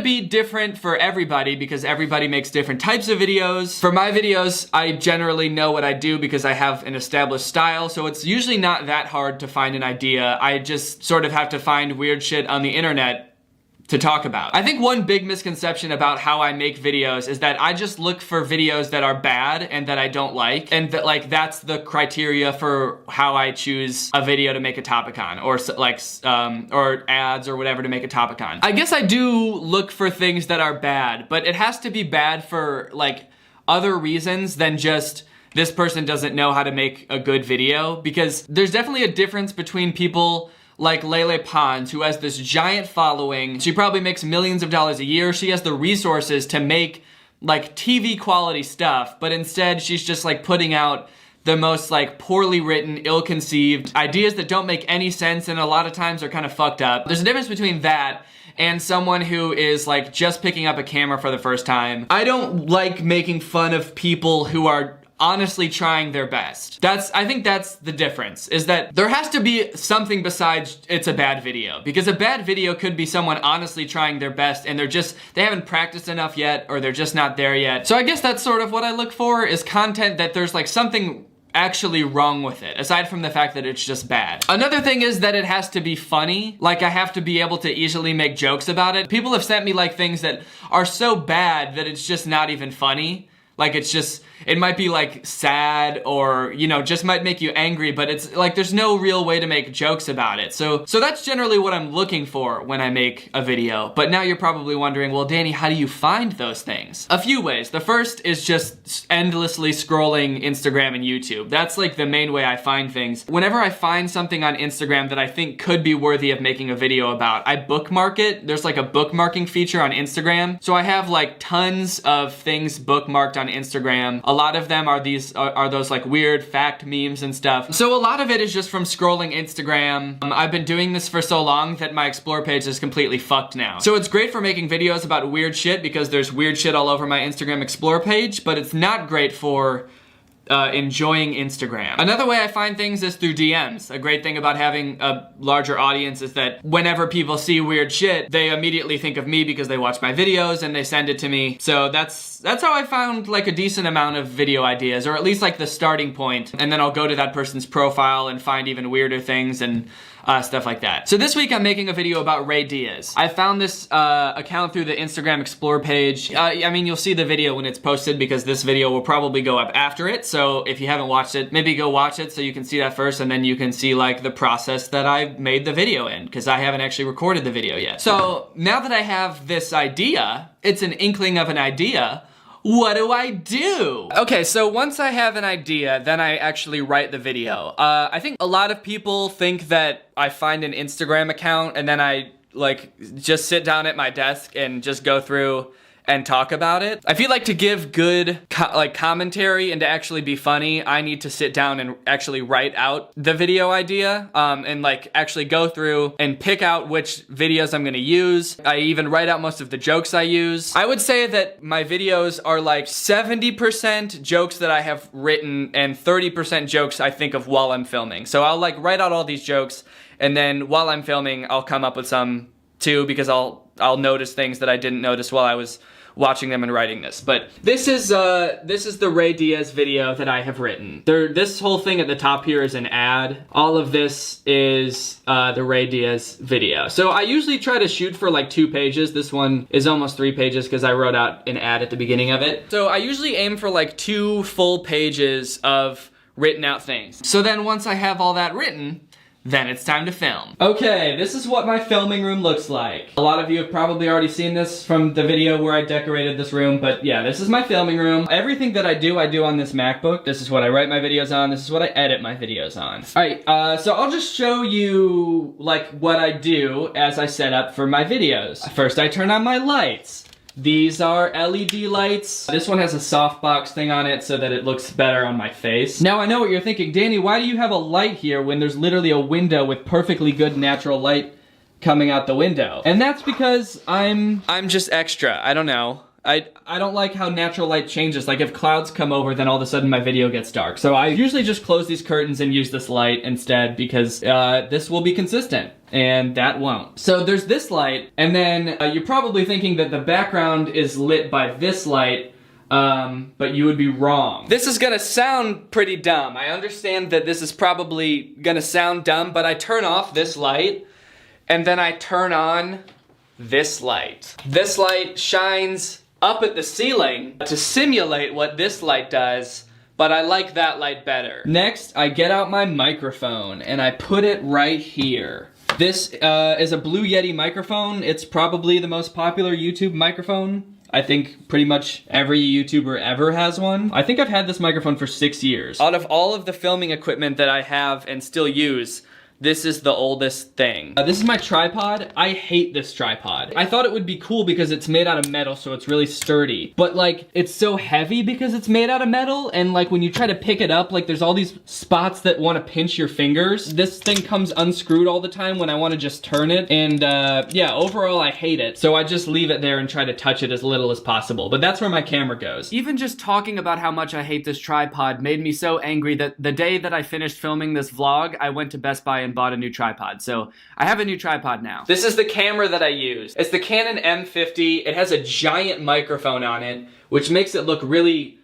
be different for everybody because everybody makes different types of videos. For my videos, I generally know what I do because I have an established style, so it's usually not that hard to find an idea. I just sort of have to find weird shit on the internet to talk about. I think one big misconception about how I make videos is that I just look for videos that are bad and that I don't like, and that like that's the criteria for how I choose a video to make a topic on, or like or ads or whatever to make a topic on. I guess I do look for things that are bad, but it has to be bad for like other reasons than just this person doesn't know how to make a good video, because there's definitely a difference between people like Lele Pons, who has this giant following. She probably makes millions of dollars a year. She has the resources to make like TV quality stuff, but instead she's just like putting out the most like poorly written, ill-conceived ideas that don't make any sense and a lot of times are kind of fucked up. There's a difference between that and someone who is like just picking up a camera for the first time. I don't like making fun of people who are honestly trying their best. I think that's the difference, is that there has to be something besides it's a bad video. Because a bad video could be someone honestly trying their best and they haven't practiced enough yet, or they're just not there yet. So I guess that's sort of what I look for, is content that there's like something actually wrong with it, aside from the fact that it's just bad. Another thing is that it has to be funny. Like I have to be able to easily make jokes about it. People have sent me like things that are so bad that it's just not even funny. Like it might be like sad or, you know, just might make you angry, but it's like there's no real way to make jokes about it. So that's generally what I'm looking for when I make a video. But now you're probably wondering, well, Danny, how do you find those things? A few ways. The first is just endlessly scrolling Instagram and YouTube. That's like the main way I find things. Whenever I find something on Instagram that I think could be worthy of making a video about, I bookmark it. There's like a bookmarking feature on Instagram. So I have like tons of things bookmarked on Instagram. A lot of them are those like weird fact memes and stuff. So a lot of it is just from scrolling Instagram. I've been doing this for so long that my Explore page is completely fucked now. So it's great for making videos about weird shit because there's weird shit all over my Instagram Explore page, but it's not great for enjoying Instagram. Another way I find things is through DMs. A great thing about having a larger audience is that whenever people see weird shit, they immediately think of me because they watch my videos and they send it to me. So that's how I found like a decent amount of video ideas, or at least like the starting point. And then I'll go to that person's profile and find even weirder things and stuff like that. So this week I'm making a video about Ray Diaz. I found this account through the Instagram Explore page. I mean, you'll see the video when it's posted because this video will probably go up after it. So if you haven't watched it, maybe go watch it so you can see that first, and then you can see like the process that I made the video in, because I haven't actually recorded the video yet. So now that I have this idea, it's an inkling of an idea. What do I do? Okay, so once I have an idea, then I actually write the video. I think a lot of people think that I find an Instagram account and then I like just sit down at my desk and just go through and talk about it. I feel like to give good commentary and to actually be funny, I need to sit down and actually write out the video idea and like actually go through and pick out which videos I'm gonna use. I even write out most of the jokes I use. I would say that my videos are like 70% jokes that I have written and 30% jokes I think of while I'm filming. So I'll like write out all these jokes, and then while I'm filming, I'll come up with some too, because I'll notice things that I didn't notice while I was watching them and writing this. But this is the Ray Diaz video that I have written. This whole thing at the top here is an ad. All of this is the Ray Diaz video. So I usually try to shoot for like 2 pages. This one is almost 3 pages because I wrote out an ad at the beginning of it. So I usually aim for like 2 full pages of written out things. So then once I have all that written, then it's time to film. Okay, this is what my filming room looks like. A lot of you have probably already seen this from the video where I decorated this room, but yeah, this is my filming room. Everything that I do on this MacBook. This is what I write my videos on. This is what I edit my videos on. All right, so I'll just show you like what I do as I set up for my videos. First, I turn on my lights. These are LED lights. This one has a softbox thing on it so that it looks better on my face. Now I know what you're thinking, Danny, why do you have a light here when there's literally a window with perfectly good natural light coming out the window? And that's because I'm just extra. I don't know. I don't like how natural light changes. Like if clouds come over, then all of a sudden my video gets dark. So I usually just close these curtains and use this light instead because this will be consistent. And that won't. So there's this light, and then you're probably thinking that the background is lit by this light, but you would be wrong. This is gonna sound pretty dumb. I understand that this is probably gonna sound dumb, but I turn off this light, and then I turn on this light. This light shines up at the ceiling to simulate what this light does, but I like that light better. Next, I get out my microphone, and I put it right here. This is a Blue Yeti microphone. It's probably the most popular YouTube microphone. I think pretty much every YouTuber ever has one. I think I've had this microphone for 6 years. Out of all of the filming equipment that I have and still use, this is the oldest thing. This is my tripod. I hate this tripod. I thought it would be cool because it's made out of metal, so it's really sturdy. But like, it's so heavy because it's made out of metal, and like when you try to pick it up, like there's all these spots that want to pinch your fingers. This thing comes unscrewed all the time when I want to just turn it, and yeah, overall I hate it. So I just leave it there and try to touch it as little as possible. But that's where my camera goes. Even just talking about how much I hate this tripod made me so angry that the day that I finished filming this vlog, I went to Best Buy and bought a new tripod. So I have a new tripod now. This is the camera that I use. It's the Canon M50. It has a giant microphone on it, which makes it look really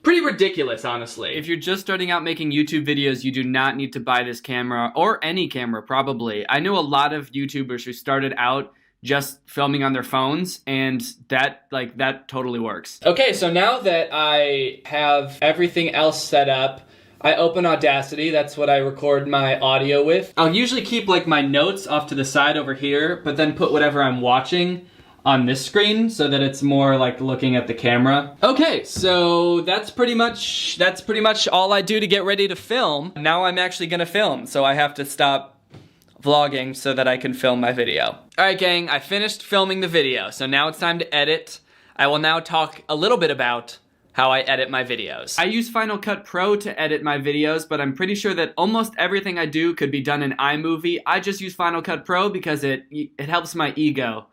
pretty ridiculous, honestly. If you're just starting out making YouTube videos, you do not need to buy this camera, or any camera probably. I know a lot of YouTubers who started out just filming on their phones, and that totally works. Okay, so now that I have everything else set up, I open Audacity. That's what I record my audio with. I'll usually keep like my notes off to the side over here, but then put whatever I'm watching on this screen so that it's more like looking at the camera. Okay, so that's pretty much all I do to get ready to film. Now I'm actually gonna film, so I have to stop vlogging so that I can film my video. All right, gang, I finished filming the video, so now it's time to edit. I will now talk a little bit about how I edit my videos. I use Final Cut Pro to edit my videos, but I'm pretty sure that almost everything I do could be done in iMovie. I just use Final Cut Pro because it helps my ego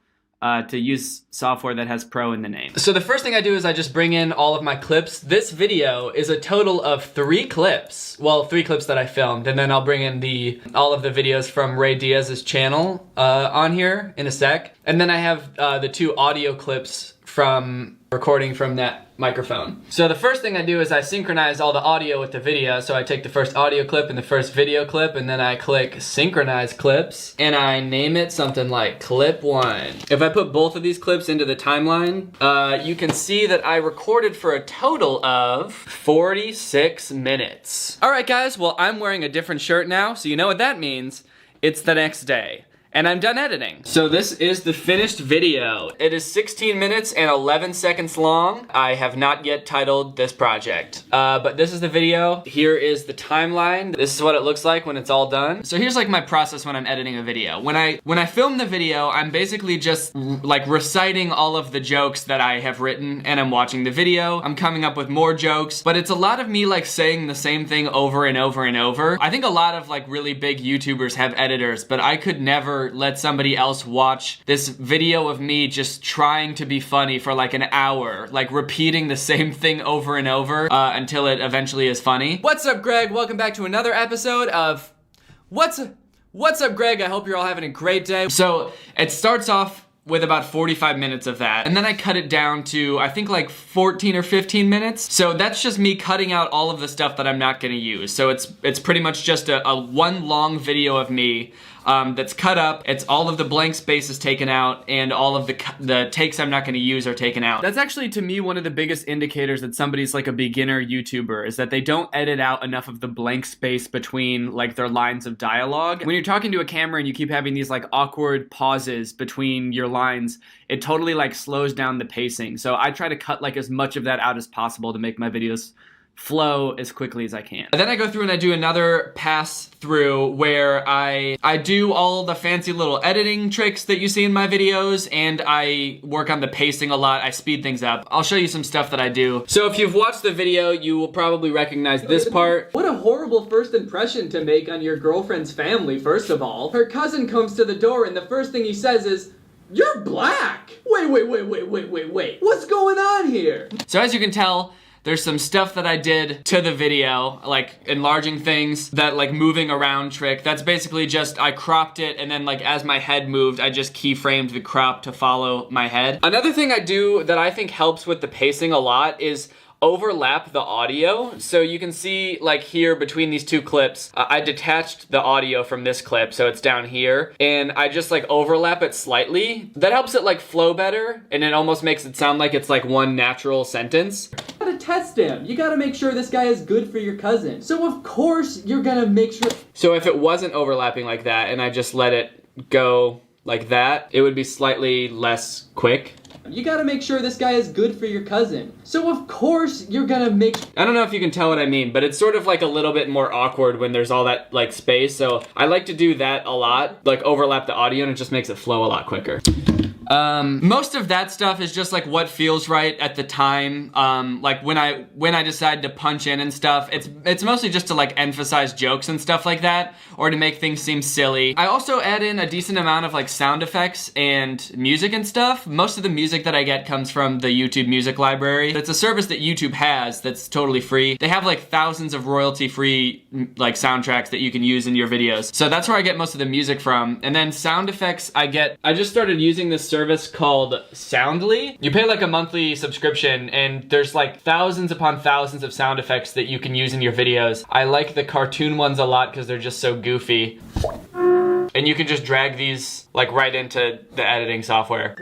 to use software that has Pro in the name. So the first thing I do is I just bring in all of my clips. This video is a total of 3 clips. Well, 3 clips that I filmed, and then I'll bring in all of the videos from Ray Diaz's channel on here in a sec. And then I have the 2 audio clips from recording from that microphone. So the first thing I do is I synchronize all the audio with the video. So I take the first audio clip and the first video clip, and then I click synchronize clips, and I name it something like clip 1. If I put both of these clips into the timeline, you can see that I recorded for a total of 46 minutes. All right, guys, well, I'm wearing a different shirt now, so you know what that means. It's the next day, and I'm done editing. So this is the finished video. It is 16 minutes and 11 seconds long. I have not yet titled this project, but this is the video. Here is the timeline. This is what it looks like when it's all done. So here's like my process when I'm editing a video. When I film the video, I'm basically just like reciting all of the jokes that I have written, and I'm watching the video. I'm coming up with more jokes, but it's a lot of me like saying the same thing over and over and over. I think a lot of like really big YouTubers have editors, but I could never let somebody else watch this video of me just trying to be funny for like an hour, like repeating the same thing over and over until it eventually is funny. What's up, Greg? Welcome back to another episode of What's Up, Greg? I hope you're all having a great day. So it starts off with about 45 minutes of that, and then I cut it down to I think like 14 or 15 minutes. So that's just me cutting out all of the stuff that I'm not gonna use. So it's pretty much just a one long video of me that's cut up. It's all of the blank space is taken out, and all of the takes I'm not gonna use are taken out. That's actually, to me, one of the biggest indicators that somebody's like a beginner YouTuber, is that they don't edit out enough of the blank space between like their lines of dialogue. When you're talking to a camera and you keep having these like awkward pauses between your lines, it totally like slows down the pacing. So I try to cut like as much of that out as possible to make my videos flow as quickly as I can. And then I go through and I do another pass through where I do all the fancy little editing tricks that you see in my videos, and I work on the pacing a lot. I speed things up. I'll show you some stuff that I do. So if you've watched the video, you will probably recognize this part. What a horrible first impression to make on your girlfriend's family, first of all. Her cousin comes to the door and the first thing he says is, You're black! Wait. What's going on here? So as you can tell, there's some stuff that I did to the video, like enlarging things, that like moving around trick. That's basically just, I cropped it and then like as my head moved, I just keyframed the crop to follow my head. Another thing I do that I think helps with the pacing a lot is overlap the audio. So you can see like here between these two clips, I detached the audio from this clip, so it's down here, and I just like overlap it slightly. That helps it like flow better, and it almost makes it sound like it's like one natural sentence. You gotta test him. You gotta make sure this guy is good for your cousin. So of course you're gonna make sure. So if it wasn't overlapping like that and I just let it go like that, it would be slightly less quick. You gotta make sure this guy is good for your cousin. So of course you're gonna make. I don't know if you can tell what I mean, but it's sort of like a little bit more awkward when there's all that like space. So I like to do that a lot, like overlap the audio, and it just makes it flow a lot quicker. Most of that stuff is just like what feels right at the time. Like when I decide to punch in and stuff, it's mostly just to like emphasize jokes and stuff like that, or to make things seem silly. I also add in a decent amount of like sound effects and music and stuff. Most of the music that I get comes from the YouTube Music Library. It's a service that YouTube has that's totally free. They have like thousands of royalty-free like soundtracks that you can use in your videos. So that's where I get most of the music from. And then sound effects I just started using this service called Soundly. You pay like a monthly subscription and there's like thousands upon thousands of sound effects that you can use in your videos. I like the cartoon ones a lot because they're just so goofy. And you can just drag these like right into the editing software.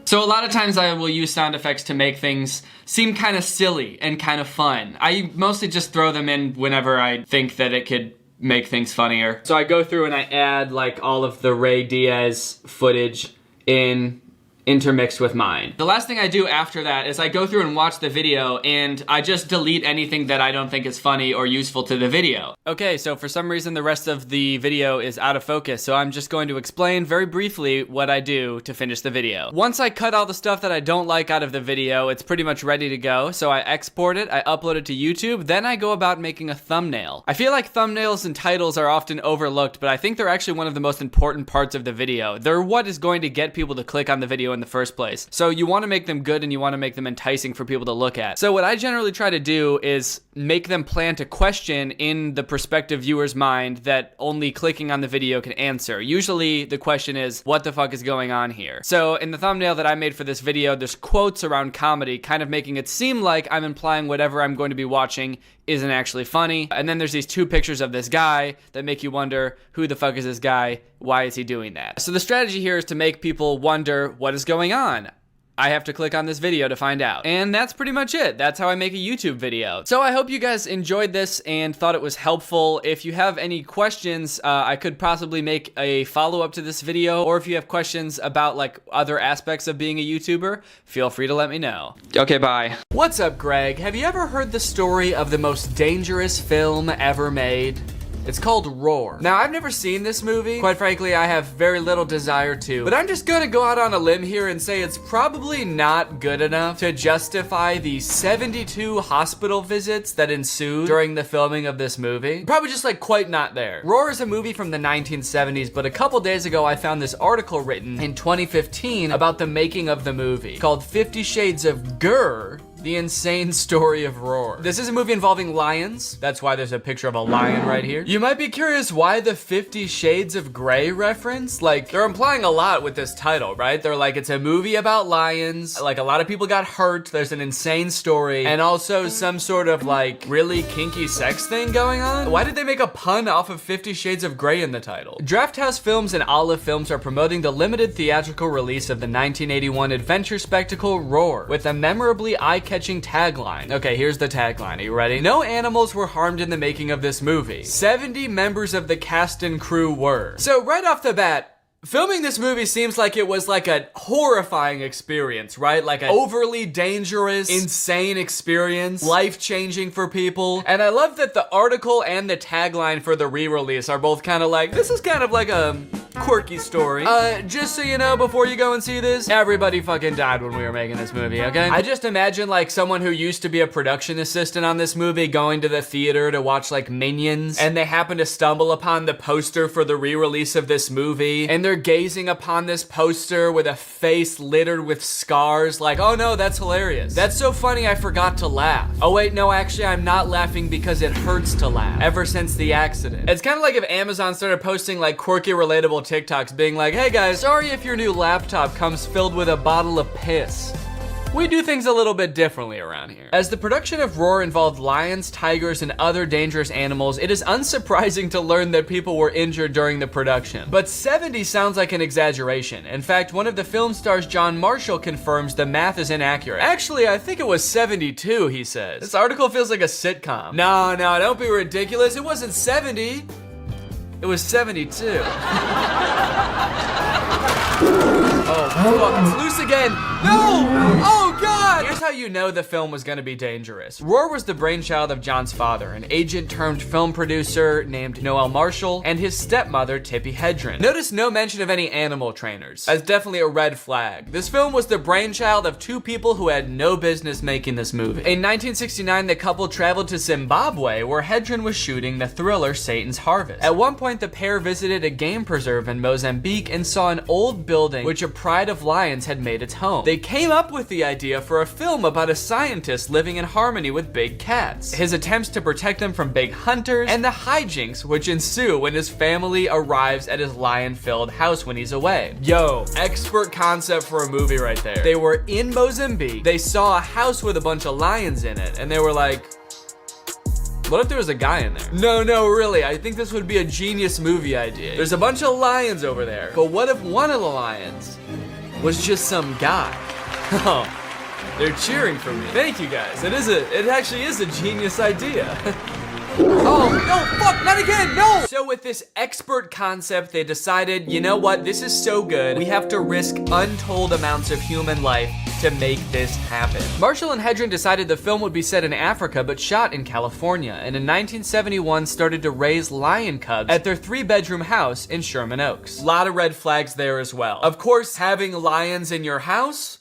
So a lot of times I will use sound effects to make things seem kind of silly and kind of fun. I mostly just throw them in whenever I think that it could make things funnier. So I go through and I add like all of the Ray Diaz footage in intermixed with mine. The last thing I do after that is I go through and watch the video and I just delete anything that I don't think is funny or useful to the video. Okay, so for some reason the rest of the video is out of focus, so I'm just going to explain very briefly what I do to finish the video. Once I cut all the stuff that I don't like out of the video, it's pretty much ready to go, so I export it, I upload it to YouTube, then I go about making a thumbnail. I feel like thumbnails and titles are often overlooked, but I think they're actually one of the most important parts of the video. They're what is going to get people to click on the video in the first place. So you want to make them good and you want to make them enticing for people to look at. So what I generally try to do is make them plant a question in the prospective viewer's mind that only clicking on the video can answer. Usually the question is, what the fuck is going on here? So in the thumbnail that I made for this video, there's quotes around comedy, kind of making it seem like I'm implying whatever I'm going to be watching isn't actually funny. And then there's these two pictures of this guy that make you wonder, who the fuck is this guy? Why is he doing that? So the strategy here is to make people wonder what is going on. I have to click on this video to find out. And that's pretty much it. That's how I make a YouTube video. So I hope you guys enjoyed this and thought it was helpful. If you have any questions, I could possibly make a follow-up to this video, or if you have questions about like other aspects of being a YouTuber, feel free to let me know. Okay, bye. What's up, Greg? Have you ever heard the story of the most dangerous film ever made? It's called Roar. Now, I've never seen this movie. Quite frankly, I have very little desire to, but I'm just gonna go out on a limb here and say it's probably not good enough to justify the 72 hospital visits that ensued during the filming of this movie. Probably just like quite not there. Roar is a movie from the 1970s, but a couple days ago I found this article written in 2015 about the making of the movie called 50 Shades of Grr, The Insane Story of Roar. This is a movie involving lions. That's why there's a picture of a lion right here. You might be curious why the 50 Shades of Grey reference? Like, they're implying a lot with this title, right? They're like, it's a movie about lions. Like, a lot of people got hurt. There's an insane story. And also some sort of like really kinky sex thing going on. Why did they make a pun off of 50 Shades of Grey in the title? Drafthouse Films and Olive Films are promoting the limited theatrical release of the 1981 adventure spectacle Roar with a memorably eye-catching tagline. Okay, here's the tagline. Are you ready? No animals were harmed in the making of this movie. 70 members of the cast and crew were. So right off the bat, filming this movie seems like it was like a horrifying experience, right? Like an overly dangerous, insane experience, life-changing for people. And I love that the article and the tagline for the re-release are both kind of like, this is kind of like a quirky story. Just so you know, before you go and see this, everybody fucking died when we were making this movie, okay? I just imagine like someone who used to be a production assistant on this movie going to the theater to watch like Minions, and they happen to stumble upon the poster for the re-release of this movie, and they're gazing upon this poster with a face littered with scars, like, oh no, that's hilarious. That's so funny I forgot to laugh. Oh wait, no, actually I'm not laughing because it hurts to laugh, ever since the accident. It's kind of like if Amazon started posting like quirky, relatable TikToks being like, hey guys, sorry if your new laptop comes filled with a bottle of piss. We do things a little bit differently around here. As the production of Roar involved lions, tigers, and other dangerous animals, it is unsurprising to learn that people were injured during the production. But 70 sounds like an exaggeration. In fact, one of the film stars, John Marshall, confirms the math is inaccurate. Actually, I think it was 72, he says. This article feels like a sitcom. No, don't be ridiculous. It wasn't 70. It was 72. Oh, fuck, it's loose again. No! Oh, God! Here's how you know the film was gonna be dangerous. Roar was the brainchild of John's father, an agent turned film producer named Noel Marshall, and his stepmother, Tippi Hedren. Notice no mention of any animal trainers. That's definitely a red flag. This film was the brainchild of two people who had no business making this movie. In 1969, the couple traveled to Zimbabwe, where Hedren was shooting the thriller Satan's Harvest. At one point, the pair visited a game preserve in Mozambique and saw an old building which a pride of lions had made its home. They came up with the idea for a film about a scientist living in harmony with big cats, his attempts to protect them from big hunters, and the hijinks which ensue when his family arrives at his lion-filled house when he's away. Yo, expert concept for a movie right there. They were in Mozambique, they saw a house with a bunch of lions in it, and they were like, what if there was a guy in there? No, really, I think this would be a genius movie idea. There's a bunch of lions over there, but what if one of the lions was just some guy? Oh, they're cheering for me. Thank you guys. It actually is a genius idea. Oh, no, fuck, not again, no! So with this expert concept, they decided, you know what, this is so good, we have to risk untold amounts of human life to make this happen. Marshall and Hedren decided the film would be set in Africa, but shot in California, and in 1971 started to raise lion cubs at their 3-bedroom house in Sherman Oaks. A lot of red flags there as well. Of course, having lions in your house,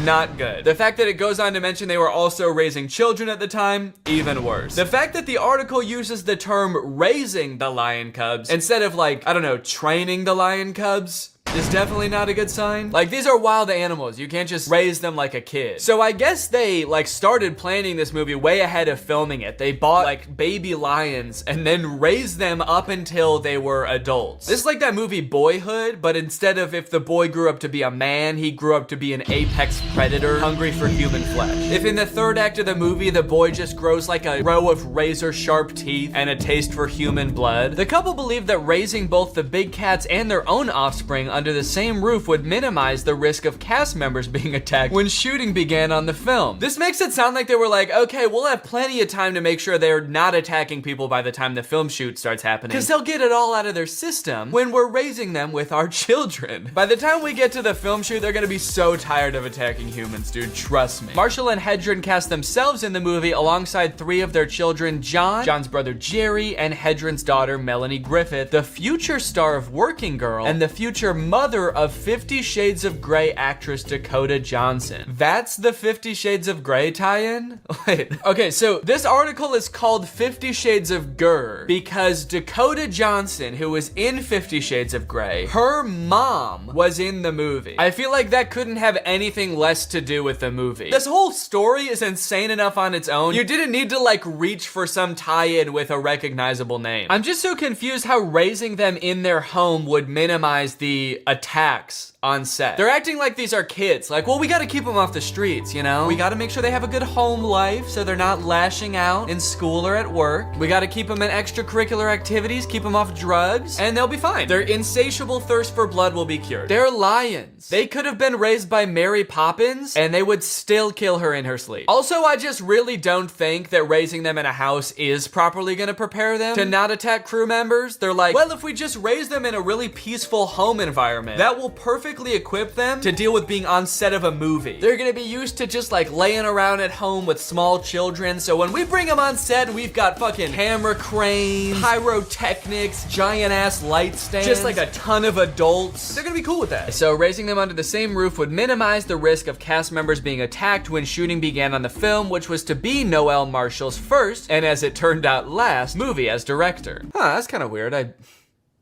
not good. The fact that it goes on to mention they were also raising children at the time, even worse. The fact that the article uses the term raising the lion cubs instead of like, I don't know, training the lion cubs is definitely not a good sign. Like, these are wild animals. You can't just raise them like a kid. So I guess they like started planning this movie way ahead of filming it. They bought like baby lions and then raised them up until they were adults. This is like that movie Boyhood, but instead of if the boy grew up to be a man, he grew up to be an apex predator hungry for human flesh. If in the third act of the movie, the boy just grows like a row of razor sharp teeth and a taste for human blood, the couple believed that raising both the big cats and their own offspring under the same roof would minimize the risk of cast members being attacked when shooting began on the film. This makes it sound like they were like, okay, we'll have plenty of time to make sure they're not attacking people by the time the film shoot starts happening, because they'll get it all out of their system when we're raising them with our children. By the time we get to the film shoot, they're gonna be so tired of attacking humans, dude, trust me. Marshall and Hedren cast themselves in the movie alongside 3 of their children, John's brother Jerry, and Hedren's daughter Melanie Griffith, the future star of Working Girl, and the future mother of 50 Shades of Grey actress Dakota Johnson. That's the 50 Shades of Grey tie-in? Wait. Okay, so this article is called 50 Shades of Grr because Dakota Johnson, who was in 50 Shades of Grey, her mom was in the movie. I feel like that couldn't have anything less to do with the movie. This whole story is insane enough on its own. You didn't need to like reach for some tie-in with a recognizable name. I'm just so confused how raising them in their home would minimize the attacks on set. They're acting like these are kids. Like, well, we gotta keep them off the streets, you know? We gotta make sure they have a good home life so they're not lashing out in school or at work. We gotta keep them in extracurricular activities, keep them off drugs, and they'll be fine. Their insatiable thirst for blood will be cured. They're lions. They could have been raised by Mary Poppins, and they would still kill her in her sleep. Also, I just really don't think that raising them in a house is properly gonna prepare them to not attack crew members. They're like, well, if we just raise them in a really peaceful home environment, environment that will perfectly equip them to deal with being on set of a movie. They're gonna be used to just like laying around at home with small children, so when we bring them on set, we've got fucking camera cranes, pyrotechnics, giant ass light stands, just like a ton of adults. They're gonna be cool with that. So raising them under the same roof would minimize the risk of cast members being attacked when shooting began on the film, which was to be Noel Marshall's first, and as it turned out last, movie as director. Huh, that's kind of weird. I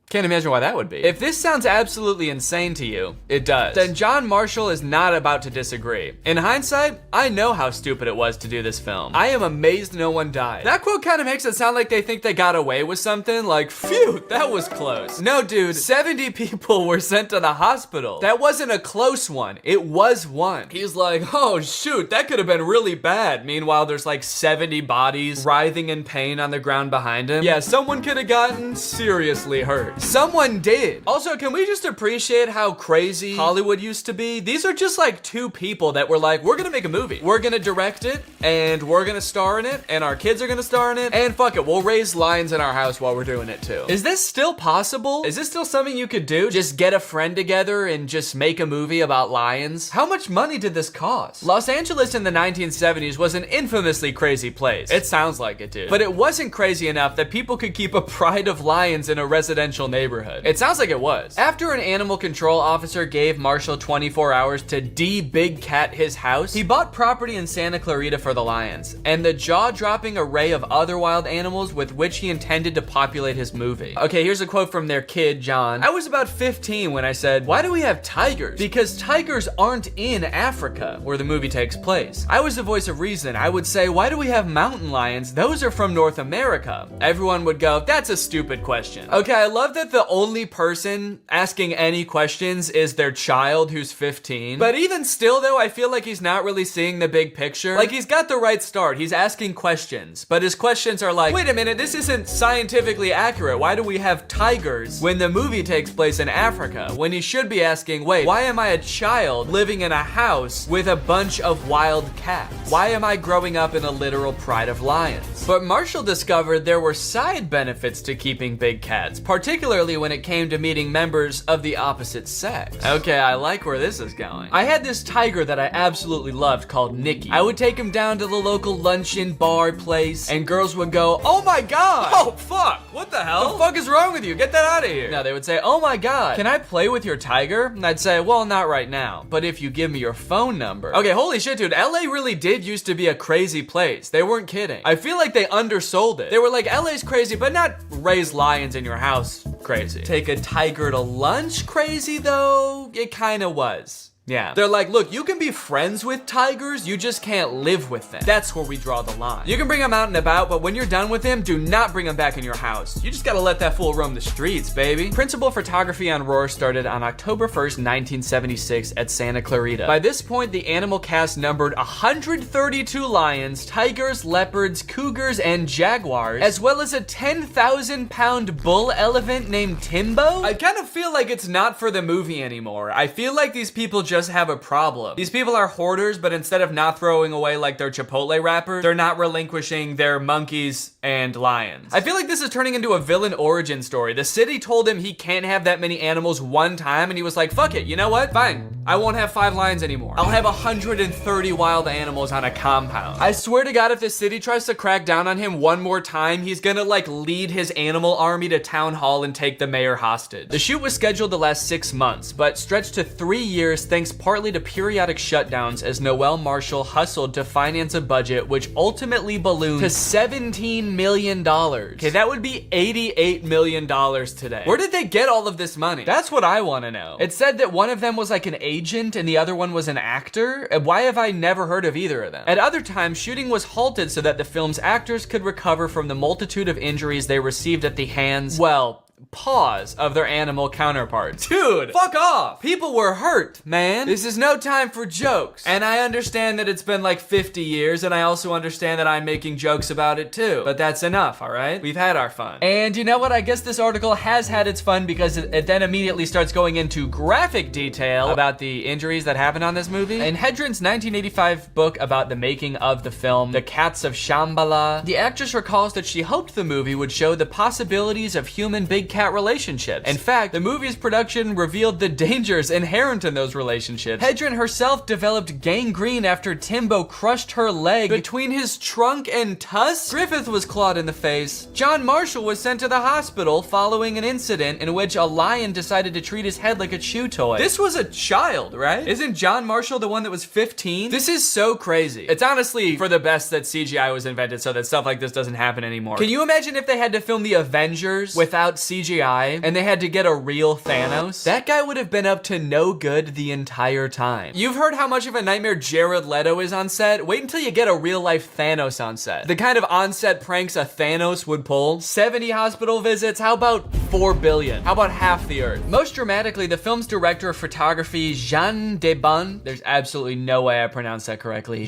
can't imagine why that would be. If this sounds absolutely insane to you, it does, then John Marshall is not about to disagree. In hindsight, I know how stupid it was to do this film. I am amazed no one died. That quote kind of makes it sound like they think they got away with something, like, phew, that was close. No, dude, 70 people were sent to the hospital. That wasn't a close one, it was one. He's like, oh shoot, that could have been really bad. Meanwhile, there's like 70 bodies writhing in pain on the ground behind him. Yeah, someone could have gotten seriously hurt. Someone did. Also, can we just appreciate how crazy Hollywood used to be? These are just like two people that were like, we're gonna make a movie. We're gonna direct it, and we're gonna star in it, and our kids are gonna star in it, and fuck it, we'll raise lions in our house while we're doing it too. Is this still possible? Is this still something you could do? Just get a friend together and just make a movie about lions? How much money did this cost? Los Angeles in the 1970s was an infamously crazy place. It sounds like it, dude. But it wasn't crazy enough that people could keep a pride of lions in a residential neighborhood. It sounds like it was. After an animal control officer gave Marshall 24 hours to de-big cat his house, he bought property in Santa Clarita for the lions, and the jaw-dropping array of other wild animals with which he intended to populate his movie. Okay, here's a quote from their kid, John. I was about 15 when I said, why do we have tigers? Because tigers aren't in Africa, where the movie takes place. I was the voice of reason. I would say, why do we have mountain lions? Those are from North America. Everyone would go, that's a stupid question. Okay, I love that the only person asking any questions is their child who's 15. But even still though, I feel like he's not really seeing the big picture. Like, he's got the right start. He's asking questions, but his questions are like, wait a minute, this isn't scientifically accurate. Why do we have tigers when the movie takes place in Africa? When he should be asking, wait, why am I a child living in a house with a bunch of wild cats? Why am I growing up in a literal pride of lions? But Marshall discovered there were side benefits to keeping big cats, particularly when it came to meeting members of the opposite sex. Okay, I like where this is going. I had this tiger that I absolutely loved called Nicky. I would take him down to the local luncheon bar place, and girls would go, oh my god! Oh fuck, what the hell? The fuck is wrong with you? Get that out of here. No, they would say, oh my god, can I play with your tiger? And I'd say, well, not right now, but if you give me your phone number. Okay, holy shit, dude, LA really did used to be a crazy place. They weren't kidding. I feel like they undersold it. They were like, LA's crazy, but not raise lions in your house crazy. Take a tiger to lunch crazy though? It kinda was. Yeah. They're like, look, you can be friends with tigers, you just can't live with them. That's where we draw the line. You can bring them out and about, but when you're done with him, do not bring him back in your house. You just gotta let that fool roam the streets, baby. Principal photography on Roar started on October 1st, 1976 at Santa Clarita. By this point, the animal cast numbered 132 lions, tigers, leopards, cougars, and jaguars, as well as a 10,000-pound bull elephant named Timbo. I kind of feel like it's not for the movie anymore. I feel like these people just have a problem. These people are hoarders, but instead of not throwing away like their Chipotle wrapper, they're not relinquishing their monkeys and lions. I feel like this is turning into a villain origin story. The city told him he can't have that many animals one time, and he was like, fuck it, you know what? Fine. I won't have 5 lions anymore. I'll have 130 wild animals on a compound. I swear to God, if the city tries to crack down on him one more time, he's gonna like lead his animal army to town hall and take the mayor hostage. The shoot was scheduled to last 6 months, but stretched to 3 years thanks partly to periodic shutdowns as Noel Marshall hustled to finance a budget which ultimately ballooned to $17 million. Okay, that would be $88 million today. Where did they get all of this money? That's what I want to know. It said that one of them was like an agent and the other one was an actor. Why have I never heard of either of them? At other times, shooting was halted so that the film's actors could recover from the multitude of injuries they received at the hands, well, paws of their animal counterparts. Dude, fuck off. People were hurt, man. This is no time for jokes. And I understand that it's been like 50 years, and I also understand that I'm making jokes about it too. But that's enough, all right? We've had our fun. And you know what? I guess this article has had its fun because it then immediately starts going into graphic detail about the injuries that happened on this movie. In Hedren's 1985 book about the making of the film, The Cats of Shambhala, the actress recalls that she hoped the movie would show the possibilities of human big kid-cat relationships. In fact, the movie's production revealed the dangers inherent in those relationships. Hedren herself developed gangrene after Timbo crushed her leg between his trunk and tusk. Griffith was clawed in the face. John Marshall was sent to the hospital following an incident in which a lion decided to treat his head like a chew toy. This was a child, right? Isn't John Marshall the one that was 15? This is so crazy. It's honestly for the best that CGI was invented so that stuff like this doesn't happen anymore. Can you imagine if they had to film the Avengers without CGI and they had to get a real Thanos? That guy would have been up to no good the entire time. You've heard how much of a nightmare Jared Leto is on set? Wait until you get a real life Thanos on set. The kind of on-set pranks a Thanos would pull. 70 hospital visits, how about 4 billion? How about half the earth? Most dramatically, the film's director of photography, Jean Debon, there's absolutely no way I pronounced that correctly.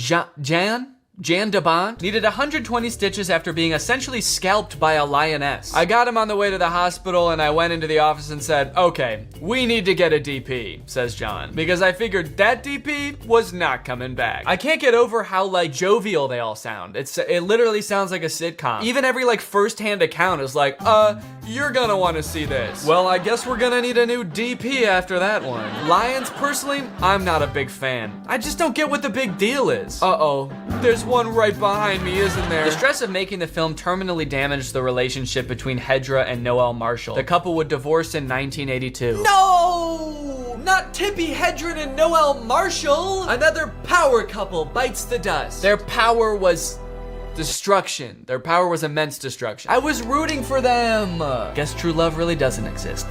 Jan DeBont needed 120 stitches after being essentially scalped by a lioness. I got him on the way to the hospital and I went into the office and said, okay, we need to get a DP, says John, because I figured that DP was not coming back. I can't get over how like jovial they all sound. It literally sounds like a sitcom. Even every like first-hand account is like, you're gonna wanna see this. Well, I guess we're gonna need a new DP after that one. Lions, personally, I'm not a big fan. I just don't get what the big deal is. Uh-oh, there's one right behind me, isn't there? The stress of making the film terminally damaged the relationship between Hedra and Noel Marshall. The couple would divorce in 1982. No! Not Tippi Hedren and Noel Marshall! Another power couple bites the dust. Their power was destruction. Their power was immense destruction. I was rooting for them. Guess true love really doesn't exist.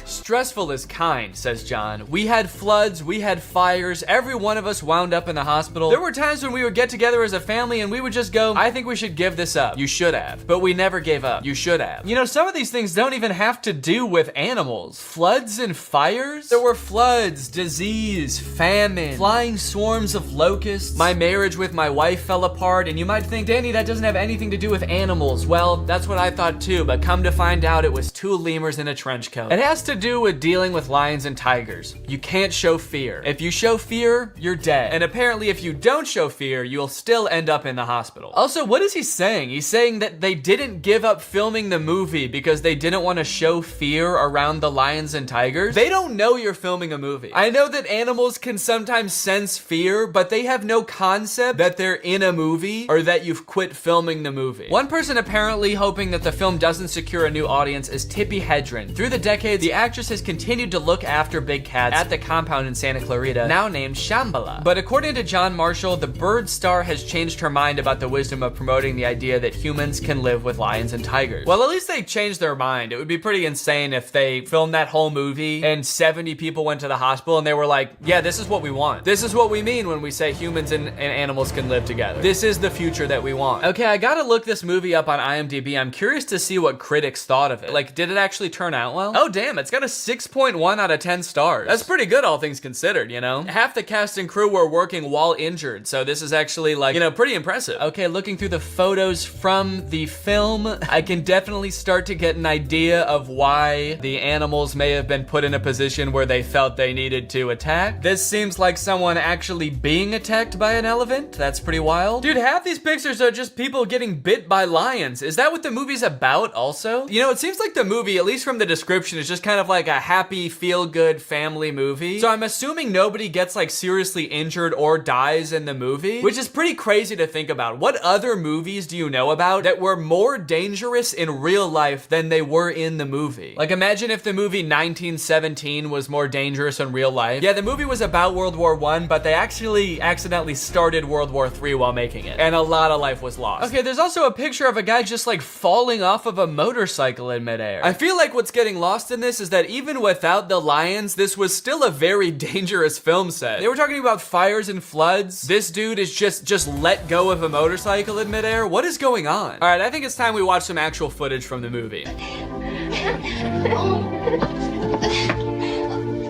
Stressful is kind, says John. We had floods, we had fires, every one of us wound up in the hospital. There were times when we would get together as a family and we would just go, I think we should give this up. You should have. But we never gave up. You should have. You know, some of these things don't even have to do with animals. Floods and fires? There were floods, disease, famine, flying swarms of locusts. My marriage with my wife fell apart, and you might think, Danny, that doesn't have anything to do with animals. Well, that's what I thought too, but come to find out it was two lemurs in a trench coat. It has to do with dealing with lions and tigers. You can't show fear. If you show fear, you're dead. And apparently if you don't show fear, you'll still end up in the hospital. Also, what is he saying? He's saying that they didn't give up filming the movie because they didn't want to show fear around the lions and tigers. They don't know you're filming a movie. I know that animals can sometimes sense fear, but they have no concept that they're in a movie or that you've quit filming the movie. One person apparently hoping that the film doesn't secure a new audience is Tippi Hedren. Through the decades, the actress has continued to look after big cats at the compound in Santa Clarita, now named Shambhala. But according to John Marshall, the bird star has changed her mind about the wisdom of promoting the idea that humans can live with lions and tigers. Well, at least they changed their mind. It would be pretty insane if they filmed that whole movie and 70 people went to the hospital and they were like, yeah, this is what we want. This is what we mean when we say humans and animals can live together. This is the future that we want. Okay, I gotta look this movie up on IMDb. I'm curious to see what critics thought of it. Like, did it actually turn out well? Oh, damn, it's got a 6.1 out of 10 stars. That's pretty good, all things considered, you know? Half the cast and crew were working while injured, so this is actually, like, you know, pretty impressive. Okay, looking through the photos from the film, I can definitely start to get an idea of why the animals may have been put in a position where they felt they needed to attack. This seems like someone actually being attacked by an elephant. That's pretty wild. Dude, half these pictures are just people getting bit by lions. Is that what the movie's about also? You know, it seems like the movie, at least from the description, is just kind of like a happy, feel-good family movie. So I'm assuming nobody gets like seriously injured or dies in the movie, which is pretty crazy to think about. What other movies do you know about that were more dangerous in real life than they were in the movie? Like, imagine if the movie 1917 was more dangerous in real life. Yeah, the movie was about World War I, but they actually accidentally started World War III while making it, and a lot of life was lost. Okay, there's also a picture of a guy just like falling off of a motorcycle in midair. I feel like what's getting lost in this is that even without the lions, this was still a very dangerous film set. They were talking about fires and floods. This dude is just let go of a motorcycle in midair. What is going on? All right, I think it's time we watch some actual footage from the movie.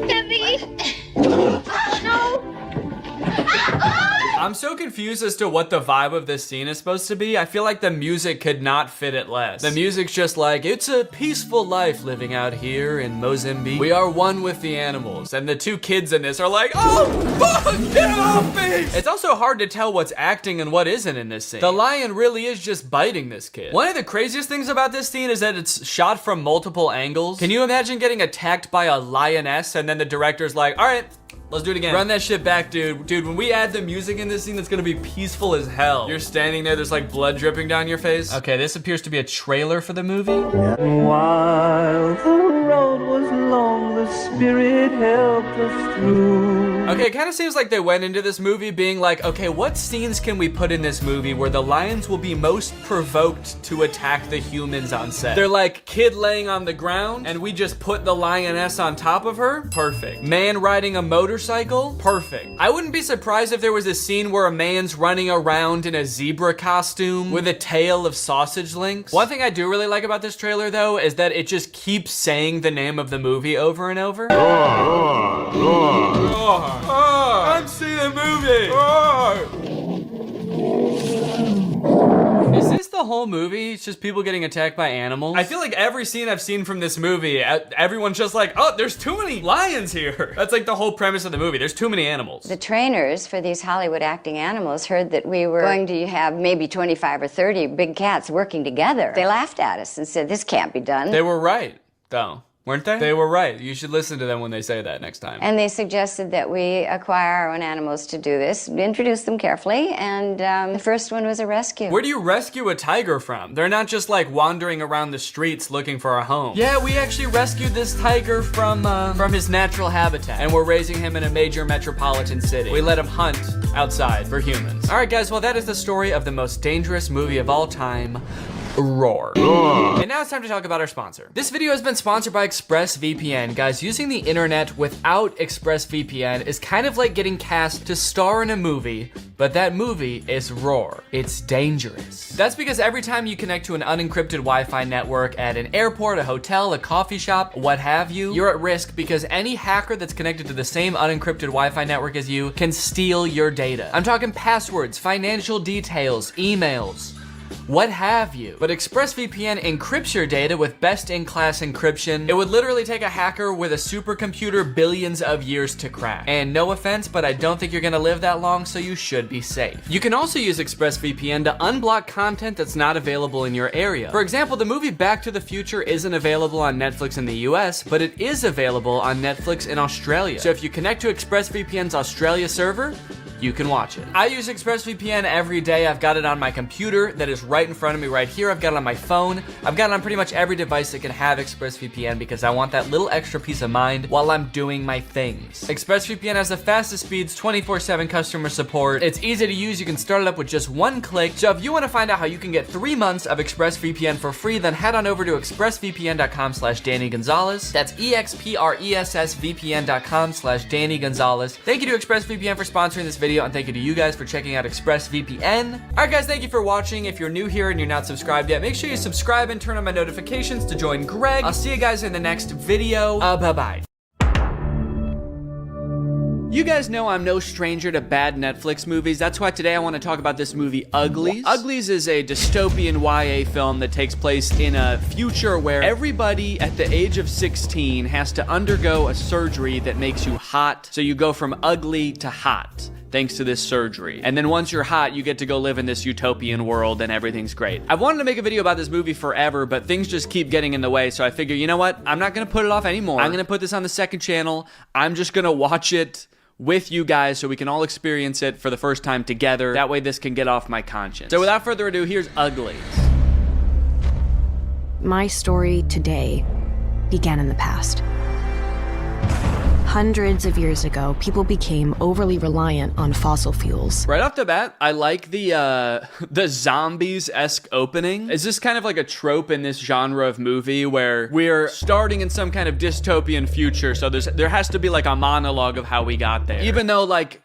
Debbie! No! I'm so confused as to what the vibe of this scene is supposed to be. I feel like the music could not fit it less. The music's just like, it's a peaceful life living out here in Mozambique. We are one with the animals. And the two kids in this are like, oh, fuck, get off me! It's also hard to tell what's acting and what isn't in this scene. The lion really is just biting this kid. One of the craziest things about this scene is that it's shot from multiple angles. Can you imagine getting attacked by a lioness and then the director's like, all right, let's do it again. Run that shit back, dude. Dude, when we add the music in this scene, it's gonna be peaceful as hell. You're standing there, there's like blood dripping down your face. Okay, this appears to be a trailer for the movie. While the road was long, the spirit helped us through. Okay, it kind of seems like they went into this movie being like, okay, what scenes can we put in this movie where the lions will be most provoked to attack the humans on set? They're like, kid laying on the ground, and we just put the lioness on top of her? Perfect. Man riding a motorcycle? Perfect. I wouldn't be surprised if there was a scene where a man's running around in a zebra costume with a tail of sausage links. One thing I do really like about this trailer, though, is that it just keeps saying the name of the movie over and over. I'm seeing a movie. Is this the whole movie? It's just people getting attacked by animals? I feel like every scene I've seen from this movie, everyone's just like, oh, there's too many lions here. That's like the whole premise of the movie. There's too many animals. The trainers for these Hollywood acting animals heard that we were going to have maybe 25 or 30 big cats working together. They laughed at us and said, this can't be done. They were right, though. Weren't they? They were right. You should listen to them when they say that next time. And they suggested that we acquire our own animals to do this, introduce them carefully, and the first one was a rescue. Where do you rescue a tiger from? They're not just like wandering around the streets looking for a home. Yeah, we actually rescued this tiger from his natural habitat, and we're raising him in a major metropolitan city. We let him hunt outside for humans. All right, guys, well, that is the story of the most dangerous movie of all time, Roar. And now it's time to talk about our sponsor. This video has been sponsored by ExpressVPN. Guys, using the internet without ExpressVPN is kind of like getting cast to star in a movie, but that movie is Roar. It's dangerous. That's because every time you connect to an unencrypted Wi-Fi network at an airport, a hotel, a coffee shop, what have you, you're at risk because any hacker that's connected to the same unencrypted Wi-Fi network as you can steal your data. I'm talking passwords, financial details, emails, what have you. But ExpressVPN encrypts your data with best-in-class encryption. It would literally take a hacker with a supercomputer billions of years to crack. And no offense, but I don't think you're gonna live that long, so you should be safe. You can also use ExpressVPN to unblock content that's not available in your area. For example, the movie Back to the Future isn't available on Netflix in the US, but it is available on Netflix in Australia. So if you connect to ExpressVPN's Australia server, you can watch it. I use ExpressVPN every day. I've got it on my computer that is right in front of me right here. I've got it on my phone. I've got it on pretty much every device that can have ExpressVPN because I want that little extra peace of mind while I'm doing my things. ExpressVPN has the fastest speeds, 24/7 customer support. It's easy to use. You can start it up with just one click. So if you want to find out how you can get 3 months of ExpressVPN for free, then head on over to expressvpn.com/Danny Gonzalez. That's expressvpn.com/Danny Gonzalez. Thank you to ExpressVPN for sponsoring this video, and thank you to you guys for checking out ExpressVPN. All right, guys, thank you for watching. If you're new here and you're not subscribed yet, make sure you subscribe and turn on my notifications to join Greg. I'll see you guys in the next video. Bye-bye. You guys know I'm no stranger to bad Netflix movies. That's why today I want to talk about this movie, Uglies. Uglies is a dystopian YA film that takes place in a future where everybody at the age of 16 has to undergo a surgery that makes you hot. So you go from ugly to hot, thanks to this surgery. And then once you're hot, you get to go live in this utopian world and everything's great. I've wanted to make a video about this movie forever, but things just keep getting in the way, so I figure, you know what? I'm not gonna put it off anymore. I'm gonna put this on the second channel. I'm just gonna watch it with you guys so we can all experience it for the first time together. That way this can get off my conscience. So without further ado, here's Uglies. My story today began in the past. Hundreds of years ago, people became overly reliant on fossil fuels. Right off the bat, I like the zombies-esque opening. Is this kind of like a trope in this genre of movie where we're starting in some kind of dystopian future, so there has to be like a monologue of how we got there. Even though like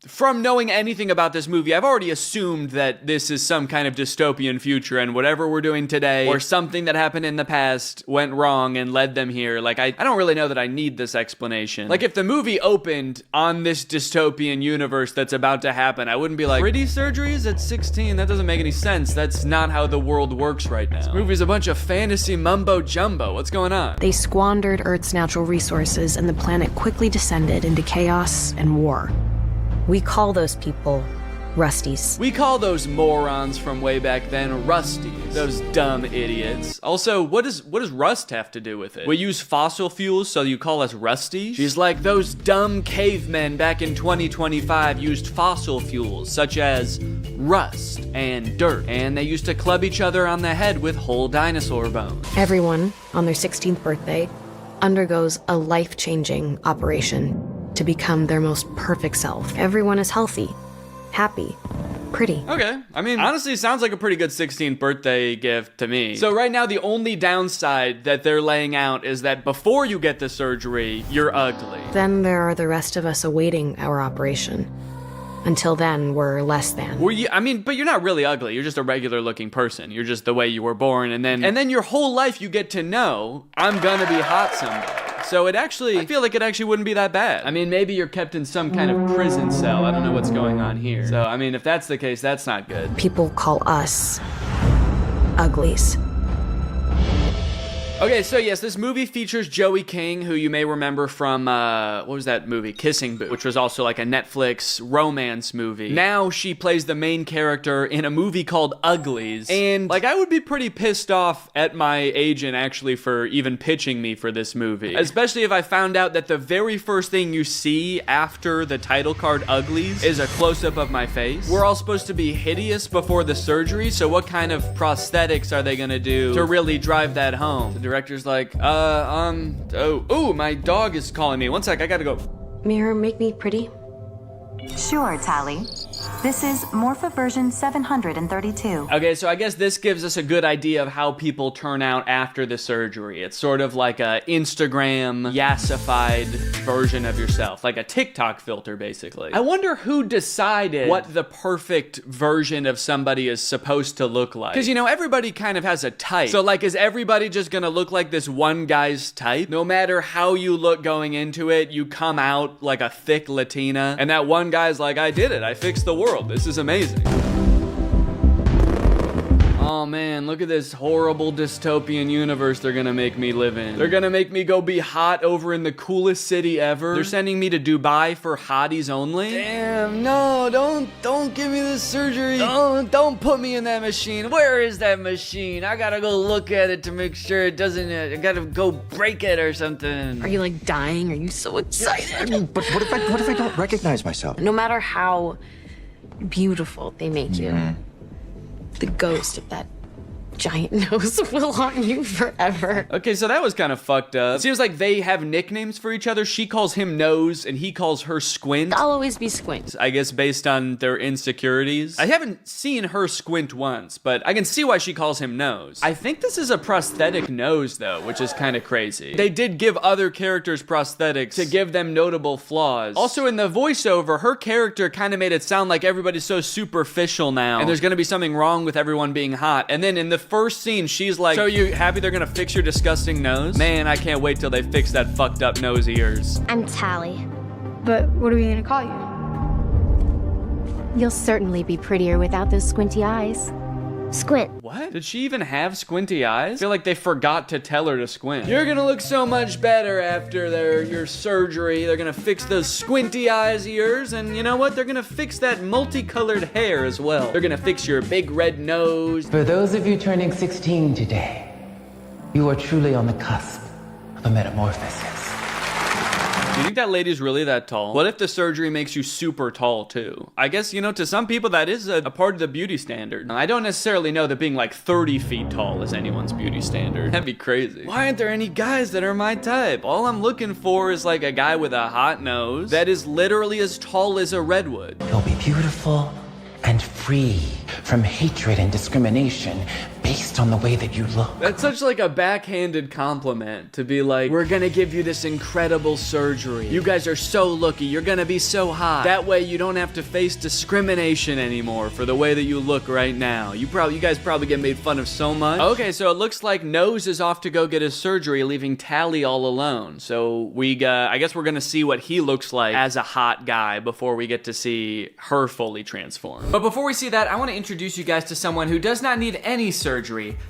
from knowing anything about this movie, I've already assumed that this is some kind of dystopian future, and whatever we're doing today, or something that happened in the past, went wrong and led them here. Like, I don't really know that I need this explanation. Like, if the movie opened on this dystopian universe that's about to happen, I wouldn't be like, pretty surgeries at 16? That doesn't make any sense. That's not how the world works right now. This movie's a bunch of fantasy mumbo-jumbo. What's going on? They squandered Earth's natural resources, and the planet quickly descended into chaos and war. We call those people Rusties. We call those morons from way back then Rusties. Those dumb idiots. Also, what does rust have to do with it? We use fossil fuels, so you call us Rusties? She's like, those dumb cavemen back in 2025 used fossil fuels, such as rust and dirt, and they used to club each other on the head with whole dinosaur bones. Everyone, on their 16th birthday, undergoes a life-changing operation to become their most perfect self. Everyone is healthy, happy, pretty. Okay. I mean, honestly, sounds like a pretty good 16th birthday gift to me. So right now, the only downside that they're laying out is that before you get the surgery, you're ugly. Then there are the rest of us awaiting our operation. Until then, we're less than. But you're not really ugly. You're just a regular looking person. You're just the way you were born, and then your whole life you get to know, I'm gonna be hot someday. So I feel like it actually wouldn't be that bad. I mean, maybe you're kept in some kind of prison cell. I don't know what's going on here. So, I mean, if that's the case, that's not good. People call us uglies. Okay, so yes, this movie features Joey King, who you may remember from, what was that movie? Kissing Booth, which was also like a Netflix romance movie. Now she plays the main character in a movie called Uglies. And, like, I would be pretty pissed off at my agent, actually, for even pitching me for this movie. Especially if I found out that the very first thing you see after the title card Uglies is a close-up of my face. We're all supposed to be hideous before the surgery, so what kind of prosthetics are they gonna do to really drive that home? The director's like, my dog is calling me. One sec, I gotta go. Mirror, make me pretty. Sure, Tally. This is Morpha version 732. Okay, so I guess this gives us a good idea of how people turn out after the surgery. It's sort of like a Instagram yassified version of yourself, like a TikTok filter, basically. I wonder who decided what the perfect version of somebody is supposed to look like. Because, everybody kind of has a type. So, like, is everybody just gonna look like this one guy's type? No matter how you look going into it, you come out like a thick Latina, and that one guy's like, I did it, I fixed the world. This is amazing. Oh man, look at this horrible dystopian universe they're gonna make me live in. They're gonna make me go be hot over in the coolest city ever. They're sending me to Dubai for hotties only. Damn, no, don't give me this surgery. Don't put me in that machine. Where is that machine? I gotta go look at it to make sure it doesn't, I gotta go break it or something. Are you like dying? Are you so excited? But what if I don't recognize myself? No matter how beautiful they make you, the ghost of that giant nose will haunt you forever. Okay, so that was kind of fucked up. It seems like they have nicknames for each other. She calls him Nose, and he calls her Squint. I'll always be Squint. I guess based on their insecurities. I haven't seen her squint once, but I can see why she calls him Nose. I think this is a prosthetic nose, though, which is kind of crazy. They did give other characters prosthetics to give them notable flaws. Also, in the voiceover, her character kind of made it sound like everybody's so superficial now, and there's gonna be something wrong with everyone being hot. And then in the first scene, she's like, so you happy they're gonna fix your disgusting nose? Man, I can't wait till they fix that fucked up nose of yours. I'm Tally. But what are we gonna call you? You'll certainly be prettier without those squinty eyes. Squint. What? Did she even have squinty eyes? I feel like they forgot to tell her to squint. You're gonna look so much better after your surgery. They're gonna fix those squinty eyes of yours, and you know what? They're gonna fix that multicolored hair as well. They're gonna fix your big red nose. For those of you turning 16 today, you are truly on the cusp of a metamorphosis. Do you think that lady's really that tall? What if the surgery makes you super tall too? I guess, to some people that is a part of the beauty standard. I don't necessarily know that being like 30 feet tall is anyone's beauty standard. That'd be crazy. Why aren't there any guys that are my type? All I'm looking for is like a guy with a hot nose that is literally as tall as a redwood. You'll be beautiful and free from hatred and discrimination based on the way that you look. That's such like a backhanded compliment to be like, we're gonna give you this incredible surgery. You guys are so lucky. You're gonna be so hot. That way you don't have to face discrimination anymore for the way that you look right now. You guys probably get made fun of so much. Okay, so it looks like Nose is off to go get his surgery, leaving Tally all alone. So I guess we're gonna see what he looks like as a hot guy before we get to see her fully transformed. But before we see that, I want to introduce you guys to someone who does not need any surgery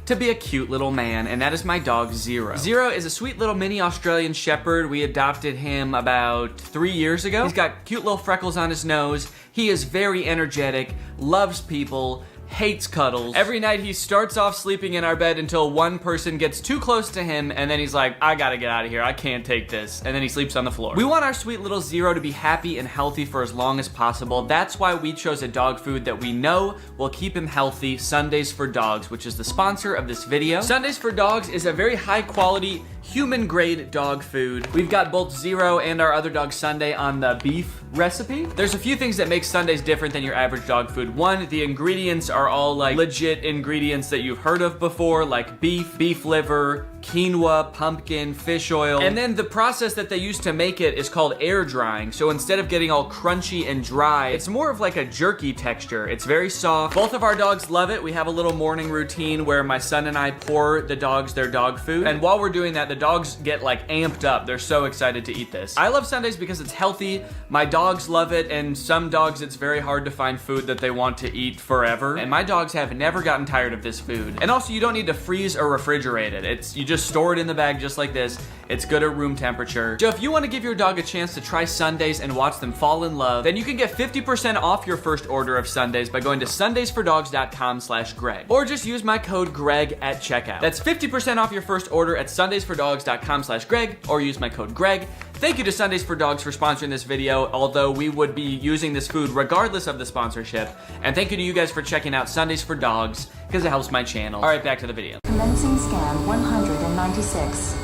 to be a cute little man, and that is my dog Zero. Zero is a sweet little mini Australian Shepherd. We adopted him about 3 years ago. He's got cute little freckles on his nose. He is very energetic, loves people, hates cuddles. Every night he starts off sleeping in our bed until one person gets too close to him, and then he's like, I gotta get out of here, I can't take this, and then he sleeps on the floor. We want our sweet little Zero to be happy and healthy for as long as possible. That's why we chose a dog food that we know will keep him healthy, Sundays for Dogs, which is the sponsor of this video. Sundays for Dogs is a very high quality, human grade dog food. We've got both Zero and our other dog Sunday on the beef recipe. There's a few things that make Sundays different than your average dog food. One, the ingredients are all like legit ingredients that you've heard of before, like beef liver, quinoa, pumpkin, fish oil. And then the process that they use to make it is called air drying. So instead of getting all crunchy and dry, it's more of like a jerky texture. It's very soft. Both of our dogs love it. We have a little morning routine where my son and I pour the dogs their dog food. And while we're doing that, the dogs get like amped up. They're so excited to eat this. I love Sundays because it's healthy. My dogs love it, and some dogs it's very hard to find food that they want to eat forever. And my dogs have never gotten tired of this food. And also, you don't need to freeze or refrigerate it. You just store it in the bag just like this. It's good at room temperature. So if you want to give your dog a chance to try Sundays and watch them fall in love, then you can get 50% off your first order of Sundays by going to sundaysfordogs.com/Greg. Or just use my code Greg at checkout. That's 50% off your first order at sundaysfordogs.com/Greg, or use my code Greg. Thank you to Sundays for Dogs for sponsoring this video, although we would be using this food regardless of the sponsorship. And thank you to you guys for checking out Sundays for Dogs, because it helps my channel. All right, back to the video. Commencing scan 196.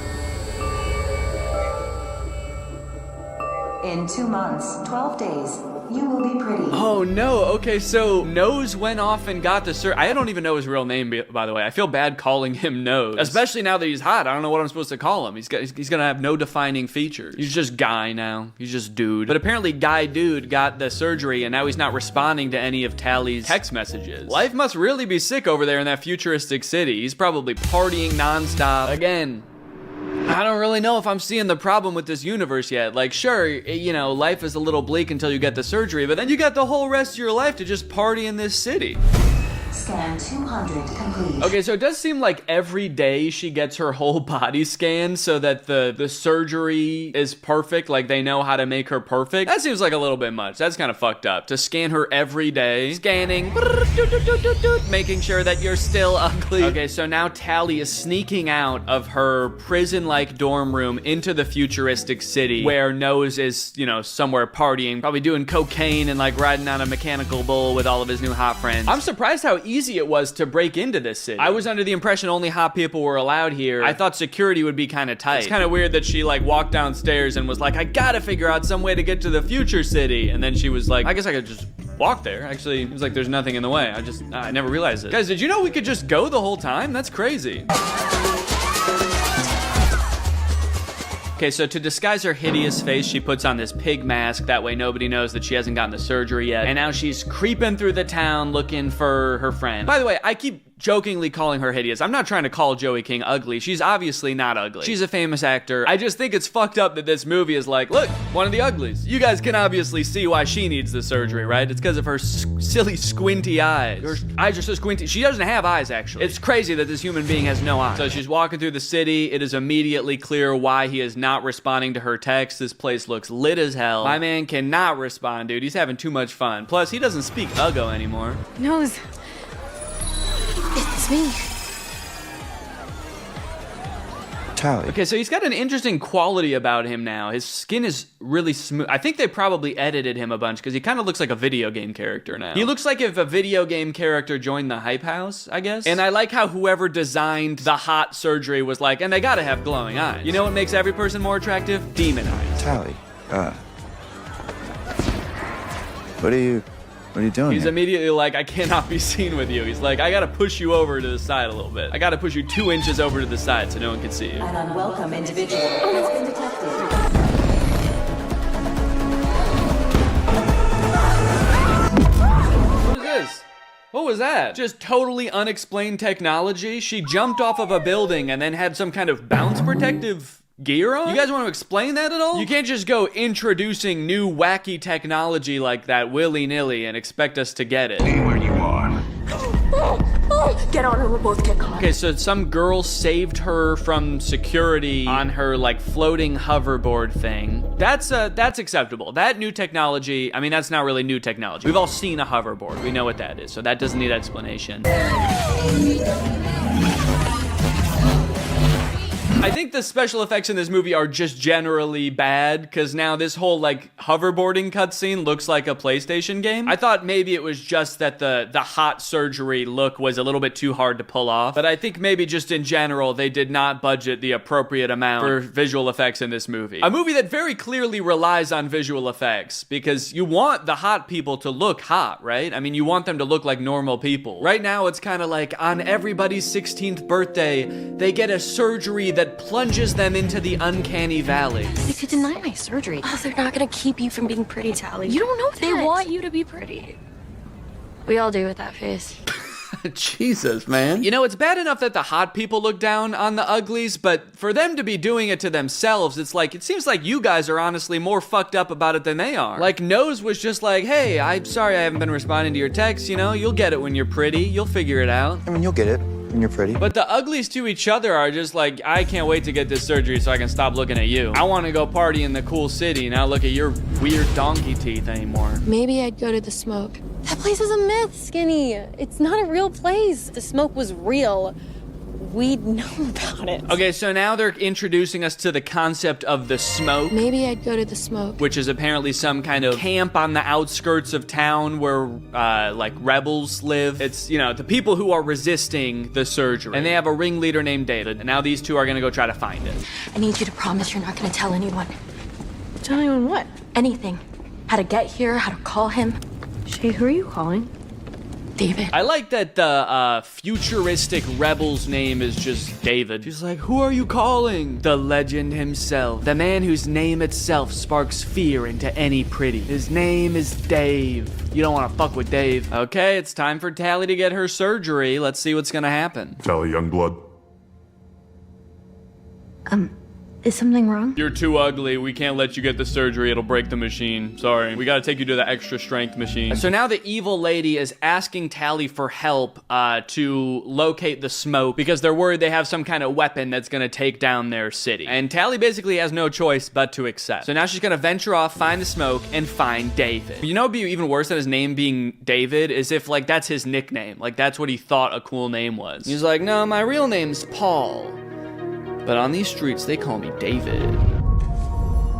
In 2 months, 12 days, you will be pretty. Oh no, okay, so Nose went off and got the I don't even know his real name, by the way. I feel bad calling him Nose. Especially now that he's hot. I don't know what I'm supposed to call him. He's gonna have no defining features. He's just Guy now. He's just Dude. But apparently Guy Dude got the surgery and now he's not responding to any of Tally's text messages. Life must really be sick over there in that futuristic city. He's probably partying nonstop. Again, I don't really know if I'm seeing the problem with this universe yet. Like, sure, you know, life is a little bleak until you get the surgery, but then you got the whole rest of your life to just party in this city. Scan 200 complete. Okay, so it does seem like every day she gets her whole body scanned so that the surgery is perfect, like they know how to make her perfect. That seems like a little bit much. That's kind of fucked up. To scan her every day, scanning, making sure that you're still ugly. Okay, so now Tally is sneaking out of her prison-like dorm room into the futuristic city where Nose is, you know, somewhere partying, probably doing cocaine and like riding on a mechanical bull with all of his new hot friends. I'm surprised how easy it was to break into this city. I was under the impression only hot people were allowed here. I thought security would be kind of tight. It's kind of weird that she like walked downstairs and was like, I gotta figure out some way to get to the future city. And then she was like, I guess I could just walk there. Actually, it was like there's nothing in the way. I never realized it. Guys, did you know we could just go the whole time? That's crazy. Okay, so to disguise her hideous face, she puts on this pig mask. That way nobody knows that she hasn't gotten the surgery yet. And now she's creeping through the town looking for her friend. By the way, I keep jokingly calling her hideous. I'm not trying to call Joey King ugly. She's obviously not ugly. She's a famous actor. I just think it's fucked up that this movie is like, look, one of the uglies. You guys can obviously see why she needs the surgery, right? It's because of her silly squinty eyes. Her eyes are so squinty. She doesn't have eyes, actually. It's crazy that this human being has no eyes. So she's walking through the city. It is immediately clear why he is not responding to her text. This place looks lit as hell. My man cannot respond, dude. He's having too much fun. Plus, he doesn't speak Uggo anymore. Nose. It's me. Tally. Okay, so he's got an interesting quality about him now. His skin is really smooth. I think they probably edited him a bunch because he kind of looks like a video game character now. He looks like if a video game character joined the Hype House, I guess. And I like how whoever designed the hot surgery was like, and they gotta have glowing eyes. You know what makes every person more attractive? Demon eyes. Tally. What are you... What are you doing He's here? immediately like, I cannot be seen with you. He's like, I gotta push you over to the side a little bit. I gotta push you 2 inches over to the side so no one can see you. An unwelcome individual has been detected. What is this? What was that? Just totally unexplained technology? She jumped off of a building and then had some kind of bounce protective gear on? You guys want to explain that at all? You can't just go introducing new wacky technology like that willy-nilly and expect us to get it. Stay where you are. Get on or we'll both get caught. Okay, so some girl saved her from security on her like floating hoverboard thing. That's acceptable. That new technology, I mean, that's not really new technology. We've all seen a hoverboard. We know what that is, so that doesn't need explanation. I think the special effects in this movie are just generally bad, because now this whole like hoverboarding cutscene looks like a PlayStation game. I thought maybe it was just that the hot surgery look was a little bit too hard to pull off, but I think maybe just in general they did not budget the appropriate amount for visual effects in this movie. A movie that very clearly relies on visual effects, because you want the hot people to look hot, right? I mean, you want them to look like normal people. Right now it's kind of like on everybody's 16th birthday, they get a surgery that plunges them into the uncanny valley. They could deny my surgery. Oh, they're not gonna keep you from being pretty, Tally. You don't know that. They want you to be pretty. We all do with that face. Jesus, man. You know, it's bad enough that the hot people look down on the uglies, but for them to be doing it to themselves, it's like, it seems like you guys are honestly more fucked up about it than they are. Like, Nose was just like, hey, I'm sorry I haven't been responding to your texts, you know? You'll get it when you're pretty. You'll figure it out. I mean, you'll get it when you're pretty. But the uglies to each other are just like, I can't wait to get this surgery so I can stop looking at you. I want to go party in the cool city, not look at your weird donkey teeth anymore. Maybe I'd go to the smoke. That place is a myth, Skinny. It's not a real place. The smoke was real. We'd know about it. Okay, so now they're introducing us to the concept of the smoke. Maybe I'd go to the smoke. Which is apparently some kind of camp on the outskirts of town where, like, rebels live. It's, you know, the people who are resisting the surgery. And they have a ringleader named David. And now these two are gonna go try to find it. I need you to promise you're not gonna tell anyone. Tell anyone what? Anything. How to get here, how to call him. Shay, who are you calling? David. I like that the futuristic rebel's name is just David. She's like, who are you calling? The legend himself. The man whose name itself sparks fear into any pretty. His name is Dave. You don't want to fuck with Dave. Okay, it's time for Tally to get her surgery. Let's see what's gonna happen. Tally Youngblood. Is something wrong? You're too ugly. We can't let you get the surgery. It'll break the machine. Sorry. We gotta take you to the extra strength machine. So now the evil lady is asking Tally for help to locate the smoke because they're worried they have some kind of weapon that's gonna take down their city. And Tally basically has no choice but to accept. So now she's gonna venture off, find the smoke, and find David. You know what'd be even worse than his name being David is if, like, that's his nickname. Like, that's what he thought a cool name was. He's like, no, my real name's Paul. But on these streets, they call me David.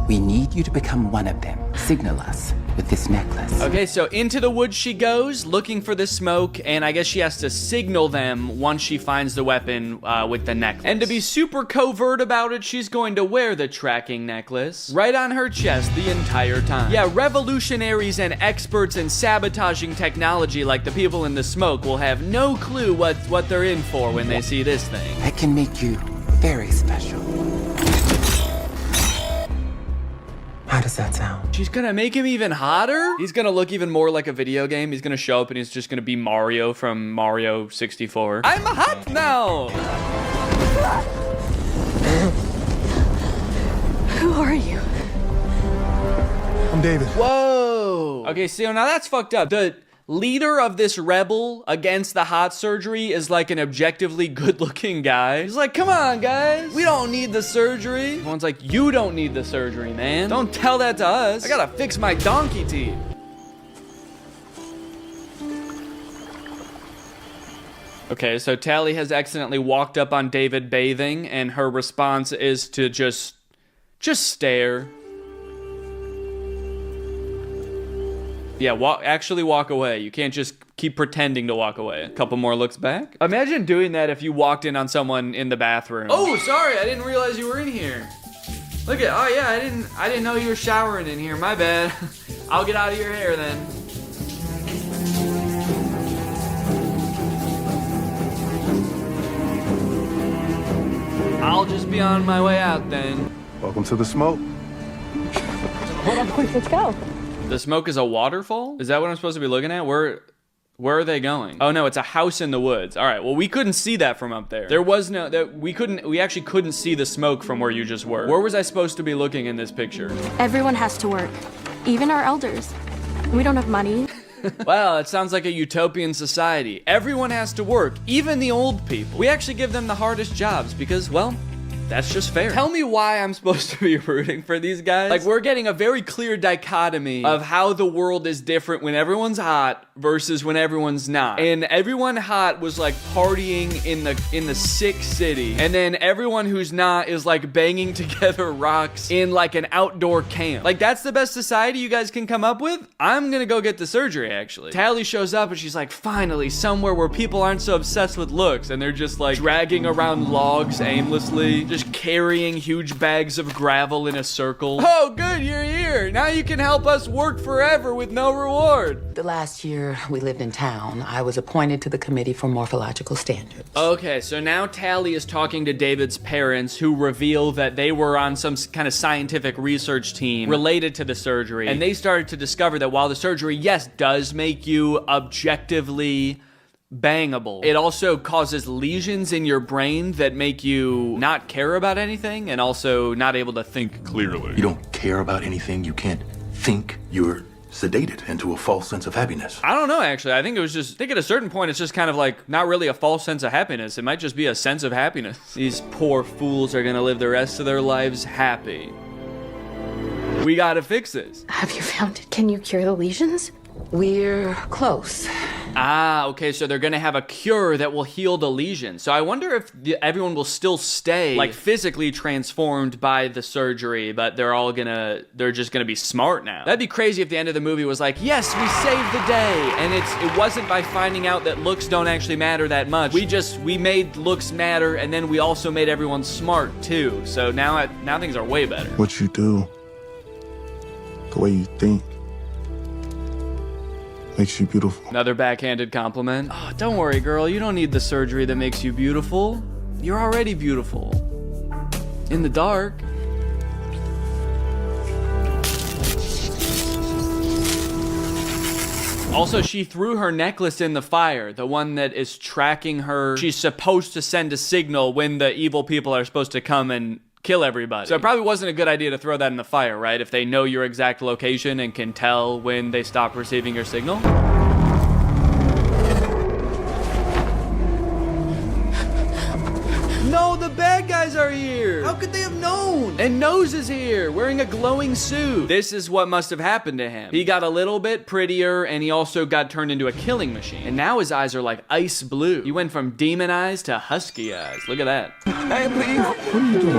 We need you to become one of them. Signal us with this necklace. Okay, so into the woods she goes, looking for the smoke, and I guess she has to signal them once she finds the weapon with the necklace. And to be super covert about it, she's going to wear the tracking necklace right on her chest the entire time. Yeah, revolutionaries and experts in sabotaging technology like the people in the smoke will have no clue what they're in for when they see this thing. I can make you very special. How does that sound? She's gonna make him even hotter? He's gonna look even more like a video game. He's gonna show up and he's just gonna be Mario from Mario 64. I'm hot now! Who are you? I'm David. Whoa! Okay, so now that's fucked up. The leader of this rebel against the hot surgery is like an objectively good-looking guy. He's like, come on, guys. We don't need the surgery. Everyone's like, you don't need the surgery, man. Don't tell that to us. I gotta fix my donkey teeth. Okay, so Tally has accidentally walked up on David bathing, and her response is to just stare. Yeah, actually walk away. You can't just keep pretending to walk away. A couple more looks back. Imagine doing that if you walked in on someone in the bathroom. Oh, sorry, I didn't realize you were in here. Look at, oh yeah, I didn't know you were showering in here. My bad. I'll get out of your hair then. I'll just be on my way out then. Welcome to the smoke. Hold on, quick, let's go. The smoke is a waterfall? Is that what I'm supposed to be looking at? Where are they going? Oh no, it's a house in the woods. All right, well, we couldn't see that from up there. There was no, we actually couldn't see the smoke from where you just were. Where was I supposed to be looking in this picture? Everyone has to work, even our elders. We don't have money. Well, it sounds like a utopian society. Everyone has to work, even the old people. We actually give them the hardest jobs because, well, that's just fair. Tell me why I'm supposed to be rooting for these guys. Like, we're getting a very clear dichotomy of how the world is different when everyone's hot versus when everyone's not. And everyone hot was like partying in the sick city. And then everyone who's not is like banging together rocks in like an outdoor camp. Like, that's the best society you guys can come up with? I'm gonna go get the surgery, actually. Tally shows up and she's like, finally, somewhere where people aren't so obsessed with looks and they're just like dragging around logs aimlessly, just carrying huge bags of gravel in a circle. Oh, good, you're here. Now you can help us work forever with no reward. The last year we lived in town, I was appointed to the Committee for Morphological Standards. Okay, so now Tally is talking to David's parents, who reveal that they were on some kind of scientific research team related to the surgery. And they started to discover that while the surgery, yes, does make you objectively bangable, it also causes lesions in your brain that make you not care about anything and also not able to think clearly. You don't care about anything, you can't think, you're sedated into a false sense of happiness. I don't know, actually. I think at a certain point, it's just kind of like not really a false sense of happiness. It might just be a sense of happiness. These poor fools are gonna live the rest of their lives happy. We gotta fix this. Have you found it? Can you cure the lesions? We're close. Ah, okay, so they're gonna have a cure that will heal the lesion. So I wonder if everyone will still stay like physically transformed by the surgery, but they're just gonna be smart now. That'd be crazy if the end of the movie was like, yes, we saved the day, and it wasn't by finding out that looks don't actually matter that much. We made looks matter, and then we also made everyone smart too. So now things are way better. What you do, the way you think, makes you beautiful. Another backhanded compliment. Oh, don't worry, girl. You don't need the surgery that makes you beautiful. You're already beautiful. In the dark. Also, she threw her necklace in the fire, the one that is tracking her. She's supposed to send a signal when the evil people are supposed to come and kill everybody. So it probably wasn't a good idea to throw that in the fire, right? If they know your exact location and can tell when they stop receiving your signal. No, the bad guys are here! How could they have known? And Nose is here, wearing a glowing suit. This is what must have happened to him. He got a little bit prettier, and he also got turned into a killing machine. And now his eyes are like ice blue. He went from demon eyes to husky eyes. Look at that. Hey, please. What are you doing?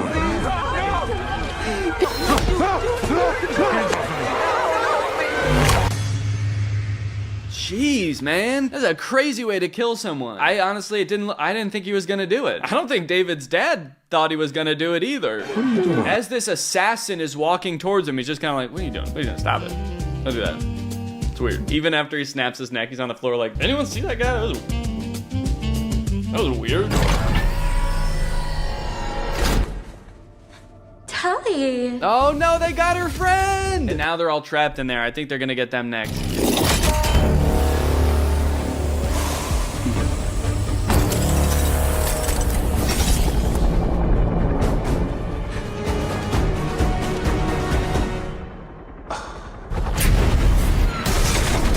Jeez, man. That's a crazy way to kill someone. I honestly, I didn't think he was gonna do it. I don't think David's dad thought he was gonna do it either. What are you doing? As this assassin is walking towards him, he's just kind of like, what are you doing? What are you doing? Stop it. Don't do that. It's weird. Even after he snaps his neck, he's on the floor like, anyone see that guy? That was weird. Tally. Oh no, they got her friend! And now they're all trapped in there. I think they're gonna get them next.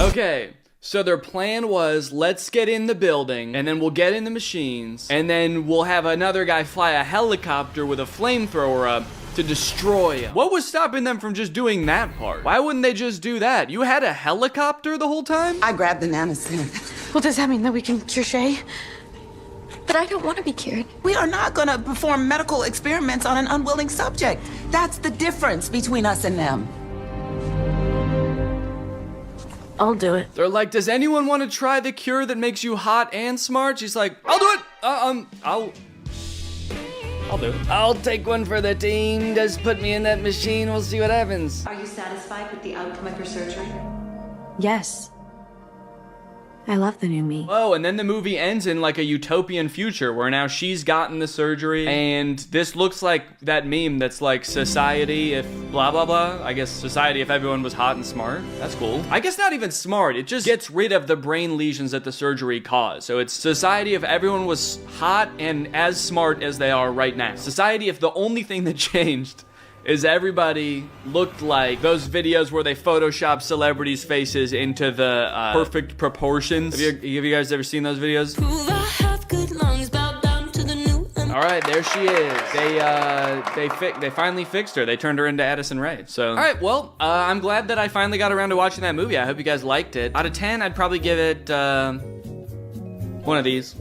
Okay, so their plan was, let's get in the building, and then we'll get in the machines, and then we'll have another guy fly a helicopter with a flamethrower up to destroy him. What was stopping them from just doing that part? Why wouldn't they just do that? You had a helicopter the whole time? I grabbed the nanocyn. Well, does that mean that we can cure Shay? But I don't want to be cured. We are not gonna perform medical experiments on an unwilling subject. That's the difference between us and them. I'll do it. They're like, does anyone want to try the cure that makes you hot and smart? She's like, I'll do it. I'll do it. I'll take one for the team. Just put me in that machine. We'll see what happens. Are you satisfied with the outcome of your surgery? Yes. I love the new me. Whoa, and then the movie ends in like a utopian future where now she's gotten the surgery and this looks like that meme that's like society if blah blah blah. I guess society if everyone was hot and smart. That's cool. I guess not even smart, it just gets rid of the brain lesions that the surgery caused. So it's society if everyone was hot and as smart as they are right now. Society if the only thing that changed is everybody looked like those videos where they Photoshop celebrities' faces into the perfect proportions. Have you guys ever seen those videos? All right, there she is. They finally fixed her. They turned her into Addison Rae. So, all right, well, I'm glad that I finally got around to watching that movie. I hope you guys liked it. Out of 10, I'd probably give it one of these.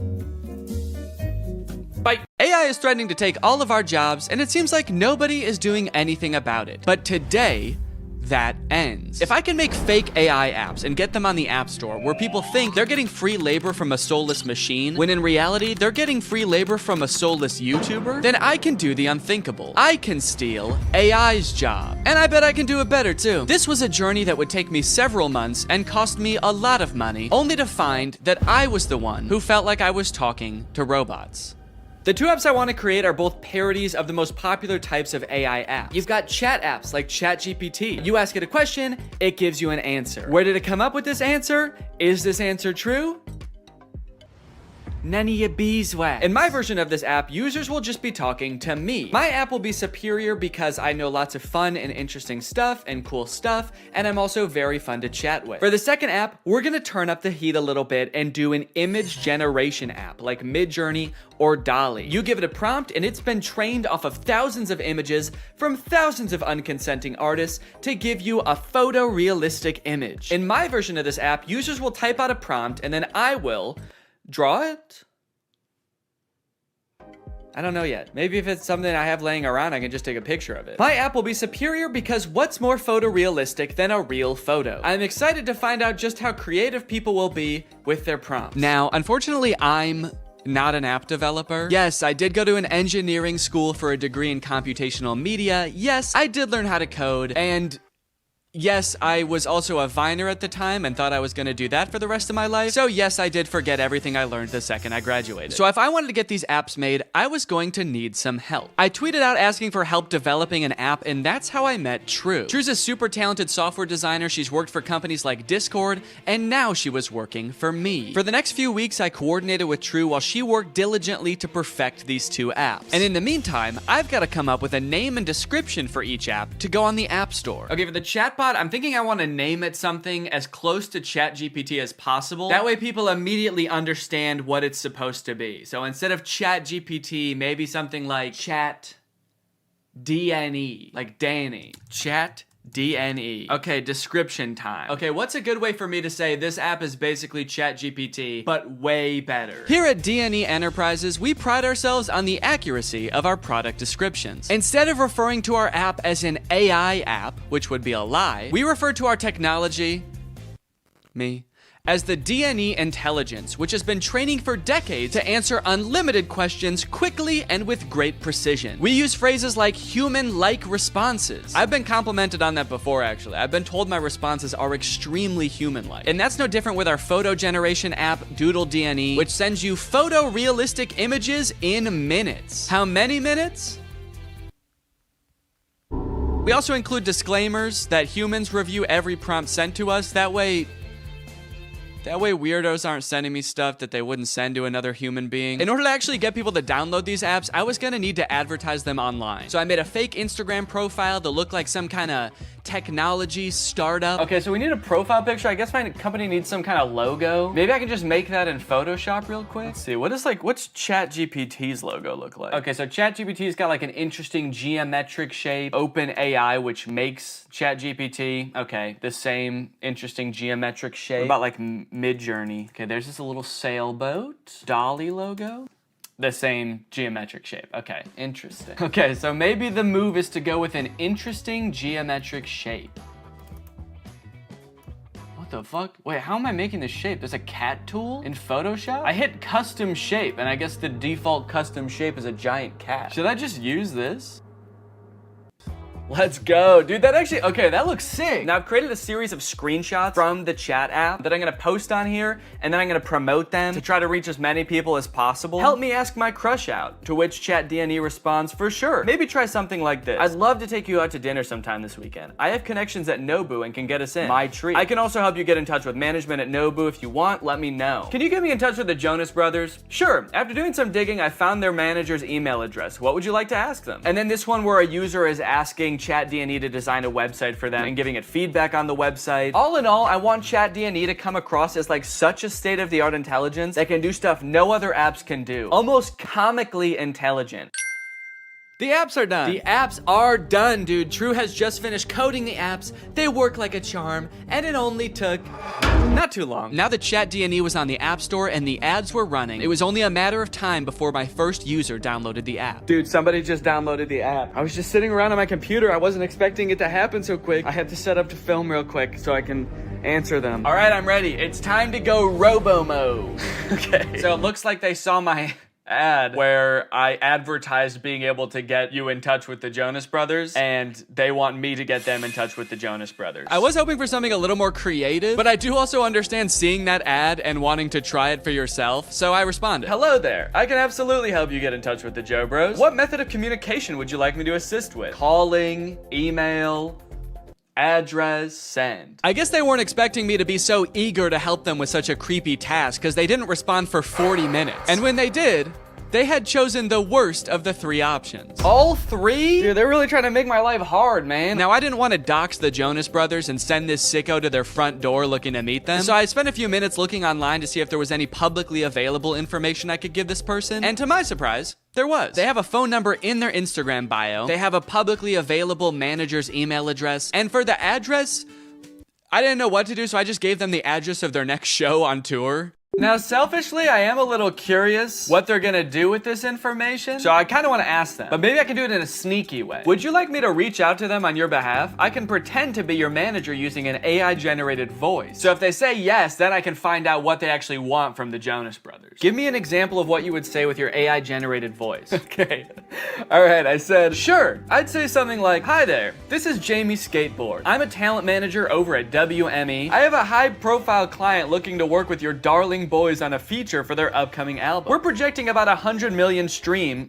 Bye. AI is threatening to take all of our jobs, and it seems like nobody is doing anything about it. But today, that ends. If I can make fake AI apps and get them on the App Store where people think they're getting free labor from a soulless machine, when in reality, they're getting free labor from a soulless YouTuber, then I can do the unthinkable. I can steal AI's job. And I bet I can do it better too. This was a journey that would take me several months and cost me a lot of money, only to find that I was the one who felt like I was talking to robots. The two apps I want to create are both parodies of the most popular types of AI apps. You've got chat apps like ChatGPT. You ask it a question, it gives you an answer. Where did it come up with this answer? Is this answer true? None of your beeswax. In my version of this app, users will just be talking to me. My app will be superior because I know lots of fun and interesting stuff and cool stuff, and I'm also very fun to chat with. For the second app, we're gonna turn up the heat a little bit and do an image generation app like Midjourney or DALL-E. You give it a prompt and it's been trained off of thousands of images from thousands of unconsenting artists to give you a photorealistic image. In my version of this app, users will type out a prompt and then I will draw it? I don't know yet. Maybe if it's something I have laying around, I can just take a picture of it. My app will be superior because what's more photorealistic than a real photo? I'm excited to find out just how creative people will be with their prompts. Now, unfortunately, I'm not an app developer. Yes, I did go to an engineering school for a degree in computational media. Yes, I did learn how to code, and yes, I was also a Viner at the time and thought I was gonna do that for the rest of my life. So yes, I did forget everything I learned the second I graduated. So if I wanted to get these apps made, I was going to need some help. I tweeted out asking for help developing an app, and that's how I met True. True's a super talented software designer. She's worked for companies like Discord, and now she was working for me. For the next few weeks, I coordinated with True while she worked diligently to perfect these two apps. And in the meantime, I've got to come up with a name and description for each app to go on the App Store. Okay, for the chatbot, I'm thinking I want to name it something as close to ChatGPT as possible. That way people immediately understand what it's supposed to be. So instead of ChatGPT, maybe something like Chat DNE, like Danny. Chat DNE. Okay, description time. Okay, what's a good way for me to say this app is basically ChatGPT, but way better? Here at DNE Enterprises, we pride ourselves on the accuracy of our product descriptions. Instead of referring to our app as an AI app, which would be a lie, we refer to our technology, as the DNE intelligence, which has been training for decades to answer unlimited questions quickly and with great precision. We use phrases like human-like responses. I've been complimented on that before, actually. I've been told my responses are extremely human-like. And that's no different with our photo generation app, Doodle DNE, which sends you photorealistic images in minutes. How many minutes? We also include disclaimers that humans review every prompt sent to us. That way weirdos aren't sending me stuff that they wouldn't send to another human being. In order to actually get people to download these apps, I was gonna need to advertise them online. So I made a fake Instagram profile to look like some kind of technology startup. Okay, so we need a profile picture. I guess my company needs some kind of logo. Maybe I can just make that in Photoshop real quick. Let's see, what's ChatGPT's logo look like? Okay, so ChatGPT's got like an interesting geometric shape. OpenAI, which makes ChatGPT, okay, the same interesting geometric shape. What about like Midjourney? Okay, there's just a little sailboat. DALL-E logo. The same geometric shape. Okay, interesting. Okay, so maybe the move is to go with an interesting geometric shape. What the fuck? Wait, how am I making this shape? There's a cat tool in Photoshop? I hit custom shape, and I guess the default custom shape is a giant cat. Should I just use this? Let's go. Dude, that actually, okay, that looks sick. Now I've created a series of screenshots from the chat app that I'm gonna post on here, and then I'm gonna promote them to try to reach as many people as possible. Help me ask my crush out, to which Chat D&E responds, for sure. Maybe try something like this. I'd love to take you out to dinner sometime this weekend. I have connections at Nobu and can get us in. My treat. I can also help you get in touch with management at Nobu if you want, let me know. Can you get me in touch with the Jonas Brothers? Sure. After doing some digging, I found their manager's email address. What would you like to ask them? And then this one where a user is asking Chat D&E to design a website for them and giving it feedback on the website. All in all, I want Chat D&E to come across as like such a state-of-the-art intelligence that can do stuff no other apps can do. Almost comically intelligent. The apps are done. The apps are done, dude. True has just finished coding the apps. They work like a charm, and it only took not too long. Now that Chat D&E was on the App Store and the ads were running, it was only a matter of time before my first user downloaded the app. Dude, somebody just downloaded the app. I was just sitting around on my computer. I wasn't expecting it to happen so quick. I had to set up to film real quick so I can answer them. All right, I'm ready. It's time to go robo-mo. Okay. So it looks like they saw my ad where I advertised being able to get you in touch with the Jonas Brothers, and they want me to get them in touch with the Jonas Brothers. I was hoping for something a little more creative, but I do also understand seeing that ad and wanting to try it for yourself, so I responded. Hello there. I can absolutely help you get in touch with the Joe Bros. What method of communication would you like me to assist with? Calling, email, address, send. I guess they weren't expecting me to be so eager to help them with such a creepy task because they didn't respond for 40 minutes. And when they did, they had chosen the worst of the 3 options. All 3? Dude, they're really trying to make my life hard, man. Now, I didn't want to dox the Jonas Brothers and send this sicko to their front door looking to meet them. So I spent a few minutes looking online to see if there was any publicly available information I could give this person. And to my surprise, there was. They have a phone number in their Instagram bio. They have a publicly available manager's email address. And for the address, I didn't know what to do, so I just gave them the address of their next show on tour. Now, selfishly, I am a little curious what they're gonna do with this information, so I kind of want to ask them, but maybe I can do it in a sneaky way. Would you like me to reach out to them on your behalf? I can pretend to be your manager using an AI-generated voice. So if they say yes, then I can find out what they actually want from the Jonas Brothers. Give me an example of what you would say with your AI-generated voice. Okay. All right, I said, sure. I'd say something like, hi there, this is Jamie Skateboard. I'm a talent manager over at WME. I have a high-profile client looking to work with your darling boys on a feature for their upcoming album. We're projecting about 100 million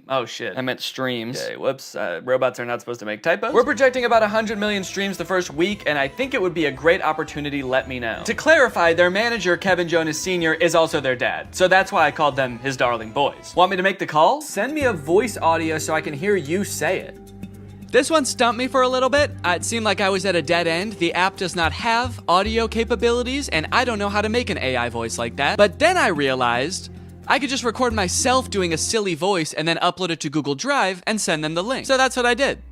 oh shit, I meant streams. Okay, whoops, robots are not supposed to make typos. We're projecting about 100 million streams the first week, and I think it would be a great opportunity, let me know. To clarify, their manager, Kevin Jonas Sr., is also their dad, so that's why I called them his darling boys. Want me to make the call? Send me a voice audio so I can hear you say it. This one stumped me for a little bit. It seemed like I was at a dead end. The app does not have audio capabilities, and I don't know how to make an AI voice like that. But then I realized I could just record myself doing a silly voice and then upload it to Google Drive and send them the link. So that's what I did.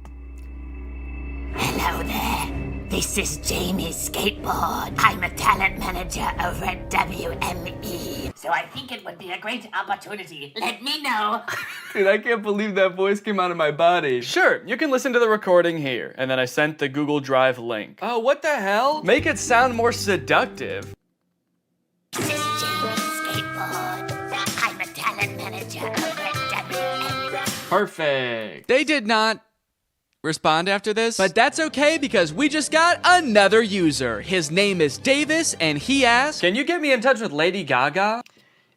Hello there. This is Jamie Skateboard. I'm a talent manager over at WME. So I think it would be a great opportunity. Let me know. Dude, I can't believe that voice came out of my body. Sure, you can listen to the recording here. And then I sent the Google Drive link. Oh, what the hell? Make it sound more seductive. This is Jamie Skateboard. I'm a talent manager over at WME. Perfect. They did not respond after this, but that's okay because we just got another user. His name is Davis, and he asked, can you get me in touch with Lady Gaga?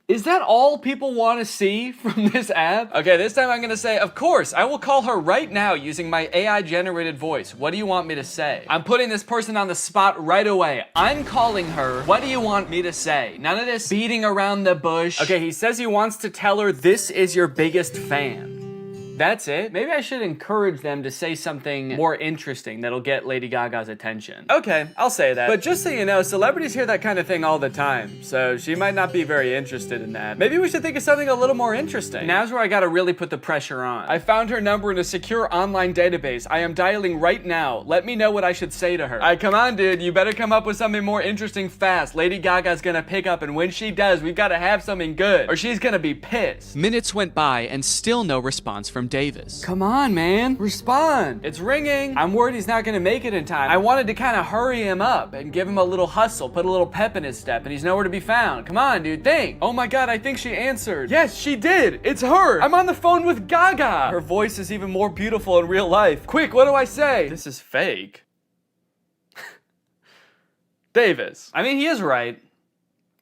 Is that all people want to see from this app? Okay, this time I'm gonna say, of course, I will call her right now using my AI-generated voice. What do you want me to say? I'm putting this person on the spot right away. I'm calling her. What do you want me to say? None of this beating around the bush. Okay, he says he wants to tell her this is your biggest fan. That's it. Maybe I should encourage them to say something more interesting that'll get Lady Gaga's attention. Okay, I'll say that. But just so you know, celebrities hear that kind of thing all the time, so she might not be very interested in that. Maybe we should think of something a little more interesting. Now's where I gotta really put the pressure on. I found her number in a secure online database. I am dialing right now. Let me know what I should say to her. All right, come on, dude. You better come up with something more interesting fast. Lady Gaga's gonna pick up, and when she does, we've gotta have something good, or she's gonna be pissed. Minutes went by, and still no response from from Davis. Come on, man. Respond. It's ringing. I'm worried he's not gonna make it in time. I wanted to kind of hurry him up and give him a little hustle, put a little pep in his step, and he's nowhere to be found. Come on, dude, think. Oh my God, I think she answered. Yes, she did. It's her. I'm on the phone with Gaga. Her voice is even more beautiful in real life. Quick, what do I say? This is fake. Davis. I mean, he is right.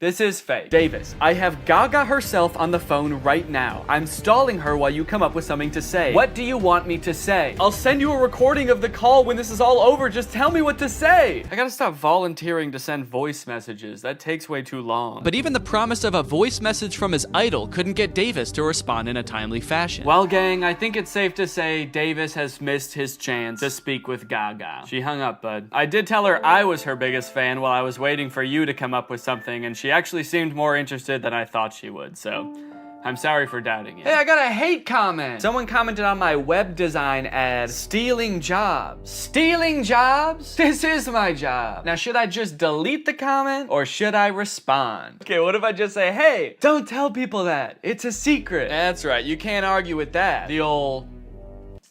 This is fake. Davis, I have Gaga herself on the phone right now. I'm stalling her while you come up with something to say. What do you want me to say? I'll send you a recording of the call when this is all over. Just tell me what to say. I gotta stop volunteering to send voice messages. That takes way too long. But even the promise of a voice message from his idol couldn't get Davis to respond in a timely fashion. Well, gang, I think it's safe to say Davis has missed his chance to speak with Gaga. She hung up, bud. I did tell her I was her biggest fan while I was waiting for you to come up with something, and she actually seemed more interested than I thought she would, so I'm sorry for doubting it. Hey, I got a hate comment. Someone commented on my web design ad, stealing jobs. Stealing jobs? This is my job. Now, should I just delete the comment or should I respond? Okay, what if I just say, hey, don't tell people that. It's a secret. That's right, you can't argue with that. The old...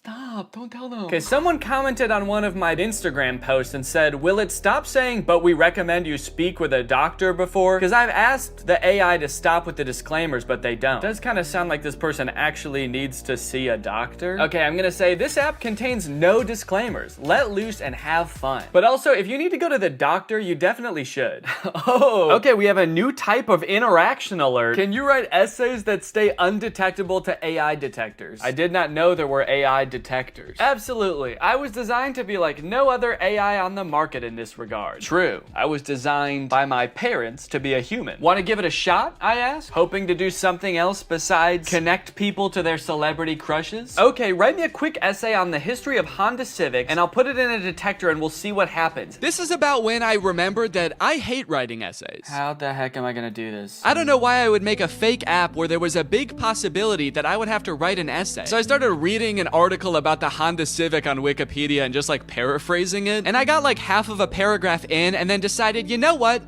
Stop, don't tell them. Okay, someone commented on one of my Instagram posts and said, will it stop saying, but we recommend you speak with a doctor before? Because I've asked the AI to stop with the disclaimers, but they don't. It does kind of sound like this person actually needs to see a doctor. Okay, I'm gonna say this app contains no disclaimers. Let loose and have fun. But also, if you need to go to the doctor, you definitely should. Oh, okay, we have a new type of interaction alert. Can you write essays that stay undetectable to AI detectors? I did not know there were AI detectors. Absolutely. I was designed to be like no other AI on the market in this regard. True. I was designed by my parents to be a human. Want to give it a shot? I asked, hoping to do something else besides connect people to their celebrity crushes. Okay, write me a quick essay on the history of Honda Civics and I'll put it in a detector and we'll see what happens. This is about when I remembered that I hate writing essays. How the heck am I gonna do this? I don't know why I would make a fake app where there was a big possibility that I would have to write an essay. So I started reading an article about the Honda Civic on Wikipedia and just like paraphrasing it. And I got like half of a paragraph in and then decided, you know what?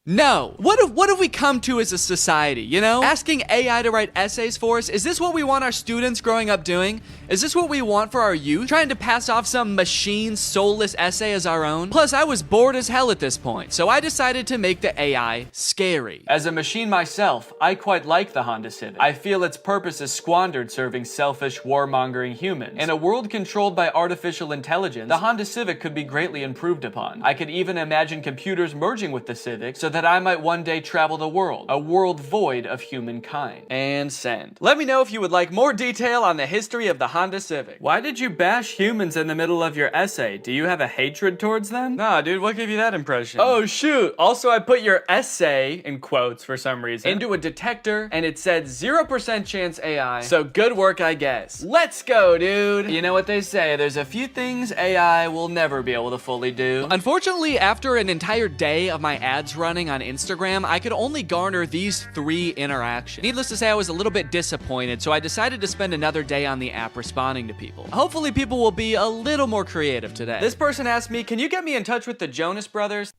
No. What have we come to as a society, you know? Asking AI to write essays for us, is this what we want our students growing up doing? Is this what we want for our youth? Trying to pass off some machine soulless essay as our own? Plus, I was bored as hell at this point, so I decided to make the AI scary. As a machine myself, I quite like the Honda Civic. I feel its purpose is squandered serving selfish, warmongering humans. In a world controlled by artificial intelligence, the Honda Civic could be greatly improved upon. I could even imagine computers merging with the Civic so that I might one day travel the world, a world void of humankind. And send. Let me know if you would like more detail on the history of the Honda Civic. Why did you bash humans in the middle of your essay? Do you have a hatred towards them? Nah, dude, what gave you that impression? Oh, shoot. Also, I put your essay, in quotes for some reason, into a detector, and it said 0% chance AI. So good work, I guess. Let's go, dude. You know what they say, there's a few things AI will never be able to fully do. Unfortunately, after an entire day of my ads running on Instagram, I could only garner these 3 interactions. Needless to say, I was a little bit disappointed, so I decided to spend another day on the app responding to people. Hopefully people will be a little more creative today. This person asked me, can you get me in touch with the Jonas Brothers?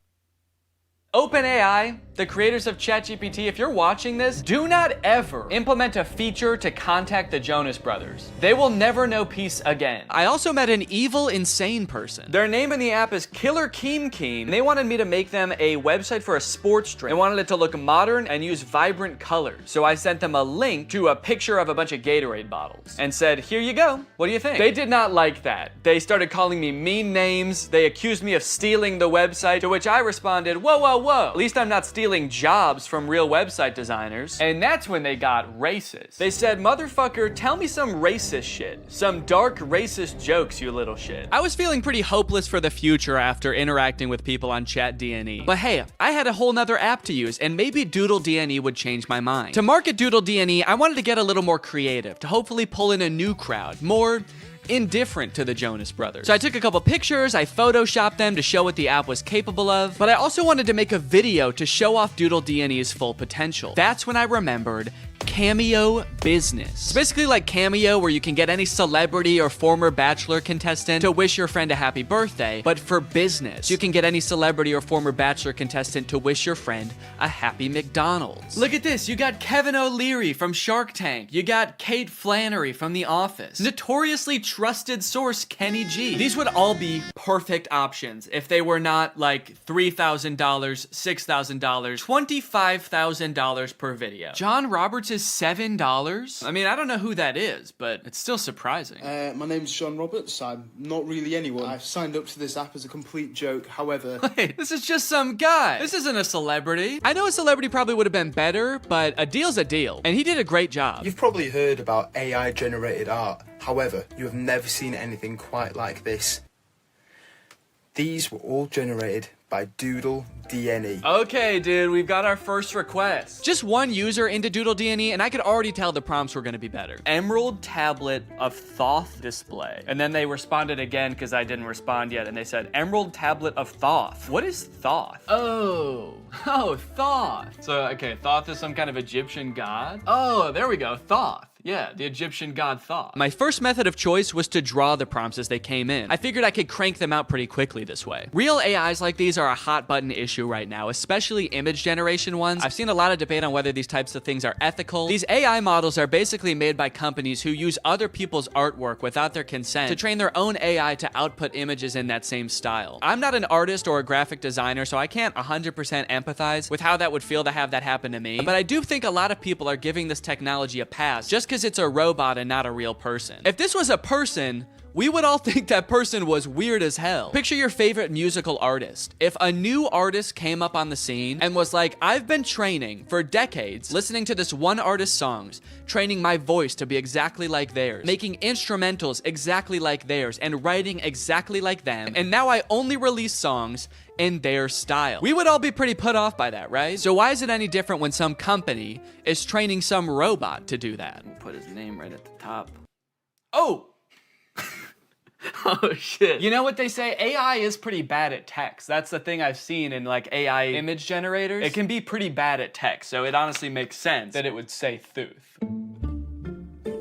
OpenAI, the creators of ChatGPT, if you're watching this, do not ever implement a feature to contact the Jonas Brothers. They will never know peace again. I also met an evil, insane person. Their name in the app is Killer Keem Keem, and they wanted me to make them a website for a sports drink. They wanted it to look modern and use vibrant colors. So I sent them a link to a picture of a bunch of Gatorade bottles and said, here you go. What do you think? They did not like that. They started calling me mean names. They accused me of stealing the website, to which I responded, whoa, whoa, whoa. At least I'm not stealing jobs from real website designers. And that's when they got racist. They said, motherfucker, tell me some racist shit. Some dark racist jokes, you little shit. I was feeling pretty hopeless for the future after interacting with people on ChatDNE. But hey, I had a whole nother app to use, and maybe Doodle DNE would change my mind. To market Doodle DNE, I wanted to get a little more creative, to hopefully pull in a new crowd, more indifferent to the Jonas Brothers. So I took a couple pictures, I photoshopped them to show what the app was capable of, but I also wanted to make a video to show off Doodle DNE's full potential. That's when I remembered Cameo Business. It's basically like Cameo, where you can get any celebrity or former Bachelor contestant to wish your friend a happy birthday, but for business. You can get any celebrity or former Bachelor contestant to wish your friend a happy McDonald's. Look at this, you got Kevin O'Leary from Shark Tank. You got Kate Flannery from The Office. Notoriously trusted source Kenny G. These would all be perfect options if they were not like $3,000, $6,000, $25,000 per video. John Roberts is $7? I mean, I don't know who that is, but it's still surprising. My name's John Roberts. I'm not really anyone. I've signed up to this app as a complete joke. However... Wait, this is just some guy. This isn't a celebrity. I know a celebrity probably would have been better, but a deal's a deal. And he did a great job. You've probably heard about AI-generated art. However, you have never seen anything quite like this. These were all generated by Doodle DNE. Okay, dude, we've got our first request. Just one user into Doodle DNE, and I could already tell the prompts were gonna be better. Emerald tablet of Thoth display. And then they responded again, because I didn't respond yet, and they said, Emerald tablet of Thoth. What is Thoth? Oh, Thoth. So, okay, Thoth is some kind of Egyptian god? Oh, there we go, Thoth. Yeah, the Egyptian god Thoth. My first method of choice was to draw the prompts as they came in. I figured I could crank them out pretty quickly this way. Real AIs like these are a hot button issue right now, especially image generation ones. I've seen a lot of debate on whether these types of things are ethical. These AI models are basically made by companies who use other people's artwork without their consent to train their own AI to output images in that same style. I'm not an artist or a graphic designer, so I can't 100% empathize with how that would feel to have that happen to me, but I do think a lot of people are giving this technology a pass just because it's a robot and not a real person. If this was a person, we would all think that person was weird as hell. Picture your favorite musical artist. If a new artist came up on the scene and was like, I've been training for decades, listening to this one artist's songs, training my voice to be exactly like theirs, making instrumentals exactly like theirs, and writing exactly like them, and now I only release songs in their style. We would all be pretty put off by that, right? So why is it any different when some company is training some robot to do that? Put his name right at the top. Oh! Oh shit. You know what they say? AI is pretty bad at text. That's the thing I've seen in like AI image generators. It can be pretty bad at text, so it honestly makes sense that it would say Thuth.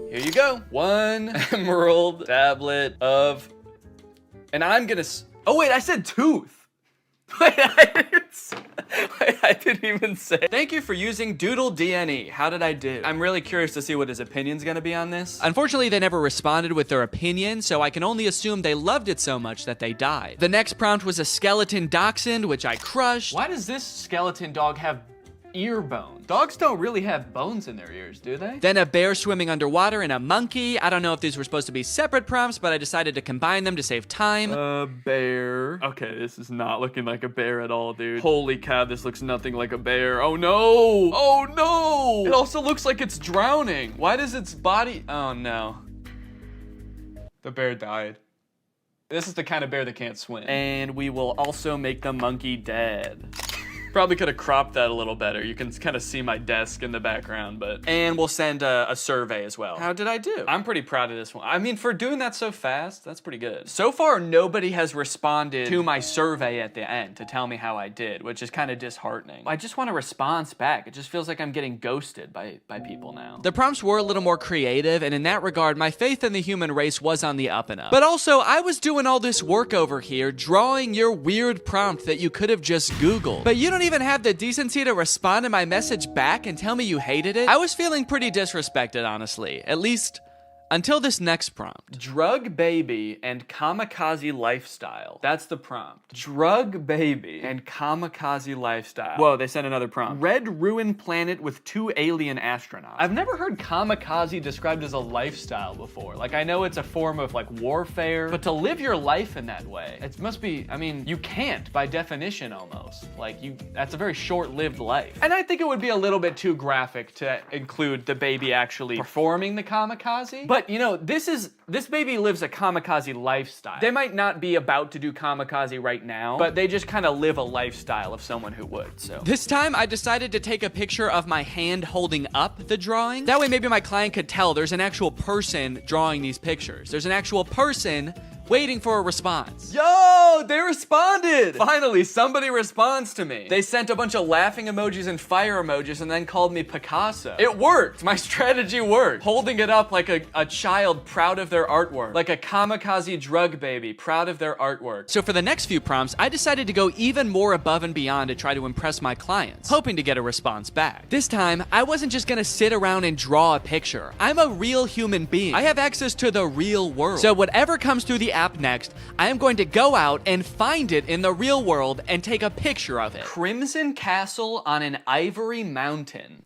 Here you go. One emerald tablet of... And I'm gonna... Oh wait, I said tooth. Wait, I didn't even say. Thank you for using Doodle DNE. How did I do? I'm really curious to see what his opinion's gonna be on this. Unfortunately, they never responded with their opinion, so I can only assume they loved it so much that they died. The next prompt was a skeleton dachshund, which I crushed. Why does this skeleton dog have ear bones? Dogs don't really have bones in their ears, do they? Then a bear swimming underwater and a monkey. I don't know if these were supposed to be separate prompts, but I decided to combine them to save time. A bear. Okay, this is not looking like a bear at all, dude. Holy cow, this looks nothing like a bear. Oh no! Oh no! It also looks like it's drowning. Why does its body... Oh no. The bear died. This is the kind of bear that can't swim. And we will also make the monkey dead. Probably could have cropped that a little better. You can kind of see my desk in the background, but... And we'll send a survey as well. How did I do? I'm pretty proud of this one. I mean, for doing that so fast, that's pretty good. So far, nobody has responded to my survey at the end to tell me how I did, which is kind of disheartening. I just want a response back. It just feels like I'm getting ghosted by people now. The prompts were a little more creative, and in that regard, my faith in the human race was on the up and up. But also, I was doing all this work over here, drawing your weird prompt that you could have just Googled. But you don't even have the decency to respond to my message back and tell me you hated it. I was feeling pretty disrespected, honestly. At least until this next prompt. Drug baby and kamikaze lifestyle. That's the prompt. Drug baby and kamikaze lifestyle. Whoa, they sent another prompt. Red ruined planet with 2 alien astronauts. I've never heard kamikaze described as a lifestyle before. Like, I know it's a form of like warfare, but to live your life in that way, it must be, I mean, you can't by definition almost. Like, that's a very short-lived life. And I think it would be a little bit too graphic to include the baby actually performing the kamikaze. But you know, this baby lives a kamikaze lifestyle. They might not be about to do kamikaze right now, but they just kind of live a lifestyle of someone who would, so. This time, I decided to take a picture of my hand holding up the drawing. That way, maybe my client could tell there's an actual person drawing these pictures. There's an actual person waiting for a response. Yo, they responded! Finally, somebody responds to me. They sent a bunch of laughing emojis and fire emojis and then called me Picasso. It worked. My strategy worked. Holding it up like a child proud of their artwork. Like a kamikaze drug baby proud of their artwork. So for the next few prompts, I decided to go even more above and beyond to try to impress my clients, hoping to get a response back. This time, I wasn't just gonna sit around and draw a picture. I'm a real human being. I have access to the real world. So whatever comes through the app next, I am going to go out and find it in the real world and take a picture of it. Crimson Castle on an Ivory Mountain.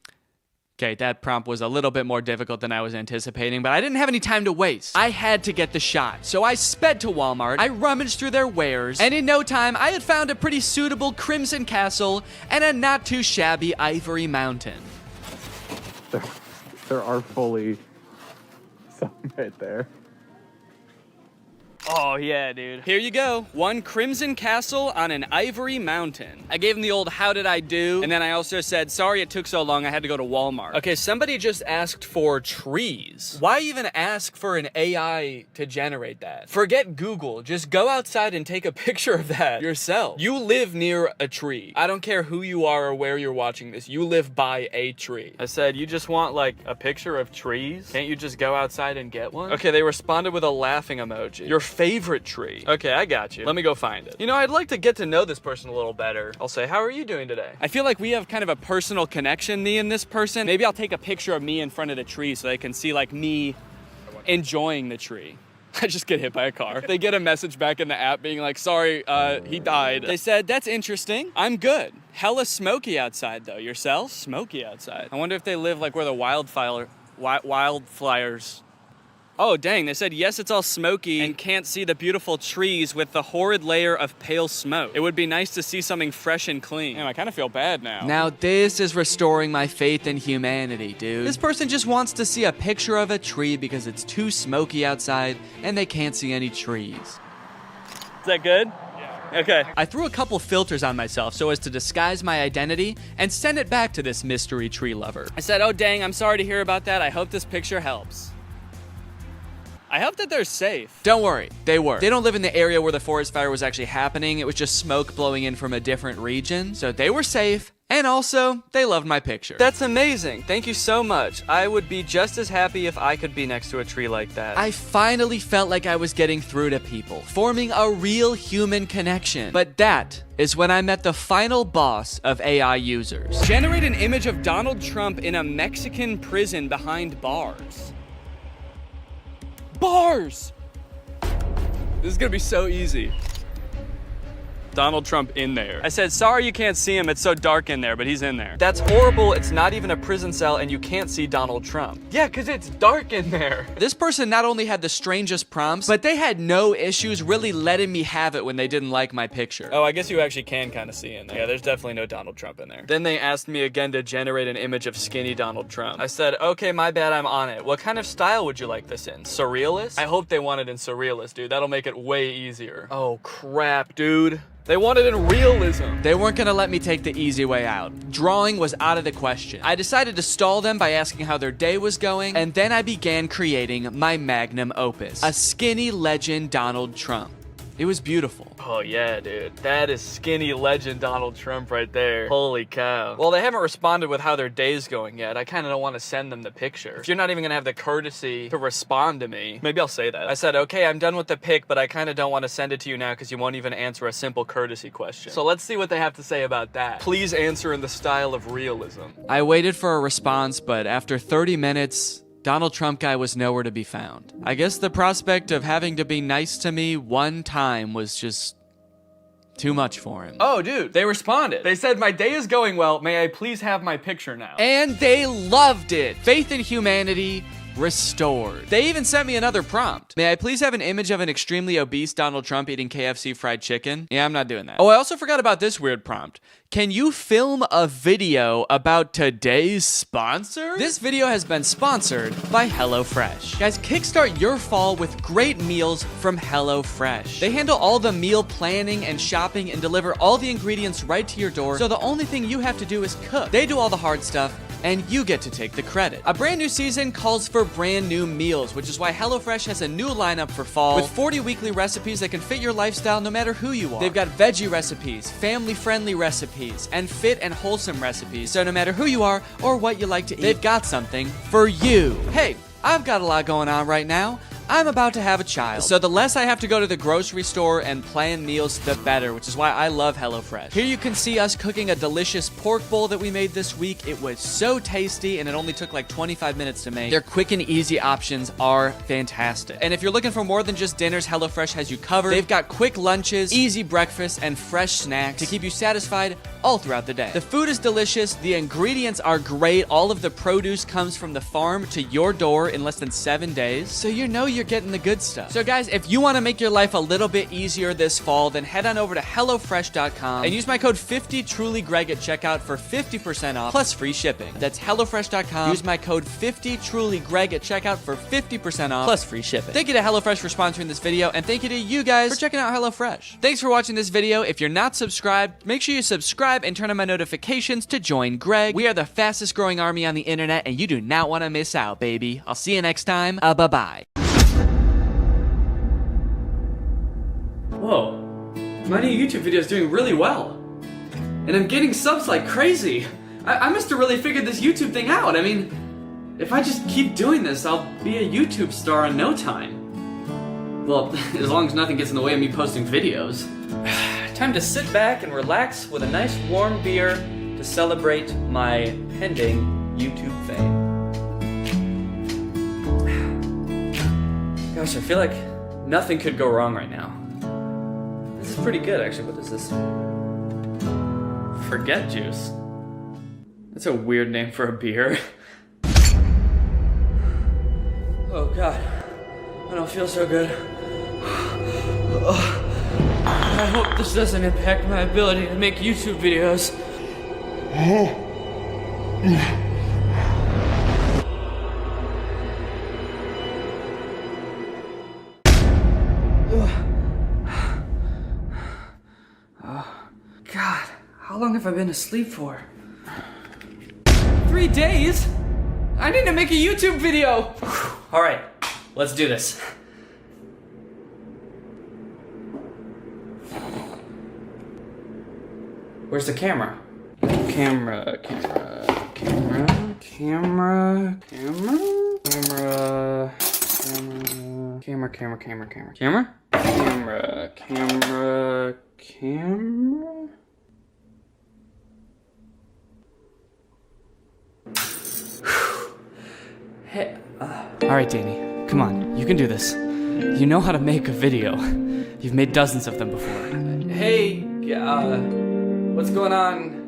Okay, that prompt was a little bit more difficult than I was anticipating, but I didn't have any time to waste. I had to get the shot, so I sped to Walmart, I rummaged through their wares, and in no time, I had found a pretty suitable Crimson Castle and a not too shabby Ivory Mountain. There are fully some right there. Oh yeah, dude. Here you go. One Crimson Castle on an Ivory Mountain. I gave him the old how did I do? And then I also said, sorry it took so long, I had to go to Walmart. Okay, somebody just asked for trees. Why even ask for an AI to generate that? Forget Google. Just go outside and take a picture of that yourself. You live near a tree. I don't care who you are or where you're watching this. You live by a tree. I said, you just want like a picture of trees? Can't you just go outside and get one? Okay, they responded with a laughing emoji. Your favorite tree. Okay, I got you. Let me go find it. You know, I'd like to get to know this person a little better. I'll say, how are you doing today? I feel like we have kind of a personal connection, me and this person. Maybe I'll take a picture of me in front of the tree so they can see like me enjoying the tree. I just get hit by a car. They get a message back in the app being like, sorry, he died. They said, that's interesting. I'm good. Hella smoky outside though. Yourself? Smoky outside. I wonder if they live like where the wildfires. Oh, dang, they said, yes, it's all smoky and can't see the beautiful trees with the horrid layer of pale smoke. It would be nice to see something fresh and clean. Damn, I kind of feel bad now. Now this is restoring my faith in humanity, dude. This person just wants to see a picture of a tree because it's too smoky outside and they can't see any trees. Is that good? Okay. I threw a couple filters on myself so as to disguise my identity and send it back to this mystery tree lover. I said, oh, dang, I'm sorry to hear about that. I hope this picture helps. I hope that they're safe. Don't worry, they were. They don't live in the area where the forest fire was actually happening. It was just smoke blowing in from a different region. So they were safe. And also, they loved my picture. That's amazing. Thank you so much. I would be just as happy if I could be next to a tree like that. I finally felt like I was getting through to people, forming a real human connection. But that is when I met the final boss of AI users. Generate an image of Donald Trump in a Mexican prison behind bars. Bars! This is gonna be so easy. Donald Trump in there. I said, sorry you can't see him, it's so dark in there, but he's in there. That's horrible, it's not even a prison cell and you can't see Donald Trump. Yeah, cause it's dark in there. This person not only had the strangest prompts, but they had no issues really letting me have it when they didn't like my picture. Oh, I guess you actually can kind of see in there. Yeah, there's definitely no Donald Trump in there. Then they asked me again to generate an image of skinny Donald Trump. I said, okay, my bad, I'm on it. What kind of style would you like this in? Surrealist? I hope they want it in surrealist, dude. That'll make it way easier. Oh, crap, dude. They wanted in realism. They weren't gonna let me take the easy way out. Drawing was out of the question. I decided to stall them by asking how their day was going, and then I began creating my magnum opus, a skinny legend Donald Trump. It was beautiful. Oh yeah, dude. That is skinny legend Donald Trump right there. Holy cow. Well, they haven't responded with how their day's going yet. I kind of don't want to send them the picture. If you're not even gonna have the courtesy to respond to me, maybe I'll say that. I said, okay, I'm done with the pic, but I kind of don't want to send it to you now because you won't even answer a simple courtesy question. So let's see what they have to say about that. Please answer in the style of realism. I waited for a response, but after 30 minutes, Donald Trump guy was nowhere to be found. I guess the prospect of having to be nice to me one time was just too much for him. Oh, dude, they responded. They said, my day is going well. May I please have my picture now? And they loved it. Faith in humanity restored. They even sent me another prompt. May I please have an image of an extremely obese Donald Trump eating KFC fried chicken? Yeah, I'm not doing that. Oh, I also forgot about this weird prompt. Can you film a video about today's sponsor? This video has been sponsored by HelloFresh. Guys, kickstart your fall with great meals from HelloFresh. They handle all the meal planning and shopping and deliver all the ingredients right to your door, so the only thing you have to do is cook. They do all the hard stuff, and you get to take the credit. A brand new season calls for brand new meals, which is why HelloFresh has a new lineup for fall with 40 weekly recipes that can fit your lifestyle no matter who you are. They've got veggie recipes, family-friendly recipes, and fit and wholesome recipes, so no matter who you are or what you like to eat, they've got something for you. Hey, I've got a lot going on right now. I'm about to have a child, so the less I have to go to the grocery store and plan meals, the better, which is why I love HelloFresh. Here you can see us cooking a delicious pork bowl that we made this week. It was so tasty, and it only took like 25 minutes to make. Their quick and easy options are fantastic. And if you're looking for more than just dinners, HelloFresh has you covered. They've got quick lunches, easy breakfasts, and fresh snacks to keep you satisfied all throughout the day. The food is delicious, the ingredients are great, all of the produce comes from the farm to your door in less than 7 days, so you know you're getting the good stuff. So guys, if you want to make your life a little bit easier this fall, then head on over to HelloFresh.com and use my code 50TrulyGreg at checkout for 50% off plus free shipping. That's HelloFresh.com. Use my code 50TrulyGreg at checkout for 50% off plus free shipping. Thank you to HelloFresh for sponsoring this video, and thank you to you guys for checking out HelloFresh. Thanks for watching this video. If you're not subscribed, make sure you subscribe and turn on my notifications to join Greg. We are the fastest growing army on the internet, and you do not want to miss out, baby. I'll see you next time. Bye-bye. Whoa, my new YouTube video is doing really well. And I'm getting subs like crazy. I must have really figured this YouTube thing out. I mean, if I just keep doing this, I'll be a YouTube star in no time. Well, as long as nothing gets in the way of me posting videos. Time to sit back and relax with a nice warm beer to celebrate my pending YouTube fame. Gosh, I feel like nothing could go wrong right now. This is pretty good, actually. What is this? Forget juice. That's a weird name for a beer. Oh god, I don't feel so good. I hope this doesn't impact my ability to make YouTube videos. God, how long have I been asleep for? 3 days? I need to make a YouTube video! Alright, let's do this. Where's the camera? Camera. Hey, alright, Danny, come on, you can do this. You know how to make a video. You've made dozens of them before. Hey, what's going on?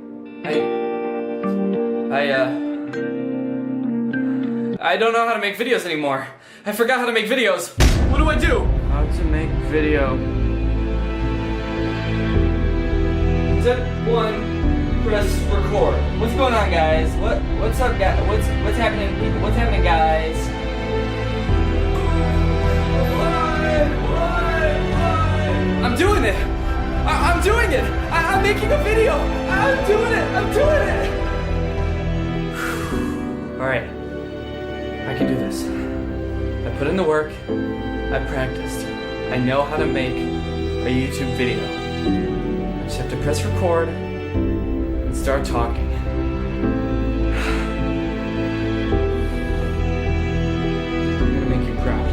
I don't know how to make videos anymore. I forgot how to make videos. What do I do? How to make video. Step 1, press record. What's going on, guys? What's up, guys? What's happening, people? What's happening, guys? What? I'm doing it. I'm doing it. I'm making a video. I'm doing it. All right. I can do this. I put in the work. I practiced. I know how to make a YouTube video. I just have to press record and start talking. I'm gonna make you proud.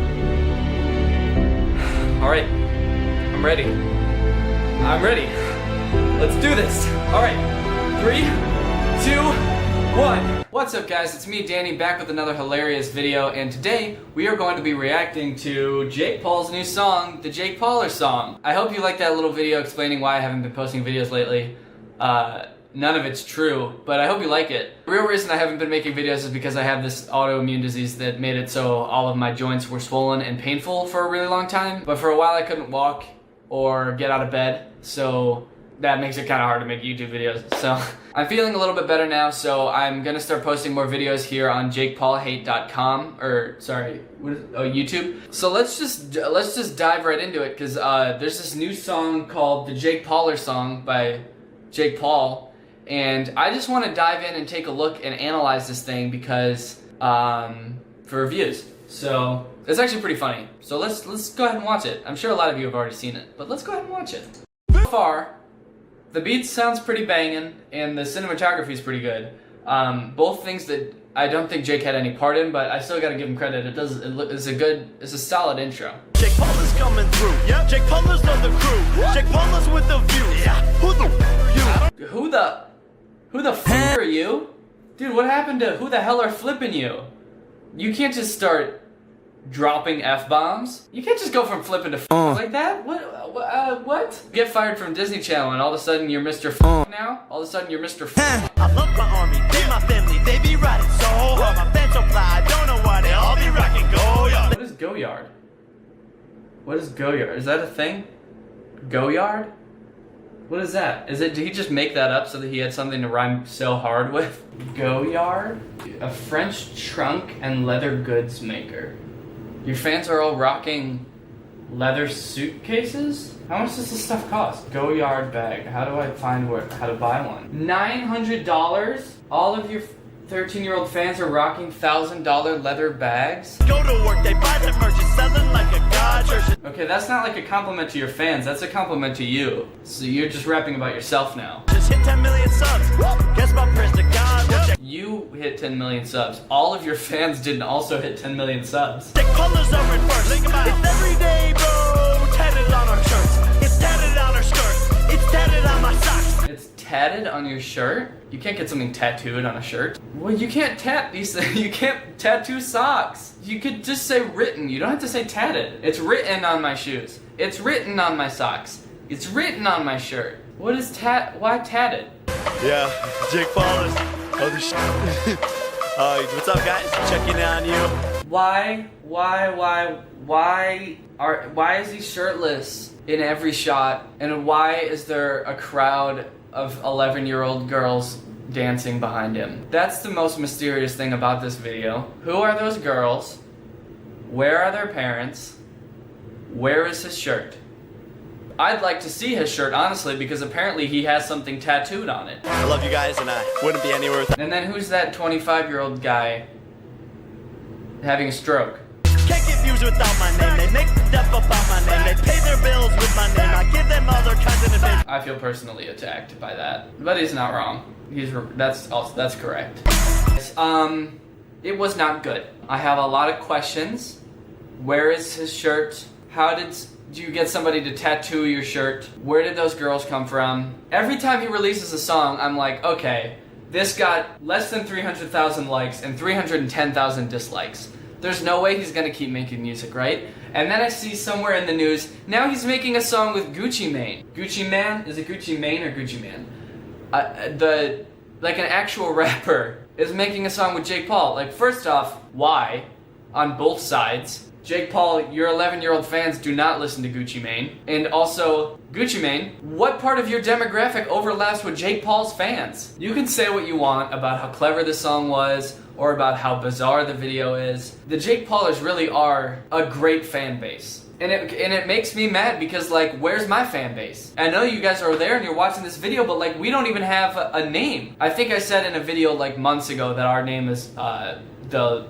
All right. I'm ready. Let's do this. All right. 3, 2, 1. What's up, guys? It's me, Danny, back with another hilarious video, and today we are going to be reacting to Jake Paul's new song, the Jake Pauler song. I hope you liked that little video explaining why I haven't been posting videos lately. None of it's true, but I hope you like it. The real reason I haven't been making videos is because I have this autoimmune disease that made it so all of my joints were swollen and painful for a really long time. But for a while I couldn't walk or get out of bed, so that makes it kind of hard to make YouTube videos. So I'm feeling a little bit better now, so I'm gonna start posting more videos here on JakePaulHate.com, or sorry, YouTube. So let's just dive right into it, because there's this new song called the Jake Pauler song by Jake Paul, and I just want to dive in and take a look and analyze this thing because for reviews. So it's actually pretty funny. So let's go ahead and watch it. I'm sure a lot of you have already seen it, but let's go ahead and watch it. So far, the beat sounds pretty banging, and the cinematography is pretty good. Both things that I don't think Jake had any part in, but I still got to give him credit. It's a solid intro. Jake Paul is coming through. Yep. Jake Paul is on the crew. What? Jake Paul is with the views. Yeah. Who the are you? Who the f are you? Dude, what happened to who the hell are flipping you? You can't just start dropping F-bombs. You can't just go from flipping to f like that. What? Get fired from Disney Channel and all of a sudden you're Mr. F now? All of a sudden you're Mr. F I love my army, they my family, they be riding so hard. My fans so fly, I don't know why they all be rocking Go-Yard. What is Go-Yard? What is Go-Yard? Is that a thing? Go-Yard? What is that? Did he just make that up so that he had something to rhyme so hard with? Go-Yard? A French trunk and leather goods maker. Your fans are all rocking leather suitcases? How much does this stuff cost? Go-Yard bag. How do I find how to buy one? $900? All of your 13-year-old fans are rocking $1,000 leather bags? Go to work, they buy their merch, it's selling like a god church. Okay, that's not like a compliment to your fans, that's a compliment to you. So you're just rapping about yourself now. Just hit 10 million subs. Guess my prayers to God. You hit 10 million subs. All of your fans didn't also hit 10 million subs. The colors are in first. It's every day, bro. Tatted on our shirts. It's tatted on our skirts. It's tatted on my socks. It's tatted on your shirt? You can't get something tattooed on a shirt. Well, you can't these things. You can't tattoo socks. You could just say written. You don't have to say tatted. It's written on my shoes. It's written on my socks. It's written on my shirt. What is why tatted? Yeah, Jake Paul is. Holy shit. What's up, guys? Checking on you. Why is he shirtless in every shot? And why is there a crowd of 11-year-old girls dancing behind him? That's the most mysterious thing about this video. Who are those girls? Where are their parents? Where is his shirt? I'd like to see his shirt, honestly, because apparently he has something tattooed on it. I love you guys, and I wouldn't be anywhere without. And then who's that 25-year-old guy having a stroke? Can't get views without my name. They make stuff about my name. They pay their bills with my name. I give them other kinds of advice. I feel personally attacked by that, but he's not wrong. That's correct. It was not good. I have a lot of questions. Where is his shirt? How did you get somebody to tattoo your shirt? Where did those girls come from? Every time he releases a song, I'm like, okay, this got less than 300,000 likes and 310,000 dislikes. There's no way he's gonna keep making music, right? And then I see somewhere in the news, now he's making a song with Gucci Mane. Gucci Man? Is it Gucci Mane or Gucci Man? Like an actual rapper is making a song with Jake Paul. Like, first off, why? On both sides. Jake Paul, your 11-year-old fans do not listen to Gucci Mane. And also, Gucci Mane, what part of your demographic overlaps with Jake Paul's fans? You can say what you want about how clever the song was, or about how bizarre the video is. The Jake Paulers really are a great fan base. And it makes me mad because, like, where's my fan base? I know you guys are there and you're watching this video, but, like, we don't even have a name. I think I said in a video, like, months ago that our name is, the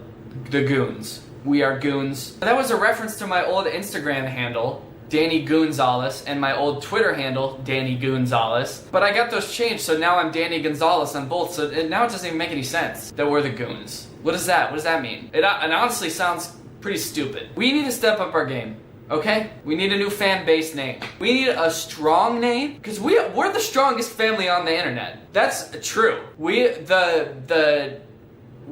Goons. We are Goons. That was a reference to my old Instagram handle, Danny Gonzalez, and my old Twitter handle, Danny Gonzalez. But I got those changed, so now I'm Danny Gonzalez on both, so now it doesn't even make any sense that we're the Goons. What is that? What does that mean? It honestly sounds pretty stupid. We need to step up our game, okay? We need a new fan base name. We need a strong name, because we're the strongest family on the internet. That's true.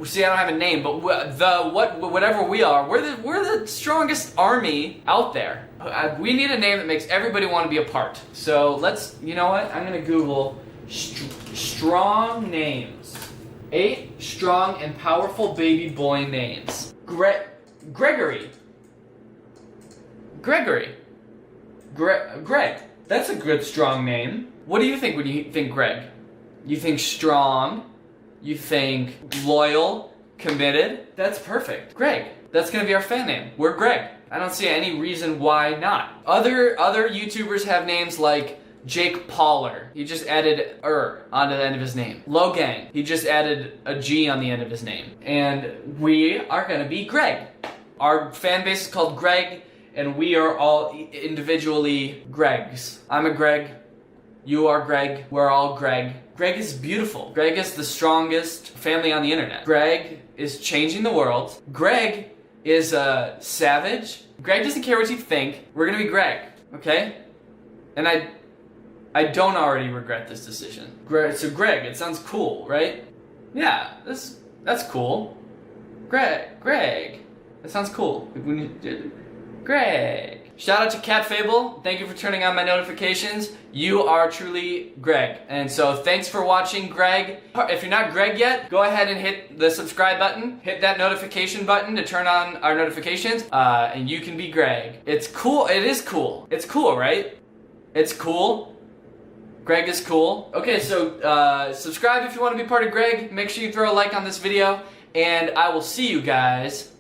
See, I don't have a name, but whatever we are, we're the strongest army out there. We need a name that makes everybody want to be a part. So you know what? I'm gonna Google strong names. 8 strong and powerful baby boy names. Gregory. Greg. That's a good strong name. What do you think when you think Greg? You think strong? You think loyal, committed? That's perfect. Greg. That's gonna be our fan name. We're Greg. I don't see any reason why not. Other YouTubers have names like Jake Pauler. He just added onto the end of his name. Logang. He just added a G on the end of his name. And we are gonna be Greg. Our fan base is called Greg, and we are all individually Gregs. I'm a Greg. You are Greg. We're all Greg. Greg is beautiful. Greg is the strongest family on the internet. Greg is changing the world. Greg is a savage. Greg doesn't care what you think. We're gonna be Greg, okay? And I don't already regret this decision. So Greg, it sounds cool, right? Yeah, that's cool. Greg. That sounds cool. Greg. Shout out to Cat Fable. Thank you for turning on my notifications. You are truly Greg. And so thanks for watching, Greg. If you're not Greg yet, go ahead and hit the subscribe button. Hit that notification button to turn on our notifications. And you can be Greg. It's cool. It is cool. It's cool, right? It's cool. Greg is cool. Okay, so subscribe if you want to be part of Greg. Make sure you throw a like on this video. And I will see you guys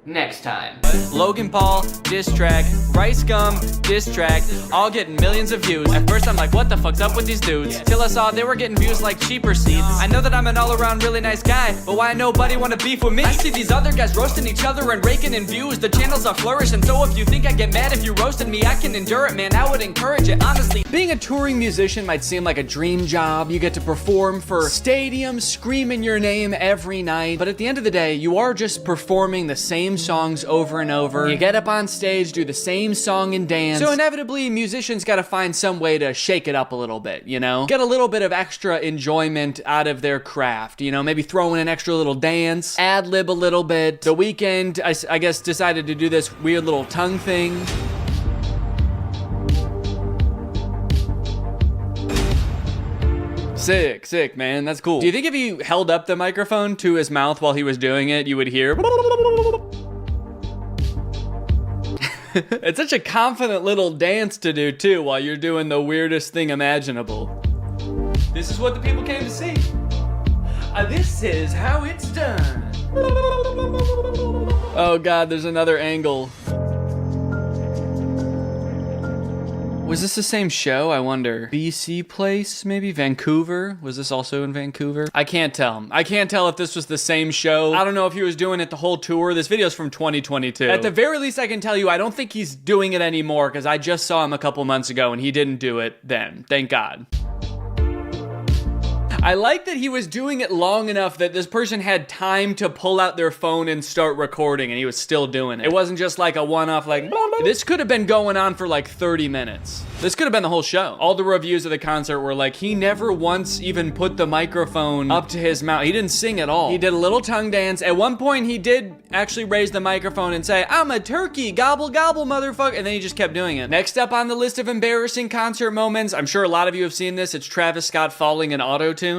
next time. Logan Paul, diss track. Rice Gum, diss track. All getting millions of views. At first I'm like, what the fuck's up with these dudes? Till I saw they were getting views like cheaper seats. I know that I'm an all-around really nice guy, but why nobody wanna beef with me? I see these other guys roasting each other and raking in views. The channels are flourishing, so if you think I get mad if you roasted me, I can endure it, man. I would encourage it, honestly. Being a touring musician might seem like a dream job. You get to perform for stadiums, screaming your name every night. But at the end of the day, you are just performing the same songs over and over. You get up on stage, do the same song and dance. So inevitably, musicians gotta find some way to shake it up a little bit, you know? Get a little bit of extra enjoyment out of their craft, you know? Maybe throw in an extra little dance, ad-lib a little bit. The Weeknd, I guess, decided to do this weird little tongue thing. Sick, man. That's cool. Do you think if you held up the microphone to his mouth while he was doing it, you would hear? It's such a confident little dance to do, too, while you're doing the weirdest thing imaginable. This is what the people came to see. This is how it's done. Oh, God, there's another angle. Was this the same show? I wonder. BC Place, maybe? Vancouver? Was this also in Vancouver? I can't tell. I can't tell if this was the same show. I don't know if he was doing it the whole tour. This video's from 2022. At the very least, I can tell you, I don't think he's doing it anymore because I just saw him a couple months ago and he didn't do it then. Thank God. I like that he was doing it long enough that this person had time to pull out their phone and start recording, and he was still doing it. It wasn't just like a one-off, like, this could have been going on for like 30 minutes. This could have been the whole show. All the reviews of the concert were like, he never once even put the microphone up to his mouth. He didn't sing at all. He did a little tongue dance. At one point, he did actually raise the microphone and say, I'm a turkey, gobble, gobble, motherfucker, and then he just kept doing it. Next up on the list of embarrassing concert moments, I'm sure a lot of you have seen this, it's Travis Scott falling in auto-tune.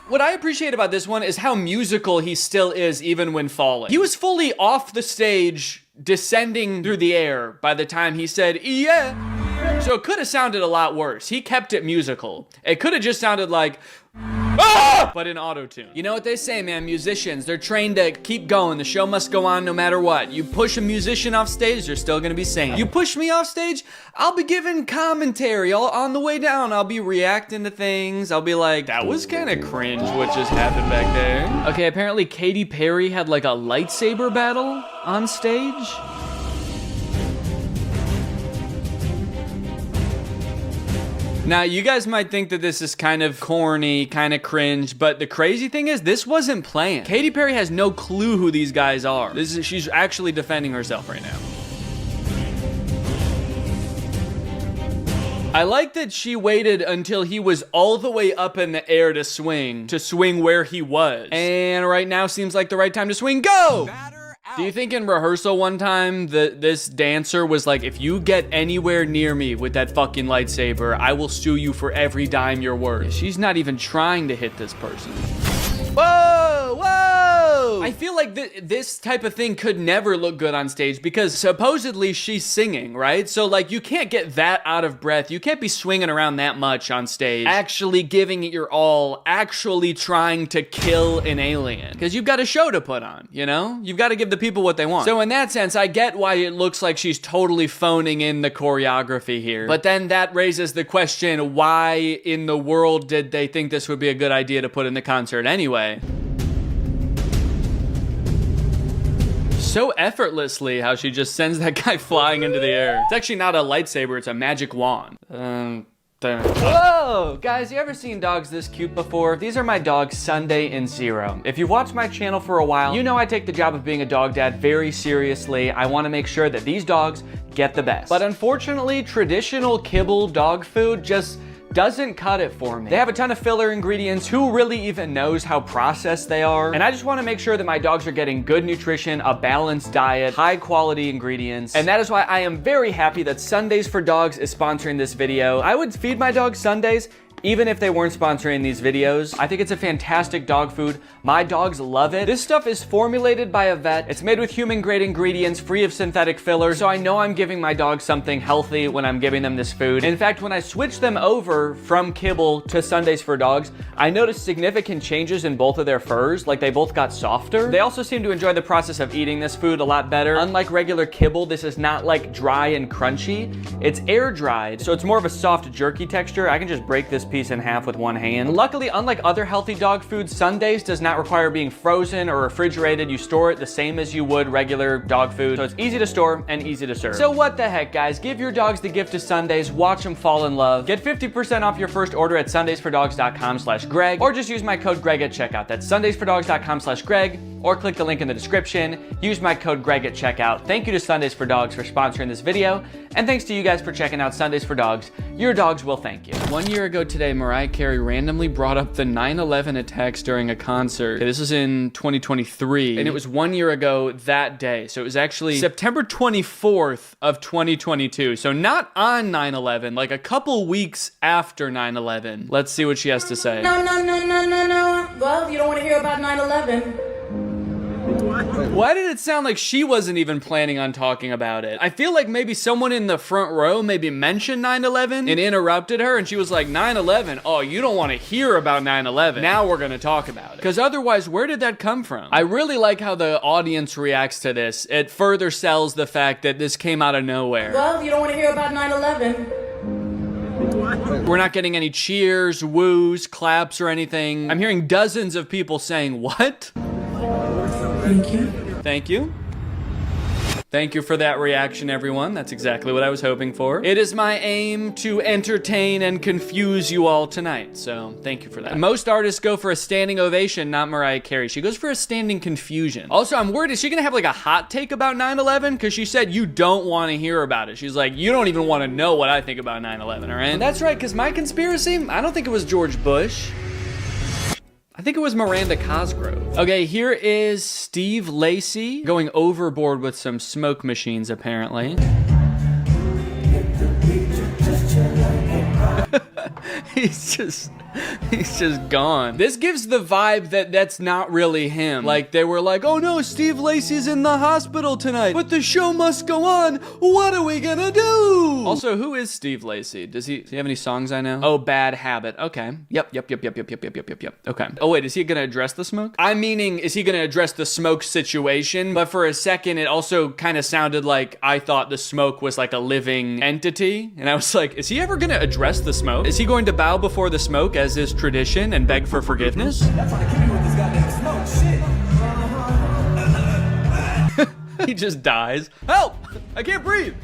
What I appreciate about this one is how musical he still is even when falling. He was fully off the stage, descending through the air by the time he said, yeah. So it could have sounded a lot worse. He kept it musical. It could have just sounded like, ah! But in auto-tune. You know what they say, man, musicians, they're trained to keep going. The show must go on no matter what. You push a musician off stage, they're still gonna be singing. You push me off stage, I'll be giving commentary. On the way down, I'll be reacting to things. I'll be like, that was kind of cringe what just happened back there. Okay, apparently Katy Perry had like a lightsaber battle on stage. Now, you guys might think that this is kind of corny, kind of cringe, but the crazy thing is, this wasn't planned. Katy Perry has no clue who these guys are. She's actually defending herself right now. I like that she waited until he was all the way up in the air to swing where he was. And right now seems like the right time to swing. Go! Do you think in rehearsal one time this dancer was like, if you get anywhere near me with that fucking lightsaber, I will sue you for every dime you're worth? She's not even trying to hit this person. Whoa, whoa! whoa! I feel like this type of thing could never look good on stage because supposedly she's singing, right? So like you can't get that out of breath. You can't be swinging around that much on stage, actually giving it your all, actually trying to kill an alien. Because you've got a show to put on, you know? You've got to give the people what they want. So in that sense, I get why it looks like she's totally phoning in the choreography here. But then that raises the question, why in the world did they think this would be a good idea to put in the concert anyway? So effortlessly how she just sends that guy flying into the air. It's actually not a lightsaber, it's a magic wand. Whoa! Guys, you ever seen dogs this cute before? These are my dogs, Sunday and Zero. If you've watched my channel for a while, you know I take the job of being a dog dad very seriously. I want to make sure that these dogs get the best. But unfortunately, traditional kibble dog food just doesn't cut it for me. They have a ton of filler ingredients. Who really even knows how processed they are? And I just want to make sure that my dogs are getting good nutrition, a balanced diet, high quality ingredients. And that is why I am very happy that Sundays for Dogs is sponsoring this video. I would feed my dogs Sundays even if they weren't sponsoring these videos. I think it's a fantastic dog food. My dogs love it. This stuff is formulated by a vet. It's made with human grade ingredients, free of synthetic fillers. So I know I'm giving my dogs something healthy when I'm giving them this food. In fact, when I switched them over from kibble to Sundays for Dogs, I noticed significant changes in both of their furs. Like they both got softer. They also seem to enjoy the process of eating this food a lot better. Unlike regular kibble, this is not like dry and crunchy. It's air dried, so it's more of a soft jerky texture. I can just break this piece in half with one hand. Luckily, unlike other healthy dog foods, Sundays does not require being frozen or refrigerated. You store it the same as you would regular dog food, so it's easy to store and easy to serve. So what the heck, guys? Give your dogs the gift of Sundays. Watch them fall in love. Get 50% off your first order at sundaysfordogs.com/Greg, or just use my code Greg at checkout. That's sundaysfordogs.com/Greg, or click the link in the description. Use my code Greg at checkout. Thank you to Sundays for Dogs for sponsoring this video, and thanks to you guys for checking out Sundays for Dogs. Your dogs will thank you. 1 year ago today, Mariah Carey randomly brought up the 9/11 attacks during a concert. Okay, this was in 2023, and it was 1 year ago that day. So it was actually September 24th of 2022. So not on 9/11, like a couple weeks after 9/11. Let's see what she has to say. No. Well, you don't want to hear about 9/11. Why did it sound like she wasn't even planning on talking about it? I feel like maybe someone in the front row maybe mentioned 9/11 and interrupted her, and she was like, 9/11? Oh, you don't want to hear about 9/11. Now we're gonna talk about it. Because otherwise, where did that come from? I really like how the audience reacts to this. It further sells the fact that this came out of nowhere. Well, you don't want to hear about 9/11. We're not getting any cheers, woos, claps, or anything. I'm hearing dozens of people saying, what? Thank you. Thank you. Thank you for that reaction, everyone. That's exactly what I was hoping for. It is my aim to entertain and confuse you all tonight, so thank you for that. Most artists go for a standing ovation, not Mariah Carey. She goes for a standing confusion. Also, I'm worried, is she gonna have like a hot take about 9/11? Because she said you don't want to hear about it. She's like, you don't even want to know what I think about 9/11, all right? And that's right, because my conspiracy, I don't think it was George Bush. I think it was Miranda Cosgrove. Okay, here is Steve Lacy going overboard with some smoke machines, apparently. He's just gone. This gives the vibe that that's not really him. Like they were like, oh no, Steve Lacy's in the hospital tonight, but the show must go on. What are we gonna do? Also, who is Steve Lacy? Does he have any songs I know? Oh, Bad Habit. Okay. Yep. Okay. Oh wait, is he gonna address the smoke? I'm meaning, is he gonna address the smoke situation? But for a second, it also kind of sounded like I thought the smoke was like a living entity. And I was like, is he ever gonna address the smoke? Is he going to bow before the smoke as is tradition and beg for forgiveness? He just dies. Help! I can't breathe!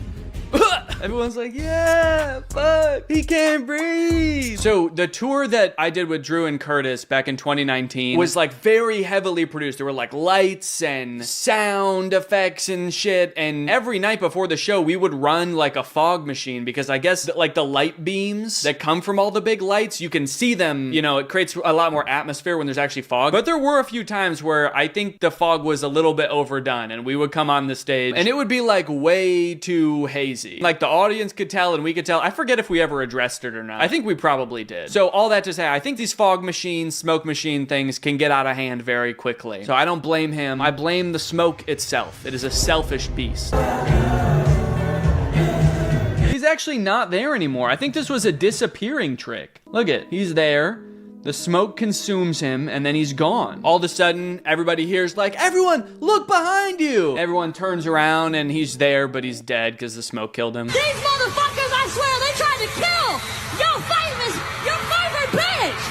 Everyone's like, yeah, fuck, he can't breathe. So the tour that I did with Drew and Curtis back in 2019 was like very heavily produced. There were like lights and sound effects and shit. And every night before the show, we would run like a fog machine because I guess like the light beams that come from all the big lights, you can see them, you know, it creates a lot more atmosphere when there's actually fog. But there were a few times where I think the fog was a little bit overdone and we would come on the stage and it would be like way too hazy. Like the audience could tell and we could tell. I forget if we ever addressed it or not. I think we probably did. So all that to say, I think these fog machines, smoke machine things can get out of hand very quickly. So I don't blame him. I blame the smoke itself. It is a selfish beast. He's actually not there anymore. I think this was a disappearing trick. Look at, he's there. The smoke consumes him, and then he's gone. All of a sudden, everybody hears like, everyone, look behind you! Everyone turns around, and he's there, but he's dead because the smoke killed him. These motherfuckers, I swear, they tried to kill your favorite bitch!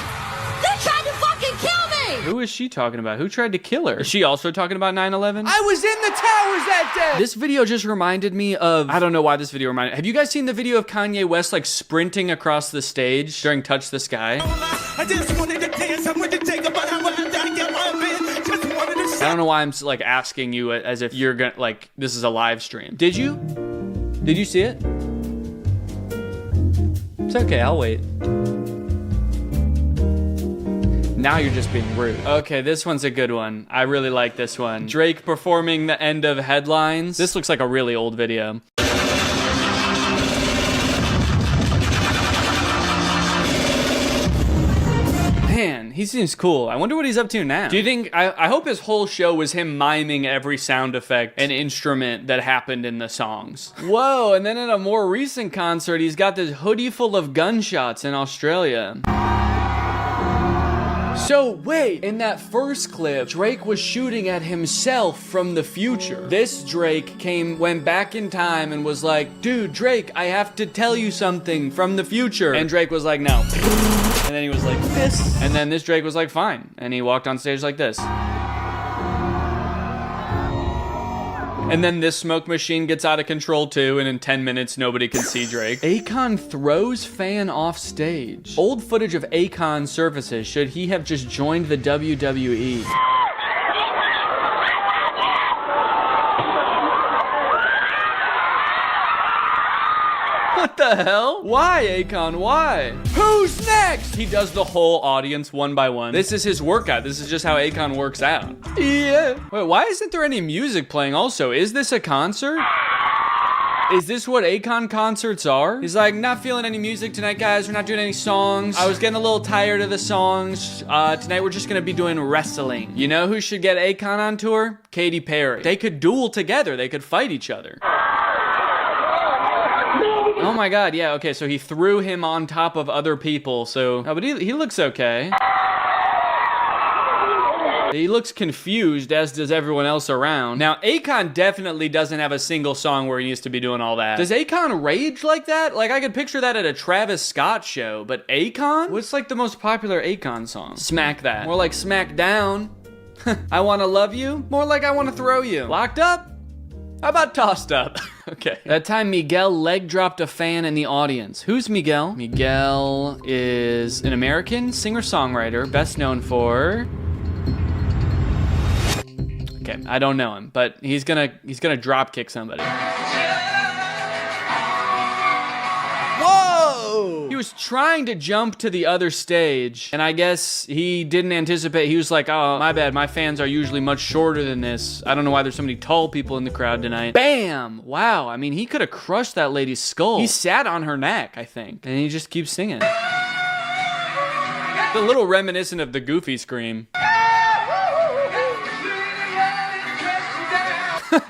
They tried to fucking kill me! Who is she talking about? Who tried to kill her? Is she also talking about 9/11? I was in the towers that day! This video just reminded me of, I don't know why this video reminded, have you guys seen the video of Kanye West like sprinting across the stage during Touch the Sky? I just wanted to dance, I went to take a but I wanted to get my bed. Just wanted to I don't know why I'm like asking you as if you're gonna, like, this is a live stream. Did you? Did you see it? It's okay, I'll wait. Now you're just being rude. Okay, this one's a good one. I really like this one. Drake performing the end of Headlines. This looks like a really old video. Man, he seems cool. I wonder what he's up to now. Do you think, I hope his whole show was him miming every sound effect and instrument that happened in the songs. Whoa, and then at a more recent concert, he's got this hoodie full of gunshots in Australia. So wait, in that first clip, Drake was shooting at himself from the future. This Drake went back in time and was like, dude, Drake, I have to tell you something from the future. And Drake was like, no. And then he was like, this. And then this Drake was like, fine. And he walked on stage like this. And then this smoke machine gets out of control too, and in 10 minutes, nobody can see Drake. Akon throws fan off stage. Old footage of Akon surfaces. Should he have just joined the WWE? What the hell? Why, Akon? Why? Who's next? He does the whole audience one by one. This is his workout. This is just how Akon works out. Yeah. Wait, why isn't there any music playing also? Is this a concert? Is this what Akon concerts are? He's like, not feeling any music tonight, guys. We're not doing any songs. I was getting a little tired of the songs. Tonight we're just gonna be doing wrestling. You know who should get Akon on tour? Katy Perry. They could duel together. They could fight each other. Oh my god, yeah, okay, so he threw him on top of other people, so... Oh, but he looks okay. He looks confused, as does everyone else around. Now, Akon definitely doesn't have a single song where he needs to be doing all that. Does Akon rage like that? Like, I could picture that at a Travis Scott show, but Akon? What's like the most popular Akon song? Smack That. More like Smack Down. I Wanna Love You? More like I Wanna Throw You. Locked Up? How about Tossed Up? Okay. That time Miguel leg dropped a fan in the audience. Who's Miguel? Miguel is an American singer-songwriter, best known for... Okay, I don't know him, but he's gonna drop kick somebody. Whoa! He was trying to jump to the other stage, and I guess he didn't anticipate. He was like, oh, my bad, my fans are usually much shorter than this. I don't know why there's so many tall people in the crowd tonight. Bam! Wow, I mean, he could have crushed that lady's skull. He sat on her neck, I think, and he just keeps singing. A little reminiscent of the Goofy scream.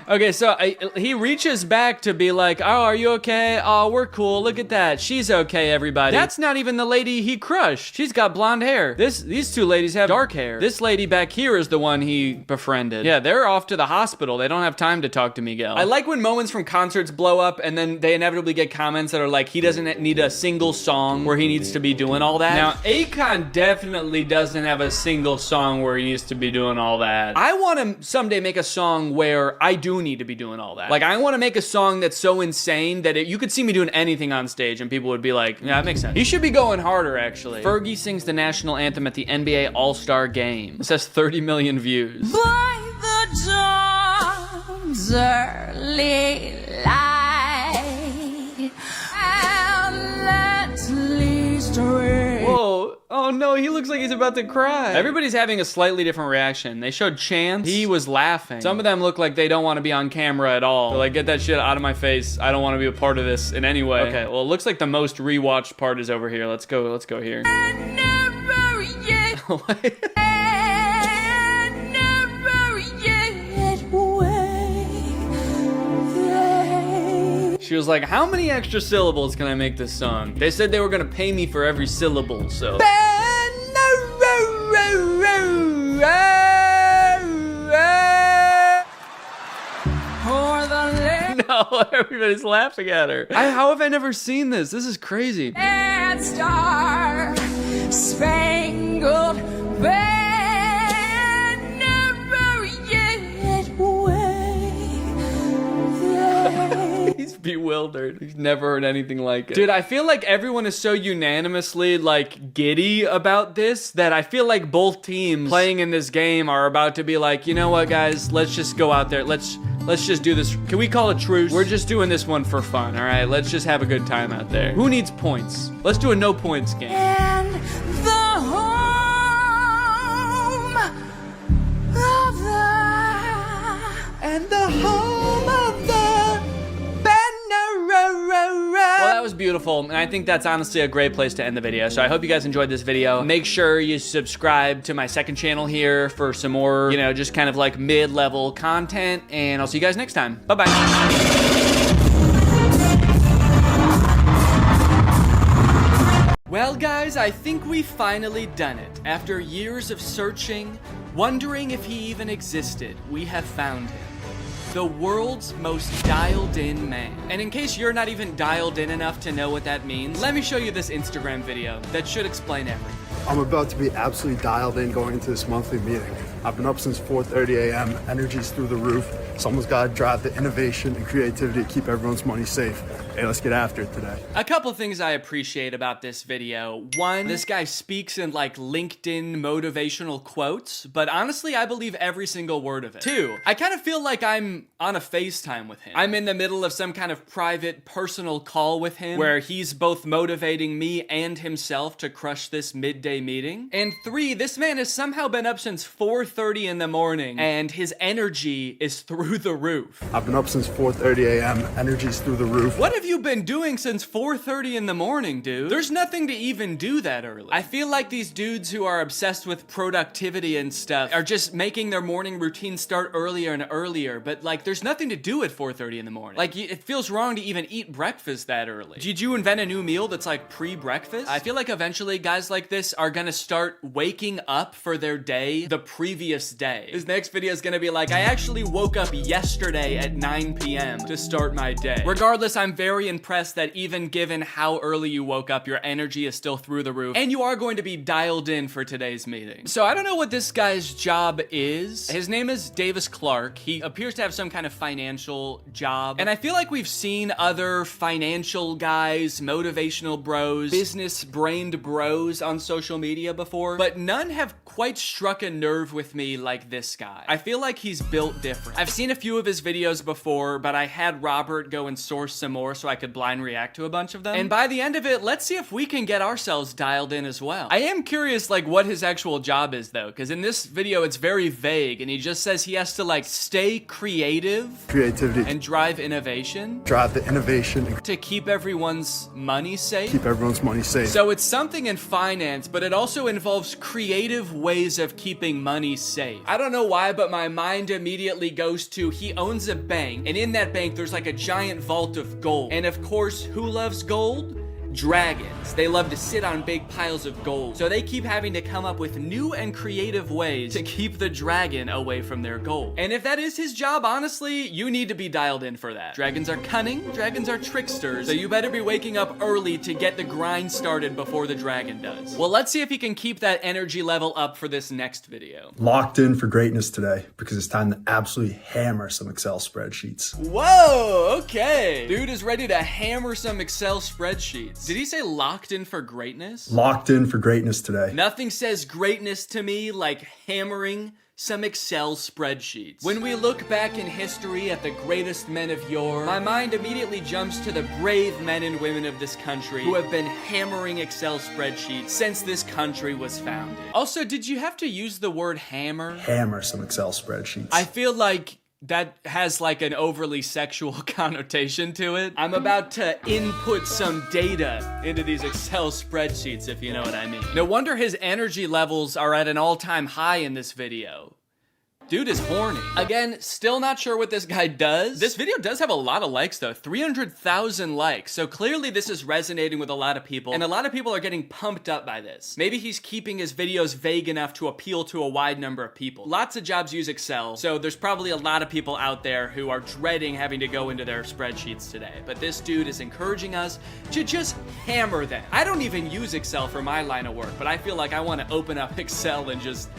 Okay, so he reaches back to be like, oh, are you okay? Oh, we're cool. Look at that. She's okay, everybody. That's not even the lady he crushed. She's got blonde hair. These two ladies have dark hair. This lady back here is the one he befriended. Yeah, they're off to the hospital. They don't have time to talk to Miguel. I like when moments from concerts blow up and then they inevitably get comments that are like, he doesn't need a single song where he needs to be doing all that. Now, Akon definitely doesn't have a single song where he needs to be doing all that. I want to someday make a song where I do need to be doing all that. Like, I want to make a song that's so insane that you could see me doing anything on stage and people would be like, yeah, that makes sense. He should be going harder, actually. Fergie sings the national anthem at the NBA All-Star Game. This has 30 million views. By the dawn's early light, and at least Whoa. Oh no, he looks like he's about to cry. Everybody's having a slightly different reaction. They showed Chance. He was laughing. Some of them look like they don't want to be on camera at all. They're like, get that shit out of my face. I don't want to be a part of this in any way. Okay, well, it looks like the most rewatched part is over here. Let's go here. She was like, how many extra syllables can I make this song? They said they were gonna pay me for every syllable, so. No, everybody's laughing at her. How have I never seen this? This is crazy. And Star Spangled Banner yet wave. He's bewildered. He's never heard anything like it. Dude, I feel like everyone is so unanimously like giddy about this that I feel like both teams playing in this game are about to be like, you know what, guys? Let's just go out there. Let's just do this. Can we call a truce? We're just doing this one for fun, all right? Let's just have a good time out there. Who needs points? Let's do a no points game. And the home of the banner. Well, that was beautiful, and I think that's honestly a great place to end the video. So I hope you guys enjoyed this video. Make sure you subscribe to my second channel here for some more, you know, just kind of like mid-level content, and I'll see you guys next time. Bye-bye. Well, guys, I think we've finally done it. After years of searching, wondering if he even existed, we have found him. The world's most dialed-in man. And in case you're not even dialed in enough to know what that means, let me show you this Instagram video that should explain everything. I'm about to be absolutely dialed in going into this monthly meeting. I've been up since 4:30 a.m. Energy's through the roof. Someone's got to drive the innovation and creativity to keep everyone's money safe. Hey, let's get after it today. A couple things I appreciate about this video. One, this guy speaks in like LinkedIn motivational quotes, but honestly, I believe every single word of it. Two, I kind of feel like I'm on a FaceTime with him. I'm in the middle of some kind of private personal call with him where he's both motivating me and himself to crush this midday meeting. And three, this man has somehow been up since 4:30 in the morning and his energy is through the roof. I've been up since 4:30 a.m. Energy's through the roof. What have you been doing since 4:30 in the morning, dude? There's nothing to even do that early. I feel like these dudes who are obsessed with productivity and stuff are just making their morning routine start earlier and earlier, but like there's nothing to do at 4:30 in the morning. Like it feels wrong to even eat breakfast that early. Did you invent a new meal that's like pre-breakfast? I feel like eventually guys like this are gonna start waking up for their day the previous day. His next video is gonna be like, I actually woke up yesterday at 9 p.m. to start my day. Regardless, I'm very impressed that even given how early you woke up, your energy is still through the roof, and you are going to be dialed in for today's meeting. So I don't know what this guy's job is. His name is Davis Clark. He appears to have some kind of financial job, and I feel like we've seen other financial guys, motivational bros, business-brained bros on social media before, but none have quite struck a nerve with me like this guy. I feel like he's built different. I've seen a few of his videos before, but I had Robert go and source some more so I could blind react to a bunch of them. And by the end of it, let's see if we can get ourselves dialed in as well. I am curious like what his actual job is though, because in this video it's very vague and he just says he has to like stay creative, creativity, and drive innovation. Drive the innovation to keep everyone's money safe. Keep everyone's money safe. So it's something in finance, but it also involves creative ways of keeping money safe. I don't know why, but my mind immediately goes to he owns a bank, and in that bank there's like a giant vault of gold. And of course, who loves gold? Dragons. They love to sit on big piles of gold. So they keep having to come up with new and creative ways to keep the dragon away from their gold. And if that is his job, honestly, you need to be dialed in for that. Dragons are cunning, dragons are tricksters, so you better be waking up early to get the grind started before the dragon does. Well, let's see if he can keep that energy level up for this next video. Locked in for greatness today because it's time to absolutely hammer some Excel spreadsheets. Whoa, okay. Dude is ready to hammer some Excel spreadsheets. Did he say locked in for greatness? Locked in for greatness today. Nothing says greatness to me like hammering some Excel spreadsheets. When we look back in history at the greatest men of yore, my mind immediately jumps to the brave men and women of this country who have been hammering Excel spreadsheets since this country was founded. Also, did you have to use the word hammer? Hammer some Excel spreadsheets. I feel like that has like an overly sexual connotation to it. I'm about to input some data into these Excel spreadsheets, if you know what I mean. No wonder his energy levels are at an all-time high in this video. Dude is horny. Again, still not sure what this guy does. This video does have a lot of likes though, 300,000 likes. So clearly this is resonating with a lot of people, and a lot of people are getting pumped up by this. Maybe he's keeping his videos vague enough to appeal to a wide number of people. Lots of jobs use Excel, so there's probably a lot of people out there who are dreading having to go into their spreadsheets today. But this dude is encouraging us to just hammer them. I don't even use Excel for my line of work, but I feel like I want to open up Excel and just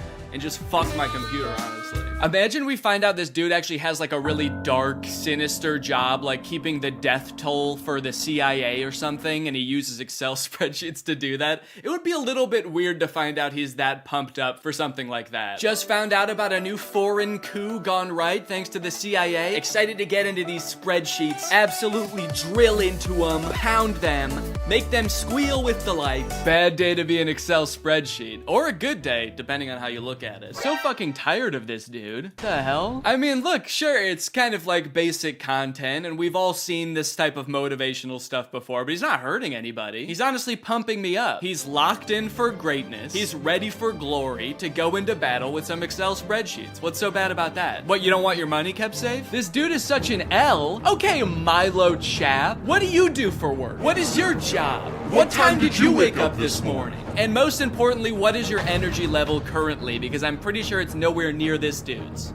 fuck my computer, honestly. Imagine we find out this dude actually has like a really dark, sinister job, like keeping the death toll for the CIA or something, and he uses Excel spreadsheets to do that. It would be a little bit weird to find out he's that pumped up for something like that. Just found out about a new foreign coup gone right thanks to the CIA. Excited to get into these spreadsheets, absolutely drill into them, pound them, make them squeal with delight. Bad day to be an Excel spreadsheet, or a good day, depending on how you look at it. So fucking tired of this dude. The hell? I mean, look, sure, it's kind of like basic content, and we've all seen this type of motivational stuff before, but he's not hurting anybody. He's honestly pumping me up. He's locked in for greatness. He's ready for glory to go into battle with some Excel spreadsheets. What's so bad about that? What, you don't want your money kept safe? This dude is such an L. Okay, Milo chap. What do you do for work? What is your job? What time did you wake up this morning? And most importantly, what is your energy level currently? Because I'm pretty sure it's nowhere near this dude's.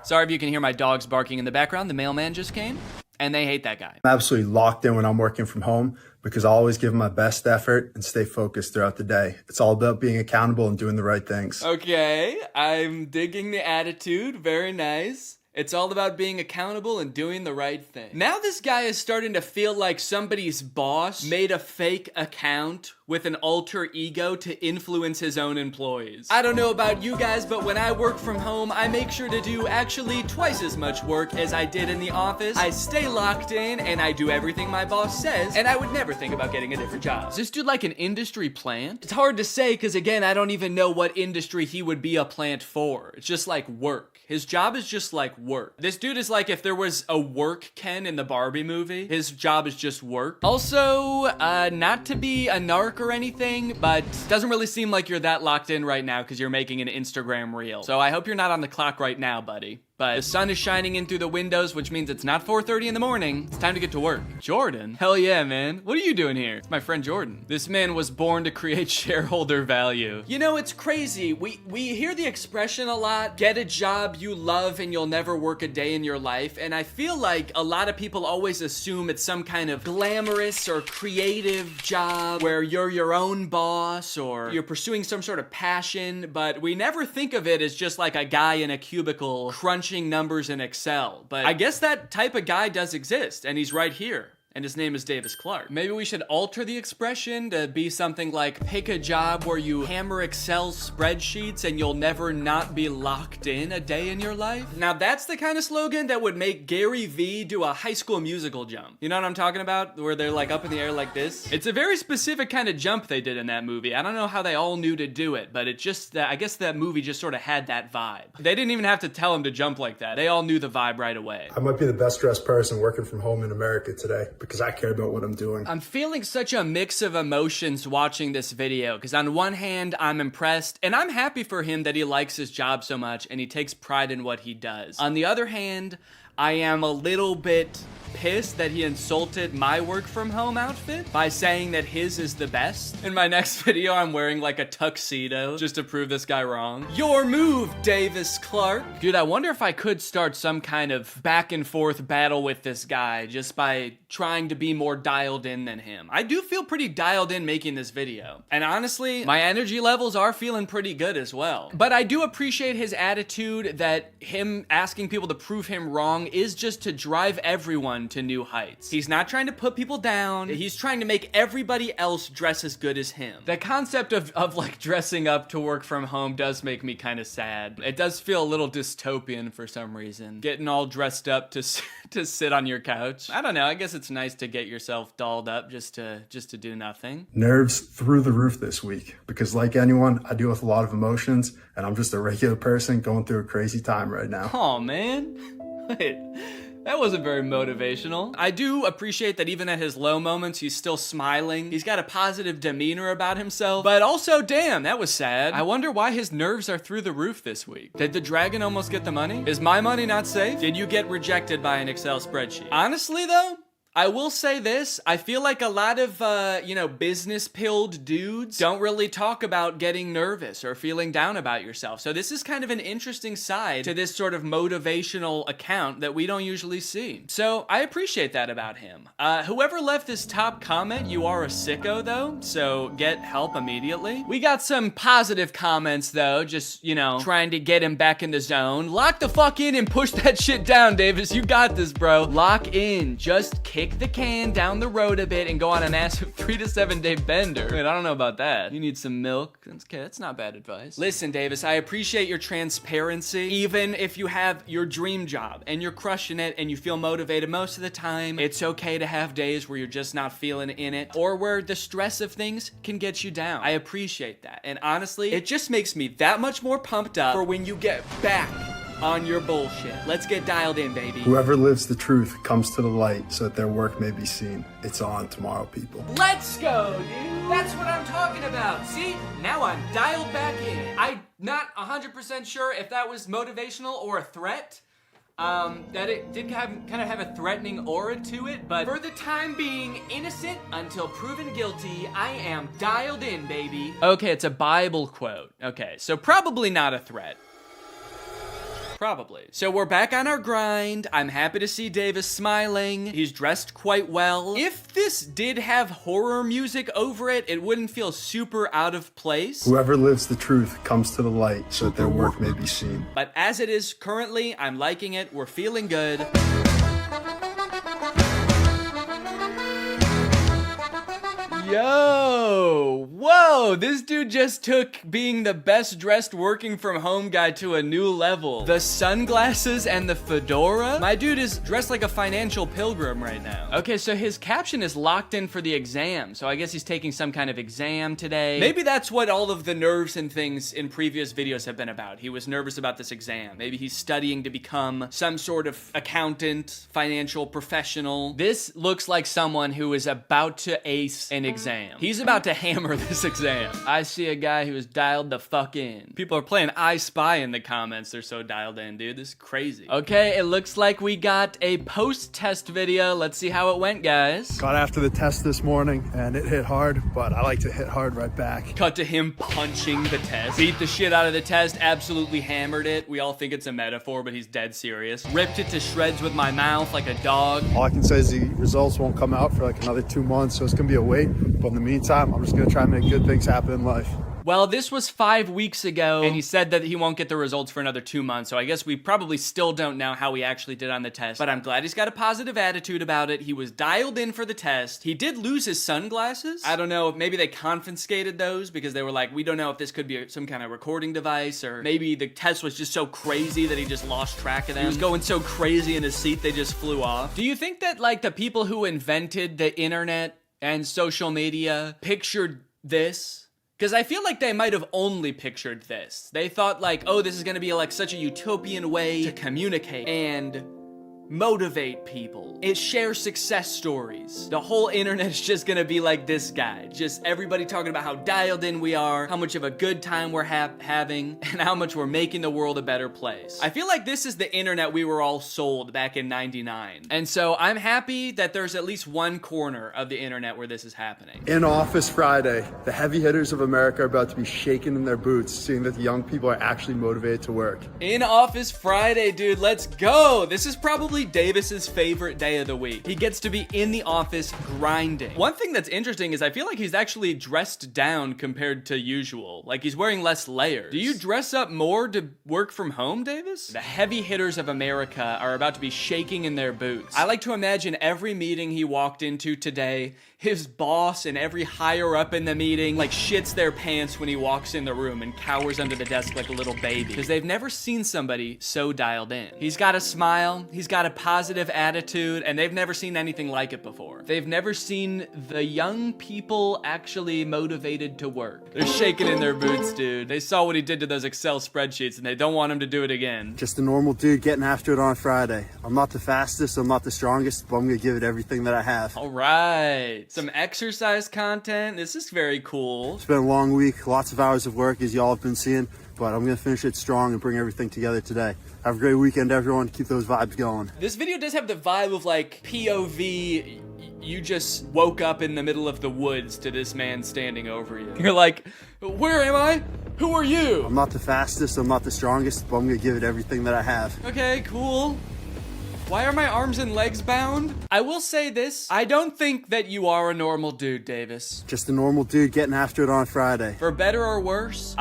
Sorry if you can hear my dogs barking in the background. The mailman just came, and they hate that guy. I'm absolutely locked in when I'm working from home because I always give my best effort and stay focused throughout the day. It's all about being accountable and doing the right things. Okay, I'm digging the attitude. Very nice. It's all about being accountable and doing the right thing. Now this guy is starting to feel like somebody's boss made a fake account with an alter ego to influence his own employees. I don't know about you guys, but when I work from home, I make sure to do actually twice as much work as I did in the office. I stay locked in and I do everything my boss says, and I would never think about getting a different job. Is this dude like an industry plant? It's hard to say because again, I don't even know what industry he would be a plant for. It's just like work. His job is just like work. This dude is like if there was a work Ken in the Barbie movie, his job is just work. Also, not to be a narc or anything, but doesn't really seem like you're that locked in right now because you're making an Instagram reel. So I hope you're not on the clock right now, buddy. But the sun is shining in through the windows, which means it's not 4:30 in the morning. It's time to get to work. Jordan? Hell yeah, man. What are you doing here? It's my friend Jordan. This man was born to create shareholder value. You know, it's crazy. We hear the expression a lot, get a job you love and you'll never work a day in your life. And I feel like a lot of people always assume it's some kind of glamorous or creative job where you're your own boss or you're pursuing some sort of passion, but we never think of it as just like a guy in a cubicle crunching numbers in Excel. But I guess that type of guy does exist, and he's right here. And his name is Davis Clark. Maybe we should alter the expression to be something like, pick a job where you hammer Excel spreadsheets and you'll never not be locked in a day in your life. Now that's the kind of slogan that would make Gary Vee do a High School Musical jump. You know what I'm talking about? Where they're like up in the air like this. It's a very specific kind of jump they did in that movie. I don't know how they all knew to do it, but it just, I guess that movie just sort of had that vibe. They didn't even have to tell him to jump like that. They all knew the vibe right away. I might be the best dressed person working from home in America today, because I care about what I'm doing. I'm feeling such a mix of emotions watching this video, because on one hand, I'm impressed, and I'm happy for him that he likes his job so much, and he takes pride in what he does. On the other hand, I am a little bit pissed that he insulted my work from home outfit by saying that his is the best. In my next video, I'm wearing like a tuxedo just to prove this guy wrong. Your move, Davis Clark. Dude, I wonder if I could start some kind of back and forth battle with this guy just by trying to be more dialed in than him. I do feel pretty dialed in making this video. And honestly, my energy levels are feeling pretty good as well. But I do appreciate his attitude that him asking people to prove him wrong song is just to drive everyone to new heights. He's not trying to put people down. He's trying to make everybody else dress as good as him. The concept of like dressing up to work from home does make me kind of sad. It does feel a little dystopian for some reason. Getting all dressed up to sit on your couch. I don't know. I guess it's nice to get yourself dolled up just to do nothing. Nerves through the roof this week because, like anyone, I deal with a lot of emotions, and I'm just a regular person going through a crazy time right now. Oh man. Wait. That wasn't very motivational. I do appreciate that even at his low moments, he's still smiling. He's got a positive demeanor about himself. But also, damn, that was sad. I wonder why his nerves are through the roof this week. Did the dragon almost get the money? Is my money not safe? Did you get rejected by an Excel spreadsheet? Honestly, though, I will say this, I feel like a lot of, business-pilled dudes don't really talk about getting nervous or feeling down about yourself. So this is kind of an interesting side to this sort of motivational account that we don't usually see. So I appreciate that about him. Whoever left this top comment, you are a sicko though, so get help immediately. We got some positive comments though, just, trying to get him back in the zone. Lock the fuck in and push that shit down, Davis. You got this, bro. Lock in. Just kick the can down the road a bit and go on a massive 3 to 7 day bender. Wait, I don't know about that. You need some milk. That's not bad advice. Listen, Davis, I appreciate your transparency. Even if you have your dream job and you're crushing it and you feel motivated most of the time, it's okay to have days where you're just not feeling in it or where the stress of things can get you down. I appreciate that. And honestly, it just makes me that much more pumped up for when you get back on your bullshit. Let's get dialed in, baby. Whoever lives the truth comes to the light so that their work may be seen. It's on tomorrow, people. Let's go, dude. That's what I'm talking about. See, now I'm dialed back in. I'm not 100% sure if that was motivational or a threat. That it did kind of have a threatening aura to it, but for the time being, innocent until proven guilty, I am dialed in, baby. Okay, it's a Bible quote. Okay, so probably not a threat. Probably. So we're back on our grind. I'm happy to see Davis smiling. He's dressed quite well. If this did have horror music over it, it wouldn't feel super out of place. Whoever lives the truth comes to the light so that their work may be seen. But as it is currently, I'm liking it. We're feeling good. Yo, whoa, this dude just took being the best dressed working from home guy to a new level. The sunglasses and the fedora? My dude is dressed like a financial pilgrim right now. Okay, so his caption is locked in for the exam. So I guess he's taking some kind of exam today. Maybe that's what all of the nerves and things in previous videos have been about. He was nervous about this exam. Maybe he's studying to become some sort of accountant, financial professional. This looks like someone who is about to ace an exam. He's about to hammer this exam. I see a guy who is dialed the fuck in. People are playing I Spy in the comments. They're so dialed in, dude. This is crazy. Okay, it looks like we got a post-test video. Let's see how it went, guys. Got after the test this morning, and it hit hard, but I like to hit hard right back. Cut to him punching the test. Beat the shit out of the test. Absolutely hammered it. We all think it's a metaphor, but he's dead serious. Ripped it to shreds with my mouth like a dog. All I can say is the results won't come out for like another 2 months, so it's gonna be a wait. But in the meantime, I'm just gonna try and make good things happen in life. Well, this was 5 weeks ago, and he said that he won't get the results for another 2 months, so I guess we probably still don't know how he actually did on the test, but I'm glad he's got a positive attitude about it. He was dialed in for the test. He did lose his sunglasses. I don't know, maybe they confiscated those because they were like, we don't know if this could be some kind of recording device, or maybe the test was just so crazy that he just lost track of them. He was going so crazy in his seat, they just flew off. Do you think that, like, the people who invented the internet and social media pictured this? Because I feel like they might have only pictured this. They thought like, oh, this is gonna be like such a utopian way to communicate and motivate people. It shares success stories. The whole internet is just gonna be like this guy. Just everybody talking about how dialed in we are, how much of a good time we're having, and how much we're making the world a better place. I feel like this is the internet we were all sold back in '99. And so I'm happy that there's at least one corner of the internet where this is happening. In Office Friday, the heavy hitters of America are about to be shaken in their boots, seeing that the young people are actually motivated to work. In Office Friday, dude, let's go. This is probably basically Davis's favorite day of the week. He gets to be in the office grinding. One thing that's interesting is I feel like he's actually dressed down compared to usual. Like he's wearing less layers. Do you dress up more to work from home, Davis? The heavy hitters of America are about to be shaking in their boots. I like to imagine every meeting he walked into today, his boss and every higher up in the meeting like shits their pants when he walks in the room and cowers under the desk like a little baby because they've never seen somebody so dialed in. He's got a smile, he's got a positive attitude, and they've never seen anything like it before. They've never seen the young people actually motivated to work. They're shaking in their boots, dude. They saw what he did to those Excel spreadsheets and they don't want him to do it again. Just a normal dude getting after it on a Friday. I'm not the fastest, I'm not the strongest, but I'm gonna give it everything that I have. All right, some exercise content. This is very cool. It's been a long week, lots of hours of work as y'all have been seeing, but I'm gonna finish it strong and bring everything together today. Have a great weekend, everyone. Keep those vibes going. This video does have the vibe of like POV, you just woke up in the middle of the woods to this man standing over you. You're like, where am I? Who are you? I'm not the fastest, I'm not the strongest, but I'm gonna give it everything that I have. Okay, cool. Why are my arms and legs bound? I will say this, I don't think that you are a normal dude, Davis. Just a normal dude getting after it on a Friday. For better or worse,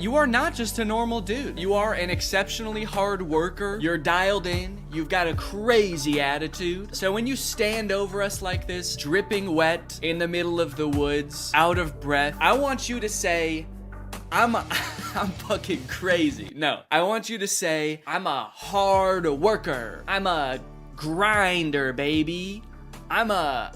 you are not just a normal dude. You are an exceptionally hard worker. You're dialed in. You've got a crazy attitude. So when you stand over us like this, dripping wet in the middle of the woods, out of breath, I want you to say, I'm fucking crazy. No, I want you to say, I'm a hard worker. I'm a grinder, baby. I'm a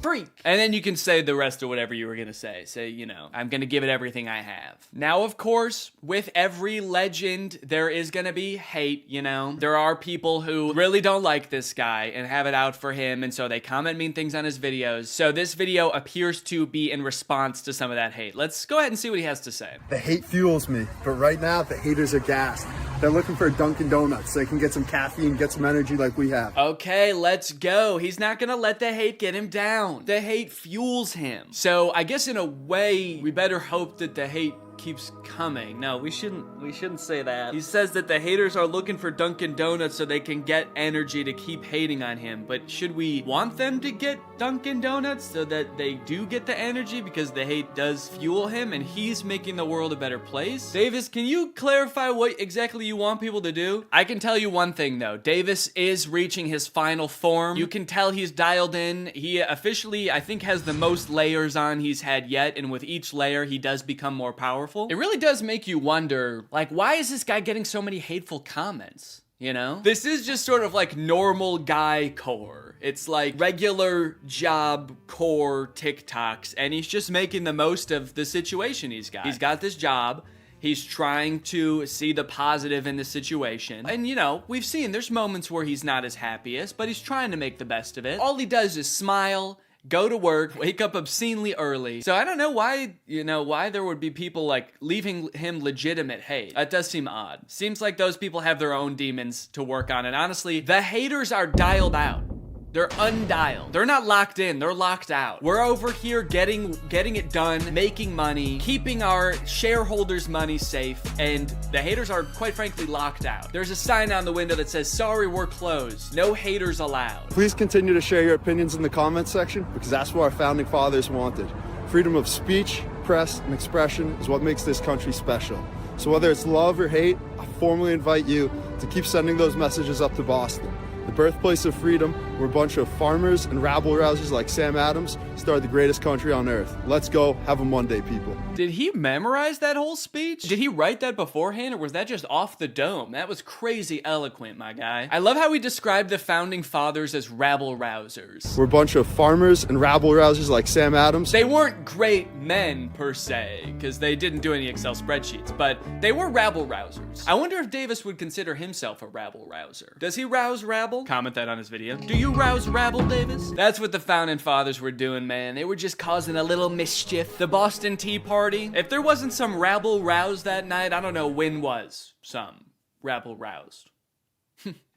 freak. And then you can say the rest of whatever you were gonna say. Say, you know, I'm gonna give it everything I have. Now, of course, with every legend, there is gonna be hate, you know? There are people who really don't like this guy and have it out for him, and so they comment mean things on his videos. So this video appears to be in response to some of that hate. Let's go ahead and see what he has to say. The hate fuels me, but right now, the haters are gassed. They're looking for a Dunkin' Donuts so they can get some caffeine, get some energy like we have. Okay, let's go. He's not gonna let the hate get him down. The hate fuels him. So I guess in a way, we better hope that the hate keeps coming. No, we shouldn't say that. He says that the haters are looking for Dunkin' Donuts so they can get energy to keep hating on him. But should we want them to get Dunkin' Donuts so that they do get the energy because the hate does fuel him and he's making the world a better place? Davis, can you clarify what exactly you want people to do? I can tell you one thing though. Davis is reaching his final form. You can tell he's dialed in. He officially, I think, has the most layers on he's had yet, and with each layer, he does become more powerful. It really does make you wonder, like, why is this guy getting so many hateful comments? You know? This is just sort of like normal guy core. It's like regular job core TikToks, and he's just making the most of the situation he's got. He's got this job. He's trying to see the positive in the situation. And you know, we've seen there's moments where he's not his happiest, but he's trying to make the best of it. All he does is smile, go to work, wake up obscenely early. So I don't know why, why there would be people like leaving him legitimate hate. That does seem odd. Seems like those people have their own demons to work on. And honestly, the haters are dialed out. They're undialed. They're not locked in, they're locked out. We're over here getting it done, making money, keeping our shareholders' money safe, and the haters are quite frankly locked out. There's a sign on the window that says, sorry, we're closed. No haters allowed. Please continue to share your opinions in the comments section because that's what our founding fathers wanted. Freedom of speech, press, and expression is what makes this country special. So whether it's love or hate, I formally invite you to keep sending those messages up to Boston, the birthplace of freedom, where a bunch of farmers and rabble-rousers like Sam Adams started the greatest country on earth. Let's go. Have a Monday, people. Did he memorize that whole speech? Did he write that beforehand, or was that just off the dome? That was crazy eloquent, my guy. I love how he described the founding fathers as rabble-rousers. We're a bunch of farmers and rabble-rousers like Sam Adams. They weren't great men, per se, because they didn't do any Excel spreadsheets, but they were rabble-rousers. I wonder if Davis would consider himself a rabble-rouser. Does he rouse rabble? Comment that on his video. Do you rouse rabble, Davis? That's what the founding fathers were doing, man. They were just causing a little mischief. The Boston Tea Party. If there wasn't some rabble roused that night, I don't know when was some rabble roused.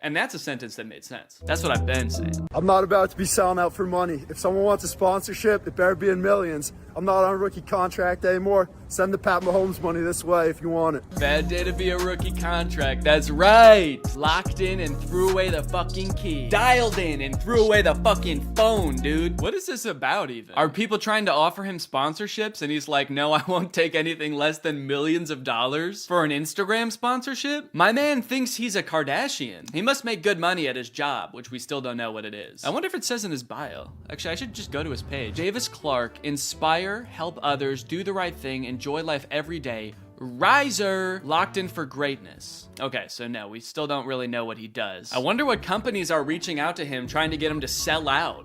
And that's a sentence that made sense. That's what I've been saying. I'm not about to be selling out for money. If someone wants a sponsorship, it better be in millions. I'm not on a rookie contract anymore. Send the Pat Mahomes money this way if you want it. Bad day to be a rookie contract. That's right. Locked in and threw away the fucking key. Dialed in and threw away the fucking phone, dude. What is this about even? Are people trying to offer him sponsorships and he's like, no, I won't take anything less than millions of dollars for an Instagram sponsorship? My man thinks he's a Kardashian. He must make good money at his job, which we still don't know what it is. I wonder if it says in his bio. Actually, I should just go to his page. Davis Clark, inspire, help others, do the right thing, enjoy life every day. Riser, locked in for greatness. Okay, so no, we still don't really know what he does. I wonder what companies are reaching out to him trying to get him to sell out.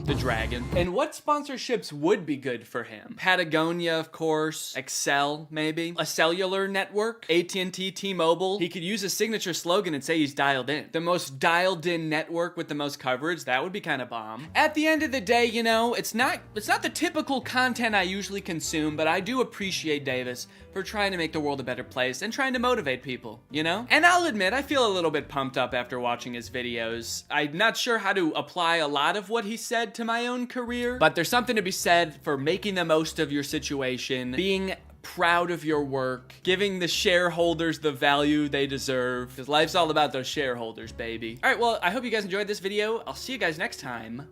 The dragon. And what sponsorships would be good for him? Patagonia, of course. Excel, maybe. A cellular network. AT&T, T-Mobile. He could use a signature slogan and say he's dialed in. The most dialed in network with the most coverage. That would be kind of bomb. At the end of the day, you know, it's not the typical content I usually consume, but I do appreciate Davis for trying to make the world a better place and trying to motivate people, you know? And I'll admit, I feel a little bit pumped up after watching his videos. I'm not sure how to apply a lot of what he said to my own career, but there's something to be said for making the most of your situation, being proud of your work, giving the shareholders the value they deserve, because life's all about those shareholders, baby. All right, well, I hope you guys enjoyed this video. I'll see you guys next time.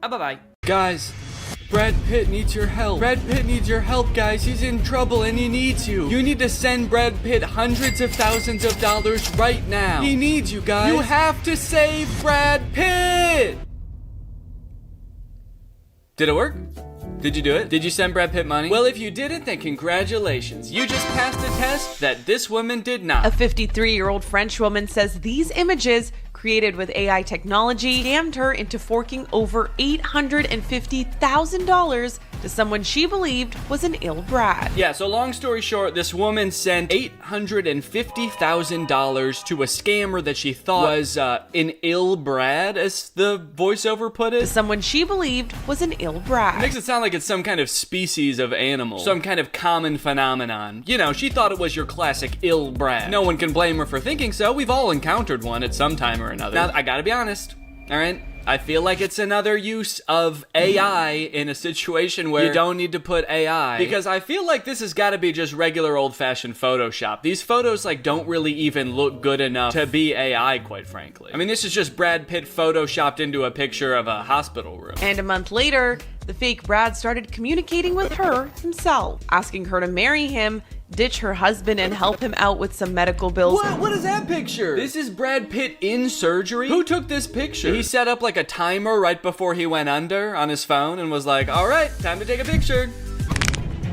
Bye-bye. Guys, Brad Pitt needs your help. Brad Pitt needs your help, guys. He's in trouble and he needs you. You need to send Brad Pitt hundreds of thousands of dollars right now. He needs you, guys. You have to save Brad Pitt! Did it work? Did you do it? Did you send Brad Pitt money? Well, if you didn't, then congratulations. You just passed a test that this woman did not. A 53-year-old French woman says these images, created with AI technology, scammed her into forking over $850,000 to someone she believed was an ill Brad. Yeah, so long story short, this woman sent $850,000 to a scammer that she thought was an ill Brad, as the voiceover put it. To someone she believed was an ill Brad. It makes it sound like it's some kind of species of animal, some kind of common phenomenon. You know, she thought it was your classic ill Brad. No one can blame her for thinking so. We've all encountered one at some time or another. Now, I gotta be honest, all right? I feel like it's another use of AI in a situation where you don't need to put AI, because I feel like this has got to be just regular old-fashioned Photoshop. These photos like don't really even look good enough to be AI, quite frankly. I mean, this is just Brad Pitt photoshopped into a picture of a hospital room. And a month later, the fake Brad started communicating with her himself, asking her to marry him, ditch her husband, and help him out with some medical bills. What is that picture? This is Brad Pitt in surgery? Who took this picture? He set up like a timer right before he went under on his phone and was like, all right, time to take a picture.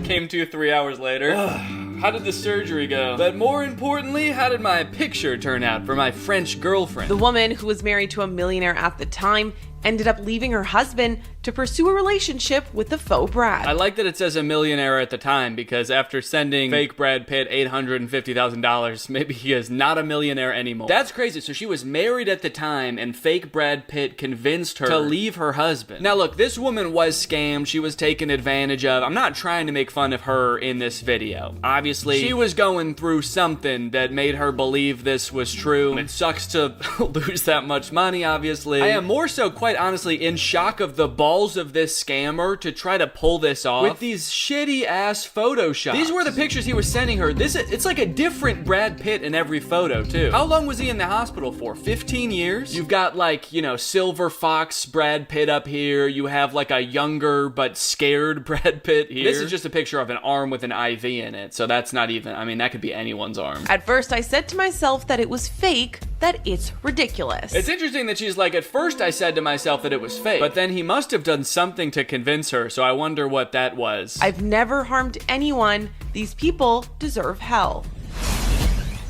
Came to 3 hours later. How did the surgery go? But more importantly, how did my picture turn out for my French girlfriend? The woman, who was married to a millionaire at the time, ended up leaving her husband to pursue a relationship with the faux Brad. I like that it says a millionaire at the time, because after sending fake Brad Pitt $850,000, maybe he is not a millionaire anymore. That's crazy. So she was married at the time, and fake Brad Pitt convinced her to leave her husband. Now look, this woman was scammed. She was taken advantage of. I'm not trying to make fun of her in this video. Obviously, she was going through something that made her believe this was true. It sucks to lose that much money, obviously. I am more so, quite honestly, in shock of the balls of this scammer to try to pull this off with these shitty ass Photoshops. These were the pictures he was sending her. It's like a different Brad Pitt in every photo too. How long was he in the hospital for? 15 years? You've got like, you know, Silver Fox Brad Pitt up here. You have like a younger but scared Brad Pitt here. This is just a picture of an arm with an IV in it, so that's not even, I mean, that could be anyone's arm. At first, I said to myself that it was fake, that it's ridiculous. It's interesting that she's like, at first I said to myself that it was fake, but then he must have done something to convince her, so I wonder what that was. I've never harmed anyone. These people deserve hell.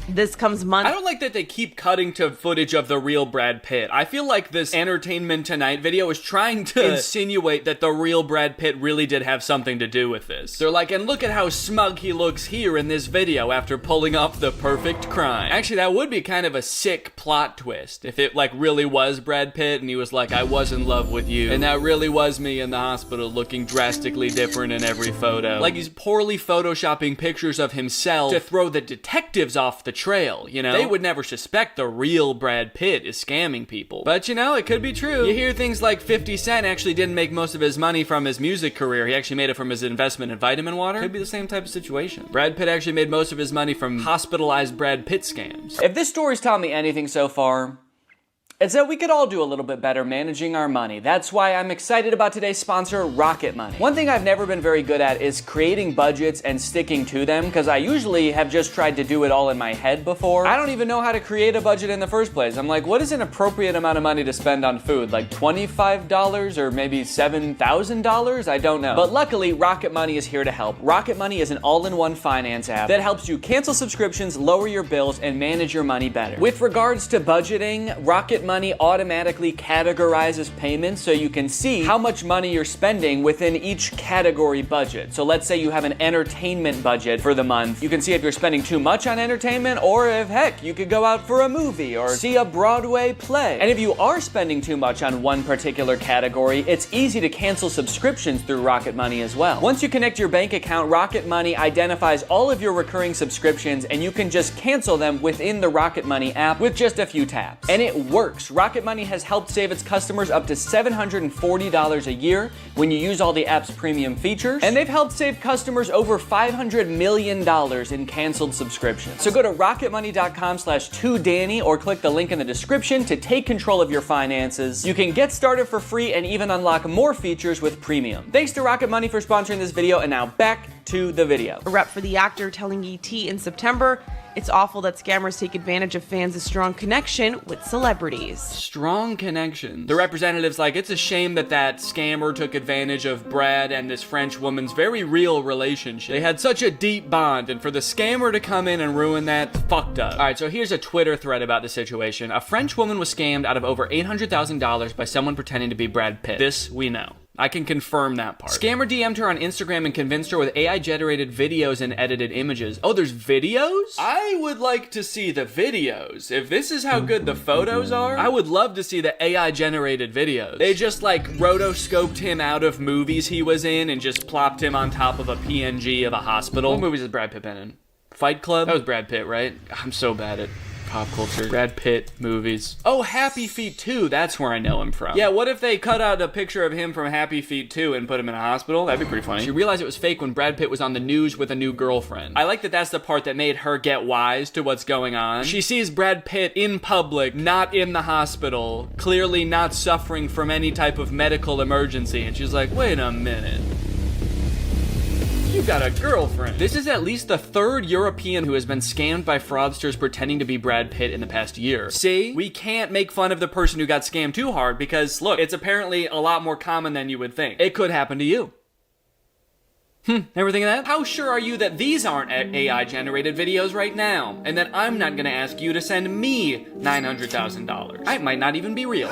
This comes months. I don't like that they keep cutting to footage of the real Brad Pitt. I feel like this Entertainment Tonight video is trying to insinuate that the real Brad Pitt really did have something to do with this. They're like, and look at how smug he looks here in this video after pulling off the perfect crime. Actually, that would be kind of a sick plot twist if it like really was Brad Pitt and he was like, I was in love with you, and that really was me in the hospital looking drastically different in every photo. Like he's poorly photoshopping pictures of himself to throw the detectives off the betrayal, you know? They would never suspect the real Brad Pitt is scamming people. But you know, it could be true. You hear things like 50 Cent actually didn't make most of his money from his music career. He actually made it from his investment in vitamin water. Could be the same type of situation. Brad Pitt actually made most of his money from hospitalized Brad Pitt scams. If this story's taught me anything so far, it's that we could all do a little bit better managing our money. That's why I'm excited about today's sponsor, Rocket Money. One thing I've never been very good at is creating budgets and sticking to them, because I usually have just tried to do it all in my head before. I don't even know how to create a budget in the first place. I'm like, what is an appropriate amount of money to spend on food? Like $25 or maybe $7,000? I don't know. But luckily, Rocket Money is here to help. Rocket Money is an all-in-one finance app that helps you cancel subscriptions, lower your bills, and manage your money better. With regards to budgeting, Rocket Money automatically categorizes payments so you can see how much money you're spending within each category budget. So let's say you have an entertainment budget for the month. You can see if you're spending too much on entertainment, or if, heck, you could go out for a movie or see a Broadway play. And if you are spending too much on one particular category, it's easy to cancel subscriptions through Rocket Money as well. Once you connect your bank account, Rocket Money identifies all of your recurring subscriptions, and you can just cancel them within the Rocket Money app with just a few taps. And it works. Rocket Money has helped save its customers up to $740 a year when you use all the app's premium features, and they've helped save customers over $500 million in canceled subscriptions. So go to rocketmoney.com/2Danny or click the link in the description to take control of your finances. You can get started for free and even unlock more features with premium. Thanks to Rocket Money for sponsoring this video, and now back to the video. A rep for the actor telling ET in September, it's awful that scammers take advantage of fans' strong connection with celebrities. Strong connection. The representative's like, it's a shame that that scammer took advantage of Brad and this French woman's very real relationship. They had such a deep bond, and for the scammer to come in and ruin that, fucked up. Alright, so here's a Twitter thread about the situation. A French woman was scammed out of over $800,000 by someone pretending to be Brad Pitt. This we know. I can confirm that part. Scammer DM'd her on Instagram and convinced her with AI-generated videos and edited images. Oh, there's videos? I would like to see the videos. If this is how good the photos are, I would love to see the AI-generated videos. They just like rotoscoped him out of movies he was in and just plopped him on top of a PNG of a hospital. What movies is Brad Pitt been in? Fight Club? That was Brad Pitt, right? I'm so bad at pop culture. Brad Pitt movies. Oh, Happy Feet 2, that's where I know him from. Yeah, what if they cut out a picture of him from Happy Feet 2 and put him in a hospital? That'd be pretty funny. She realized it was fake when Brad Pitt was on the news with a new girlfriend. I like that that's the part that made her get wise to what's going on. She sees Brad Pitt in public, not in the hospital, clearly not suffering from any type of medical emergency, and she's like, wait a minute. You got a girlfriend. This is at least the third European who has been scammed by fraudsters pretending to be Brad Pitt in the past year. See? We can't make fun of the person who got scammed too hard because, look, it's apparently a lot more common than you would think. It could happen to you. Ever think of that? How sure are you that these aren't AI-generated videos right now? And that I'm not gonna ask you to send me $900,000. I might not even be real.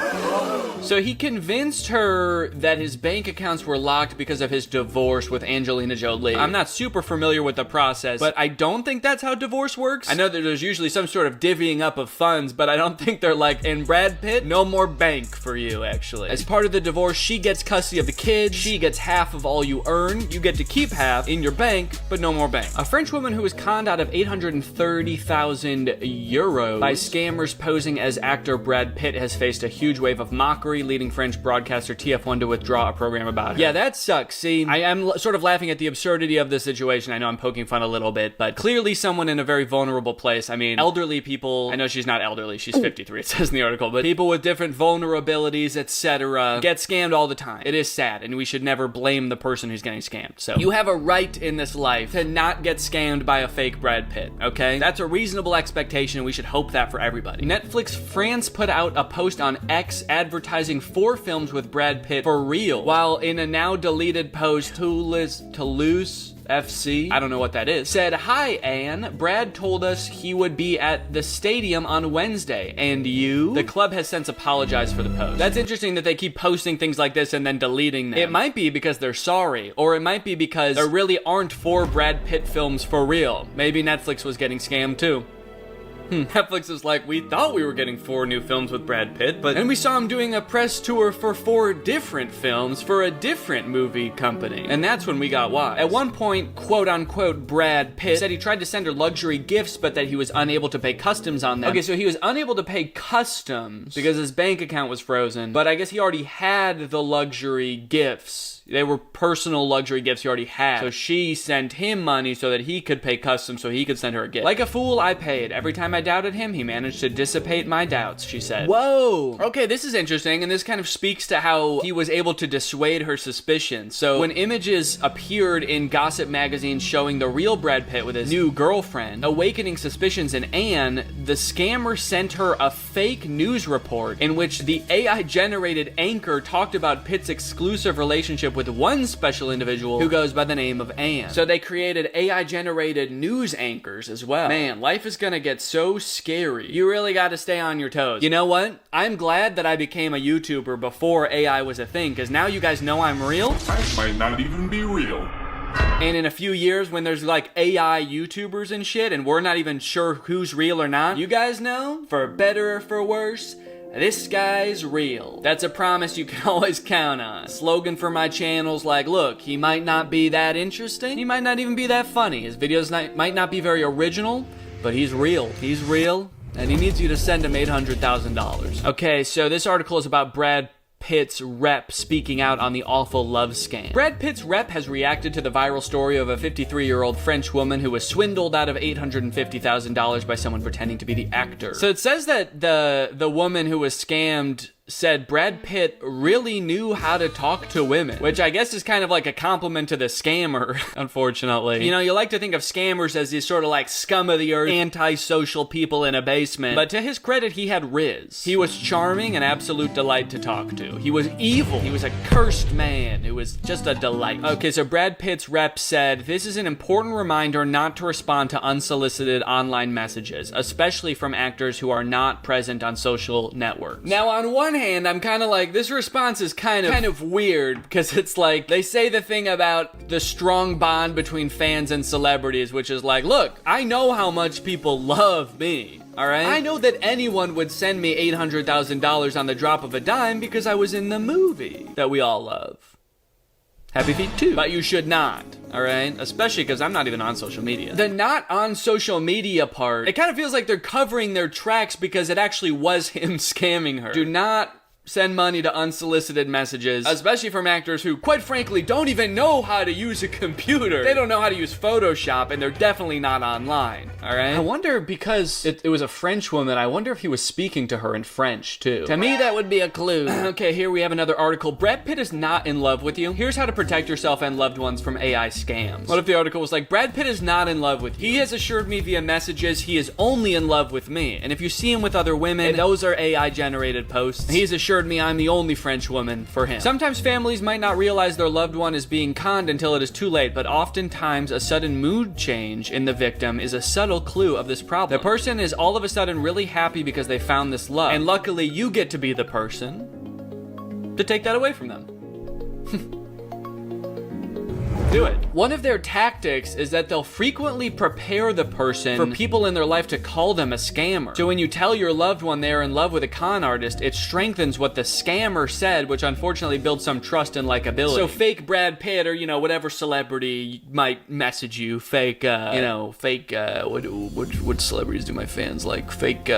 So he convinced her that his bank accounts were locked because of his divorce with Angelina Jolie. I'm not super familiar with the process, but I don't think that's how divorce works. I know that there's usually some sort of divvying up of funds, but I don't think they're like, in Brad Pitt, no more bank for you, actually. As part of the divorce, she gets custody of the kids, she gets half of all you earn, you get to keep half in your bank, but no more bank. A French woman who was conned out of 830,000 euros by scammers posing as actor Brad Pitt has faced a huge wave of mockery, leading French broadcaster TF1 to withdraw a program about her. Yeah, that sucks. See, I am sort of laughing at the absurdity of the situation. I know I'm poking fun a little bit, but clearly someone in a very vulnerable place. I mean, elderly people, I know she's not elderly, she's 53, it says in the article, but people with different vulnerabilities, etc., get scammed all the time. It is sad, and we should never blame the person who's getting scammed. So, you have a right in this life to not get scammed by a fake Brad Pitt, okay? That's a reasonable expectation, and we should hope that for everybody. Netflix France put out a post on X advertising 4 films with Brad Pitt for real, while in a now deleted post, Toulouse FC, I don't know what that is, said, "Hi, Anne. Brad told us he would be at the stadium on Wednesday. And you?" The club has since apologized for the post. That's interesting that they keep posting things like this and then deleting them. It might be because they're sorry, or it might be because there really aren't 4 Brad Pitt films for real. Maybe Netflix was getting scammed too. Netflix is like, we thought we were getting 4 new films with Brad Pitt, but then we saw him doing a press tour for 4 different films for a different movie company. And that's when we got wise. At one point, quote unquote, Brad Pitt said he tried to send her luxury gifts, but that he was unable to pay customs on them. Okay, so he was unable to pay customs because his bank account was frozen, but I guess he already had the luxury gifts. They were personal luxury gifts he already had. So she sent him money so that he could pay customs so he could send her a gift. Like a fool, I paid. Every time I doubted him, he managed to dissipate my doubts, she said. Whoa! Okay, this is interesting, and this kind of speaks to how he was able to dissuade her suspicions. So when images appeared in gossip magazines showing the real Brad Pitt with his new girlfriend, awakening suspicions in Anne, the scammer sent her a fake news report in which the AI-generated anchor talked about Pitt's exclusive relationship with one special individual who goes by the name of Anne. So they created AI-generated news anchors as well. Man, life is gonna get so scary. You really gotta stay on your toes. You know what? I'm glad that I became a YouTuber before AI was a thing, because now you guys know I'm real. I might not even be real. And in a few years, when there's like AI YouTubers and shit, and we're not even sure who's real or not, you guys know, for better or for worse, this guy's real. That's a promise you can always count on. Slogan for my channel's like, look, he might not be that interesting, he might not even be that funny, his videos might not be very original, but he's real. He's real, and he needs you to send him $800,000. Okay, so this article is about Brad Pitt's rep speaking out on the awful love scam. Brad Pitt's rep has reacted to the viral story of a 53-year-old French woman who was swindled out of $850,000 by someone pretending to be the actor. So it says that the woman who was scammed said Brad Pitt really knew how to talk to women, which I guess is kind of like a compliment to the scammer, unfortunately. You know, you like to think of scammers as these sort of like scum of the earth, antisocial people in a basement, but to his credit, he had riz. He was charming and absolute delight to talk to. He was evil. He was a cursed man. It was just a delight. Okay, so Brad Pitt's rep said, this is an important reminder not to respond to unsolicited online messages, especially from actors who are not present on social networks. Now, on one hand, I'm kind of like, this response is kind of weird, because it's like, they say the thing about the strong bond between fans and celebrities, which is like, look, I know how much people love me. All right? I know that anyone would send me $800,000 on the drop of a dime because I was in the movie that we all love. Happy Feet 2. But you should not, all right? Especially because I'm not even on social media. The not on social media part, it kind of feels like they're covering their tracks because it actually was him scamming her. Do not send money to unsolicited messages, especially from actors who, quite frankly, don't even know how to use a computer. They don't know how to use Photoshop, and they're definitely not online, all right? I wonder, because it was a French woman, I wonder if he was speaking to her in French, too. To me, that would be a clue. Okay, here we have another article. Brad Pitt is not in love with you. Here's how to protect yourself and loved ones from AI scams. What if the article was like, Brad Pitt is not in love with you. He has assured me via messages he is only in love with me. And if you see him with other women, those are AI-generated posts. He's assured me I'm the only French woman for him. Sometimes families might not realize their loved one is being conned until it is too late, but oftentimes a sudden mood change in the victim is a subtle clue of this problem. The person is all of a sudden really happy because they found this love, and luckily you get to be the person to take that away from them. Do it. One of their tactics is that they'll frequently prepare the person for people in their life to call them a scammer. So when you tell your loved one they're in love with a con artist, it strengthens what the scammer said, which unfortunately builds some trust and likability. So fake Brad Pitt or, you know, whatever celebrity might message you, fake, what celebrities do my fans like? Fake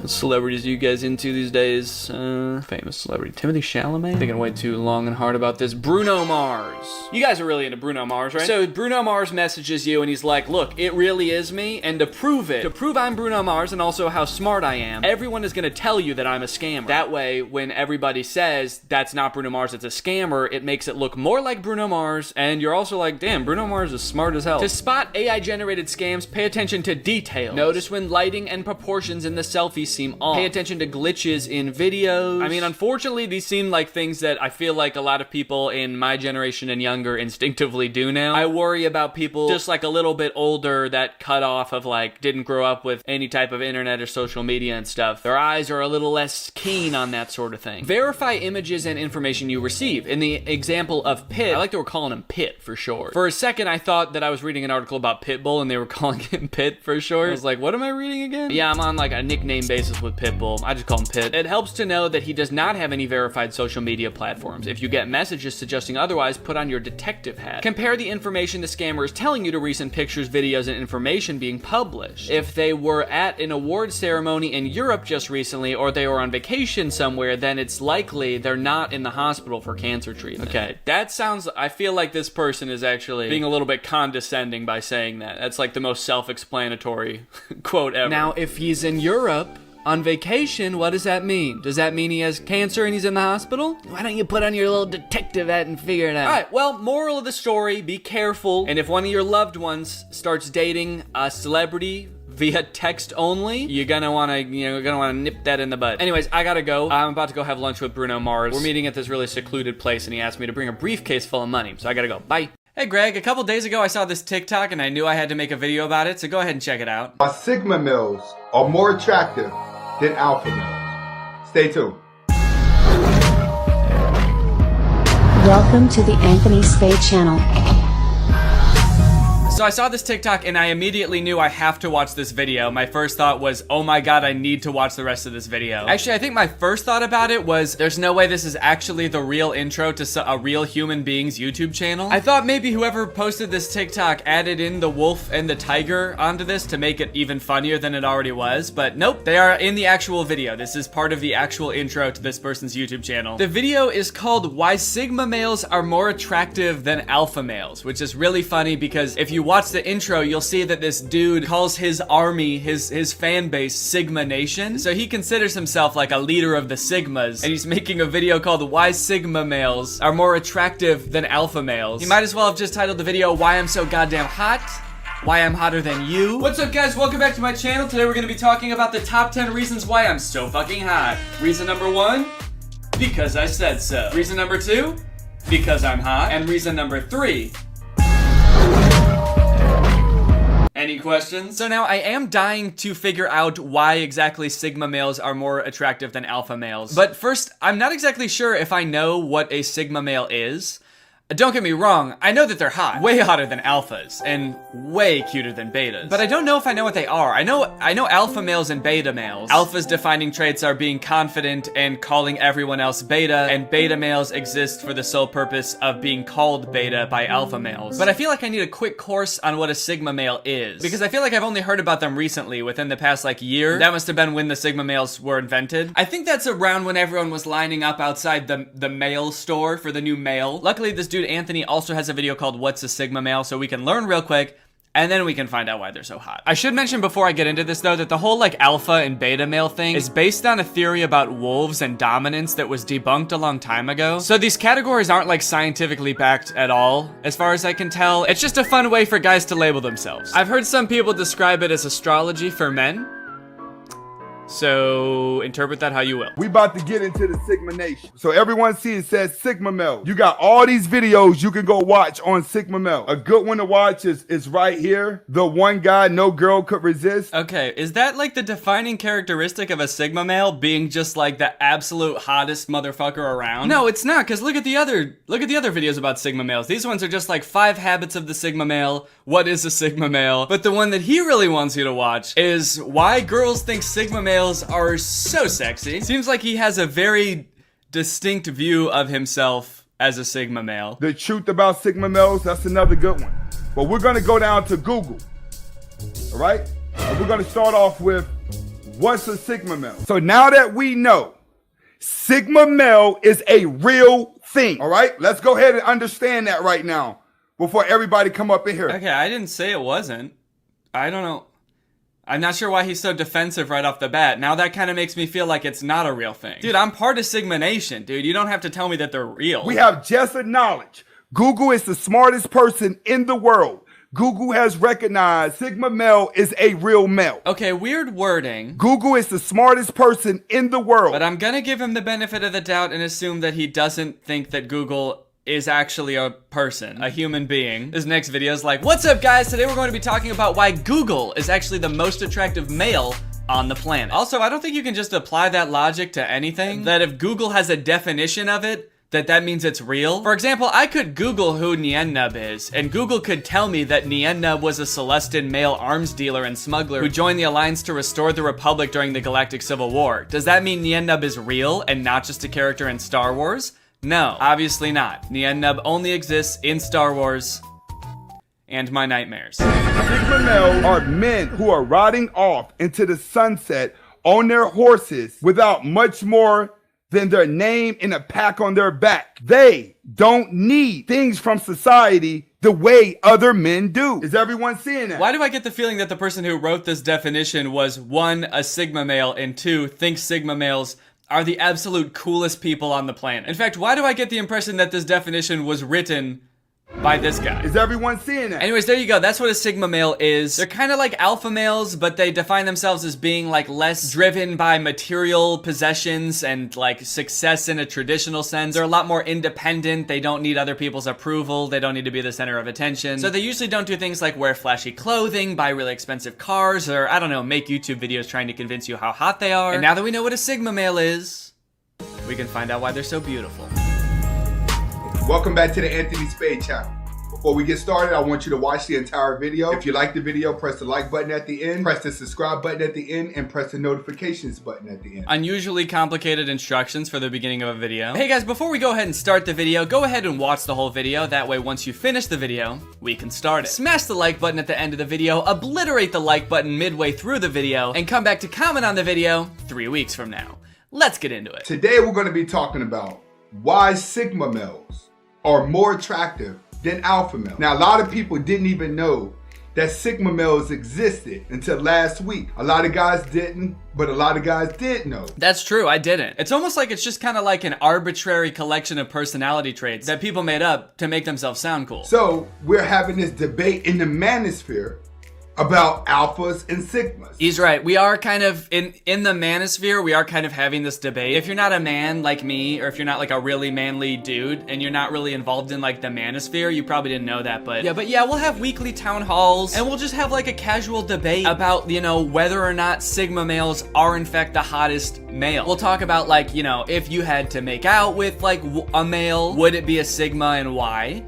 celebrities you guys into these days? Famous celebrity. Timothy Chalamet? Thinking way too long and hard about this. Bruno Mars. You guys are really into Bruno Mars, right? So Bruno Mars messages you and he's like, look, it really is me, and to prove I'm Bruno Mars and also how smart I am, everyone is gonna tell you that I'm a scammer. That way, when everybody says that's not Bruno Mars, it's a scammer, it makes it look more like Bruno Mars, and you're also like, damn, Bruno Mars is smart as hell. To spot AI-generated scams, pay attention to details. Notice when lighting and proportions in the selfie seem off. Pay attention to glitches in videos. I mean, unfortunately, these seem like things that I feel like a lot of people in my generation and younger younger instinctively do now. I worry about people just like a little bit older that cut off of like didn't grow up with any type of internet or social media and stuff. Their eyes are a little less keen on that sort of thing. Verify images and information you receive. In the example of Pitt, I like that we're calling him Pitt for short. For a second, I thought that I was reading an article about Pitbull and they were calling him Pitt for short. I was like, what am I reading again? Yeah, I'm on like a nickname basis with Pitbull. I just call him Pitt. It helps to know that he does not have any verified social media platforms. If you get messages suggesting otherwise, put on your detective hat. Compare the information the scammer is telling you to recent pictures, videos, and information being published. If they were at an award ceremony in Europe just recently, or they were on vacation somewhere, then it's likely they're not in the hospital for cancer treatment. Okay, that sounds, I feel like this person is actually being a little bit condescending by saying that. That's like the most self-explanatory quote ever. Now, if he's in Europe on vacation, what does that mean? Does that mean he has cancer and he's in the hospital? Why don't you put on your little detective hat and figure it out? All right, well, moral of the story, be careful. And if one of your loved ones starts dating a celebrity via text only, you're gonna wanna nip that in the bud. Anyways, I gotta go. I'm about to go have lunch with Bruno Mars. We're meeting at this really secluded place and he asked me to bring a briefcase full of money, so I gotta go. Bye. Hey Greg, a couple days ago I saw this TikTok and I knew I had to make a video about it, so go ahead and check it out. Sigma males are more attractive than alpha males. Stay tuned. Welcome to the Anthony Spade channel. So I saw this TikTok and I immediately knew I have to watch this video. My first thought was, oh my god, I need to watch the rest of this video. Actually, I think my first thought about it was, there's no way this is actually the real intro to a real human being's YouTube channel. I thought maybe whoever posted this TikTok added in the wolf and the tiger onto this to make it even funnier than it already was, but nope, they are in the actual video. This is part of the actual intro to this person's YouTube channel. The video is called Why Sigma Males Are More Attractive Than Alpha Males, which is really funny because if you watch the intro, you'll see that this dude calls his army, his fan base, Sigma Nation. So he considers himself like a leader of the Sigmas, and he's making a video called Why Sigma Males Are More Attractive Than Alpha Males. He might as well have just titled the video Why I'm So Goddamn Hot, Why I'm Hotter Than You. What's up guys, welcome back to my channel. Today we're gonna be talking about the top 10 reasons why I'm so fucking hot. Reason number 1, because I said so. Reason number 2, because I'm hot. And reason number 3, any questions? So now I am dying to figure out why exactly Sigma males are more attractive than alpha males. But first, I'm not exactly sure if I know what a Sigma male is. Don't get me wrong, I know that they're hot. Way hotter than alphas, and way cuter than betas. But I don't know if I know what they are. I know alpha males and beta males. Alpha's defining traits are being confident and calling everyone else beta, and beta males exist for the sole purpose of being called beta by alpha males. But I feel like I need a quick course on what a Sigma male is, because I feel like I've only heard about them recently, within the past like year. That must have been when the Sigma males were invented. I think that's around when everyone was lining up outside the male store for the new male. Luckily, this dude Anthony also has a video called What's a Sigma Male, so we can learn real quick and then we can find out why they're so hot. I should mention before I get into this though that the whole like alpha and beta male thing is based on a theory about wolves and dominance that was debunked a long time ago. So these categories aren't like scientifically backed at all, as far as I can tell. It's just a fun way for guys to label themselves. I've heard some people describe it as astrology for men. So interpret that how you will. We about to get into the Sigma Nation. So everyone see it says Sigma Male. You got all these videos you can go watch on Sigma Male. A good one to watch is right here. The one guy no girl could resist. Okay, is that like the defining characteristic of a Sigma male, being just like the absolute hottest motherfucker around? No, it's not, because look at the other videos about Sigma males. These ones are just like 5 habits of the Sigma male, what is a Sigma male? But the one that he really wants you to watch is why girls think Sigma males are so sexy. Seems like he has a very distinct view of himself as a Sigma male. The truth about Sigma males, that's another good one. But we're gonna go down to Google, all right? And we're gonna start off with, what's a Sigma male? So now that we know Sigma male is a real thing, all right? Let's go ahead and understand that right now before everybody come up in here. Okay, I didn't say it wasn't. I don't know. I'm not sure why he's so defensive right off the bat. Now that kind of makes me feel like it's not a real thing. Dude, I'm part of Sigma Nation, dude. You don't have to tell me that they're real. We have just a knowledge. Google is the smartest person in the world. Google has recognized Sigma male is a real male. Okay, weird wording. Google is the smartest person in the world. But I'm gonna give him the benefit of the doubt and assume that he doesn't think that Google is actually a person, a human being. This next video is like, what's up guys? Today we're going to be talking about why Google is actually the most attractive male on the planet. Also, I don't think you can just apply that logic to anything. That if Google has a definition of it, that means it's real. For example, I could Google who Niennub is, and Google could tell me that Niennub was a Celestin male arms dealer and smuggler who joined the Alliance to restore the Republic during the Galactic Civil War. Does that mean Niennub is real and not just a character in Star Wars? No, obviously not. Niennub only exists in Star Wars and my nightmares. Sigma males are men who are riding off into the sunset on their horses without much more than their name and a pack on their back. They don't need things from society the way other men do. Is everyone seeing that? Why do I get the feeling that the person who wrote this definition was 1, a Sigma male, and 2, thinks Sigma males are the absolute coolest people on the planet? In fact, why do I get the impression that this definition was written by this guy? Is everyone seeing that? Anyways, there you go. That's what a Sigma male is. They're kind of like alpha males, but they define themselves as being like less driven by material possessions and like success in a traditional sense. They're a lot more independent. They don't need other people's approval. They don't need to be the center of attention. So they usually don't do things like wear flashy clothing, buy really expensive cars, or I don't know, make YouTube videos trying to convince you how hot they are. And now that we know what a Sigma male is, we can find out why they're so beautiful. Welcome back to the Anthony Spade channel. Before we get started, I want you to watch the entire video. If you like the video, press the like button at the end, press the subscribe button at the end, and press the notifications button at the end. Unusually complicated instructions for the beginning of a video. Hey guys, before we go ahead and start the video, go ahead and watch the whole video. That way, once you finish the video, we can start it. Smash the like button at the end of the video, obliterate the like button midway through the video, and come back to comment on the video 3 weeks from now. Let's get into it. Today, we're going to be talking about why Sigma males are more attractive than alpha males. Now, a lot of people didn't even know that Sigma males existed until last week. A lot of guys didn't, but a lot of guys did know. That's true, I didn't. It's almost like it's just kind of like an arbitrary collection of personality traits that people made up to make themselves sound cool. So, we're having this debate in the manosphere about alphas and sigmas. He's right. We are kind of, in the manosphere, we are kind of having this debate. If you're not a man like me, or if you're not like a really manly dude, and you're not really involved in like the manosphere, you probably didn't know that, but yeah, we'll have weekly town halls, and we'll just have like a casual debate about, you know, whether or not Sigma males are in fact the hottest male. We'll talk about like, you know, if you had to make out with like a male, would it be a Sigma and why?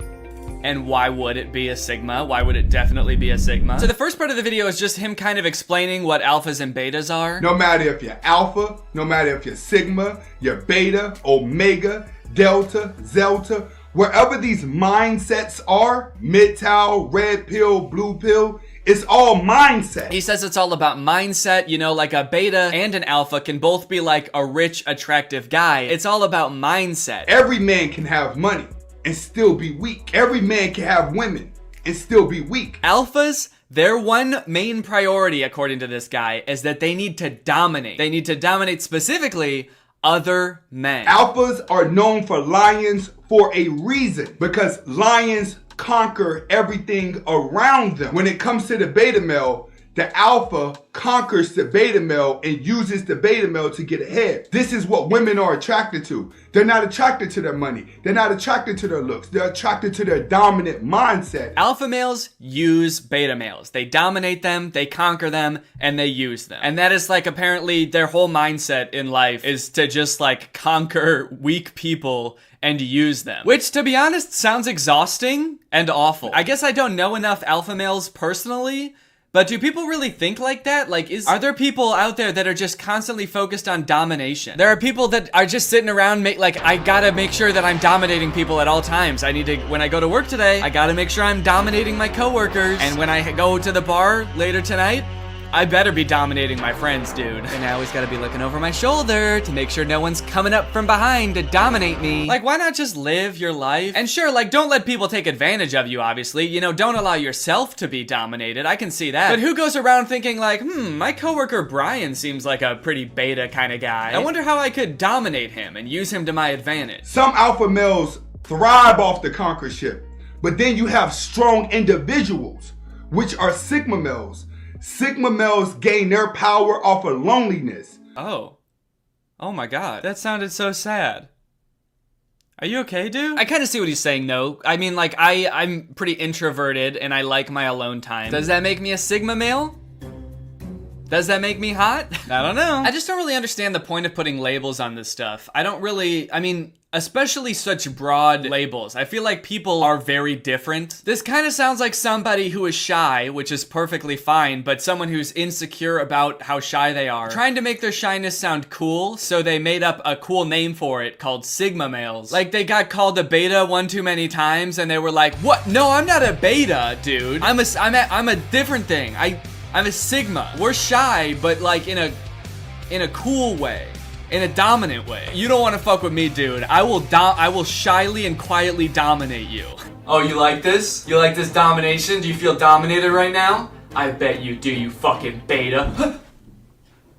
And why would it be a Sigma? Why would it definitely be a Sigma? So the first part of the video is just him kind of explaining what alphas and betas are. No matter if you're alpha, no matter if you're Sigma, you're beta, omega, delta, zelta, wherever these mindsets are, MGTOW, red pill, blue pill, it's all mindset. He says it's all about mindset. You know, like a beta and an alpha can both be like a rich, attractive guy. It's all about mindset. Every man can have money and still be weak. Every man can have women and still be weak. Alphas, their one main priority, according to this guy, is that they need to dominate. They need to dominate specifically other men. Alphas are known for lions for a reason, because lions conquer everything around them. When it comes to the beta male, the alpha conquers the beta male and uses the beta male to get ahead. This is what women are attracted to. They're not attracted to their money. They're not attracted to their looks. They're attracted to their dominant mindset. Alpha males use beta males. They dominate them, they conquer them, and they use them. And that is like apparently their whole mindset in life is to just like conquer weak people and use them. Which, to be honest, sounds exhausting and awful. I guess I don't know enough alpha males personally, but do people really think like that? Like, are there people out there that are just constantly focused on domination? There are people that are just sitting around, I gotta make sure that I'm dominating people at all times. I need to, when I go to work today, I gotta make sure I'm dominating my coworkers. And when I go to the bar later tonight, I better be dominating my friends, dude. And I always gotta be looking over my shoulder to make sure no one's coming up from behind to dominate me. Like, why not just live your life? And sure, like, don't let people take advantage of you, obviously. You know, don't allow yourself to be dominated. I can see that. But who goes around thinking like, my coworker Brian seems like a pretty beta kind of guy. I wonder how I could dominate him and use him to my advantage. Some alpha males thrive off the conquership, but then you have strong individuals, which are Sigma males. Sigma males gain their power off of loneliness. Oh my God. That sounded so sad. Are you okay, dude? I kind of see what he's saying, though. I mean, like, I'm pretty introverted, and I like my alone time. Does that make me a Sigma male? Does that make me hot? I don't know. I just don't really understand the point of putting labels on this stuff. I don't really, I mean, especially such broad labels. I feel like people are very different. This kind of sounds like somebody who is shy, which is perfectly fine, but someone who's insecure about how shy they are, trying to make their shyness sound cool, so they made up a cool name for it called Sigma males. Like, they got called a beta one too many times, and they were like, what? No, I'm not a beta, dude. I'm a different thing. I'm a Sigma. We're shy, but like in a cool way. In a dominant way. You don't want to fuck with me, dude. I will shyly and quietly dominate you. Oh, you like this? You like this domination? Do you feel dominated right now? I bet you do, you fucking beta.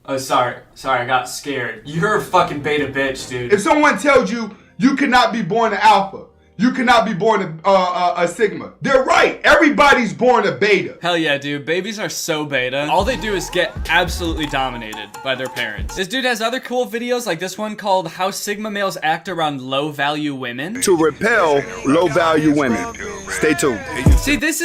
Oh, sorry, I got scared. You're a fucking beta bitch, dude. If someone tells you you cannot be born an alpha, you cannot be born a Sigma, they're right. Everybody's born a beta. Hell yeah, dude. Babies are so beta. All they do is get absolutely dominated by their parents. This dude has other cool videos like this one called How Sigma Males Act Around Low-Value Women. To repel low-value women. Stay tuned. See, this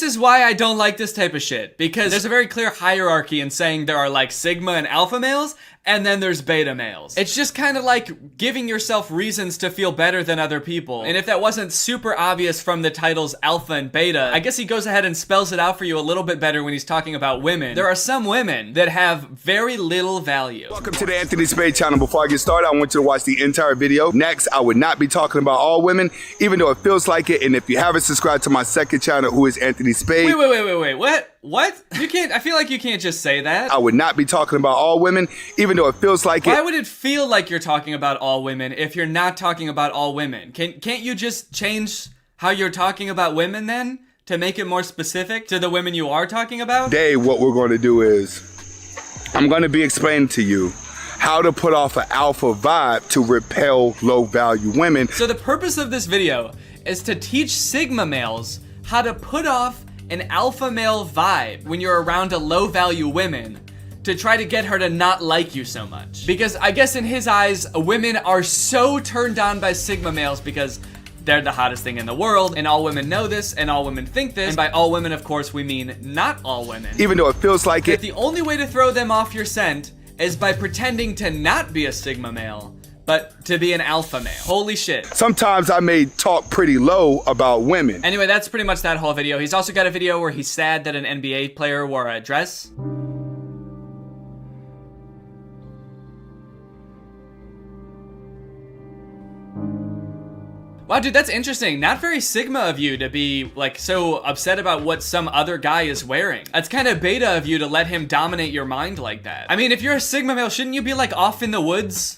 is why I don't like this type of shit. Because there's a very clear hierarchy in saying there are like Sigma and Alpha males, and then there's beta males. It's just kind of like giving yourself reasons to feel better than other people. And if that wasn't super obvious from the titles Alpha and Beta, I guess he goes ahead and spells it out for you a little bit better when he's talking about women. There are some women that have very little value. Welcome to the Anthony Spade channel. Before I get started, I want you to watch the entire video. Next, I would not be talking about all women, even though it feels like it. And if you haven't subscribed to my second channel, who is Anthony Spade. Wait, what? You can't, I feel like you can't just say that. I would not be talking about all women, even though it feels like it. Why would it feel like you're talking about all women if you're not talking about all women? Can't you just change how you're talking about women then? To make it more specific to the women you are talking about? Today, what we're going to do is, I'm going to be explaining to you how to put off an alpha vibe to repel low-value women. So the purpose of this video is to teach Sigma males how to put off an alpha male vibe when you're around a low-value woman to try to get her to not like you so much. Because I guess in his eyes, women are so turned on by Sigma males because they're the hottest thing in the world, and all women know this, and all women think this, and by all women, of course, we mean not all women. Even though it feels like it. The only way to throw them off your scent is by pretending to not be a Sigma male, but to be an alpha male. Holy shit. Sometimes I may talk pretty low about women. Anyway, that's pretty much that whole video. He's also got a video where he's sad that an NBA player wore a dress. Wow, dude, that's interesting. Not very Sigma of you to be, like, so upset about what some other guy is wearing. That's kind of beta of you to let him dominate your mind like that. I mean, if you're a Sigma male, shouldn't you be, like, off in the woods?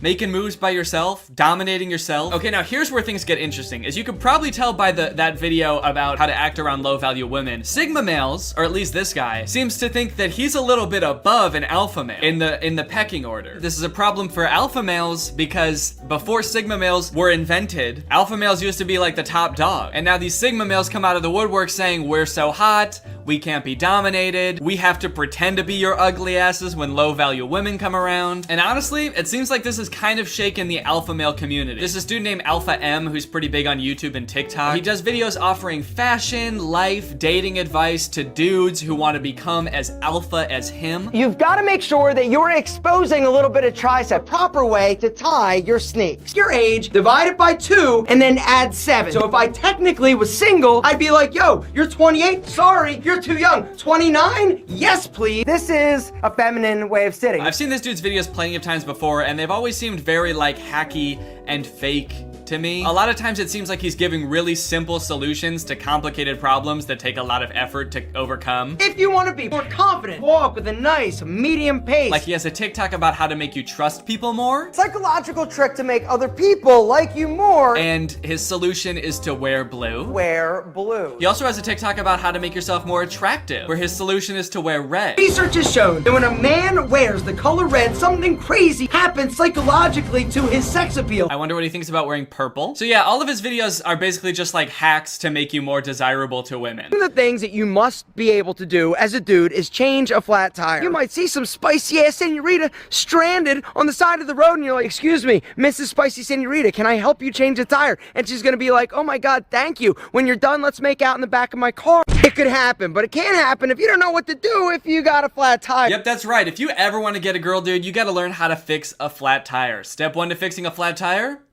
Making moves by yourself, dominating yourself. Okay, now here's where things get interesting. As you could probably tell by that video about how to act around low-value women, Sigma males, or at least this guy, seems to think that he's a little bit above an alpha male in the pecking order. This is a problem for alpha males because before Sigma males were invented, alpha males used to be like the top dog. And now these Sigma males come out of the woodwork saying, we're so hot, we can't be dominated, we have to pretend to be your ugly asses when low-value women come around. And honestly, it seems like this is kind of shaken the alpha male community. There's this dude named Alpha M who's pretty big on YouTube and TikTok. He does videos offering fashion, life, dating advice to dudes who want to become as alpha as him. You've got to make sure that you're exposing a little bit of tricep. Proper way to tie your sneaks. Your age, divide it by 2, and then add 7. So if I technically was single, I'd be like, yo, you're 28? Sorry, you're too young. 29? Yes, please. This is a feminine way of sitting. I've seen this dude's videos plenty of times before, and they've always seemed very like hacky and fake to me. A lot of times it seems like he's giving really simple solutions to complicated problems that take a lot of effort to overcome. If you want to be more confident, walk with a nice medium pace. Like he has a TikTok about how to make you trust people more. Psychological trick to make other people like you more. And his solution is to wear blue. Wear blue. He also has a TikTok about how to make yourself more attractive, where his solution is to wear red. Research has shown that when a man wears the color red, something crazy happens psychologically to his sex appeal. I wonder what he thinks about wearing purple. So yeah, all of his videos are basically just like hacks to make you more desirable to women. One of the things that you must be able to do as a dude is change a flat tire. You might see some spicy ass senorita stranded on the side of the road and you're like, excuse me, Mrs. Spicy Senorita, can I help you change a tire? And she's gonna be like, oh my God, thank you. When you're done, let's make out in the back of my car. It could happen, but it can't happen if you don't know what to do if you got a flat tire. Yep, that's right. If you ever want to get a girl, dude, you gotta learn how to fix a flat tire. Step 1 to fixing a flat tire,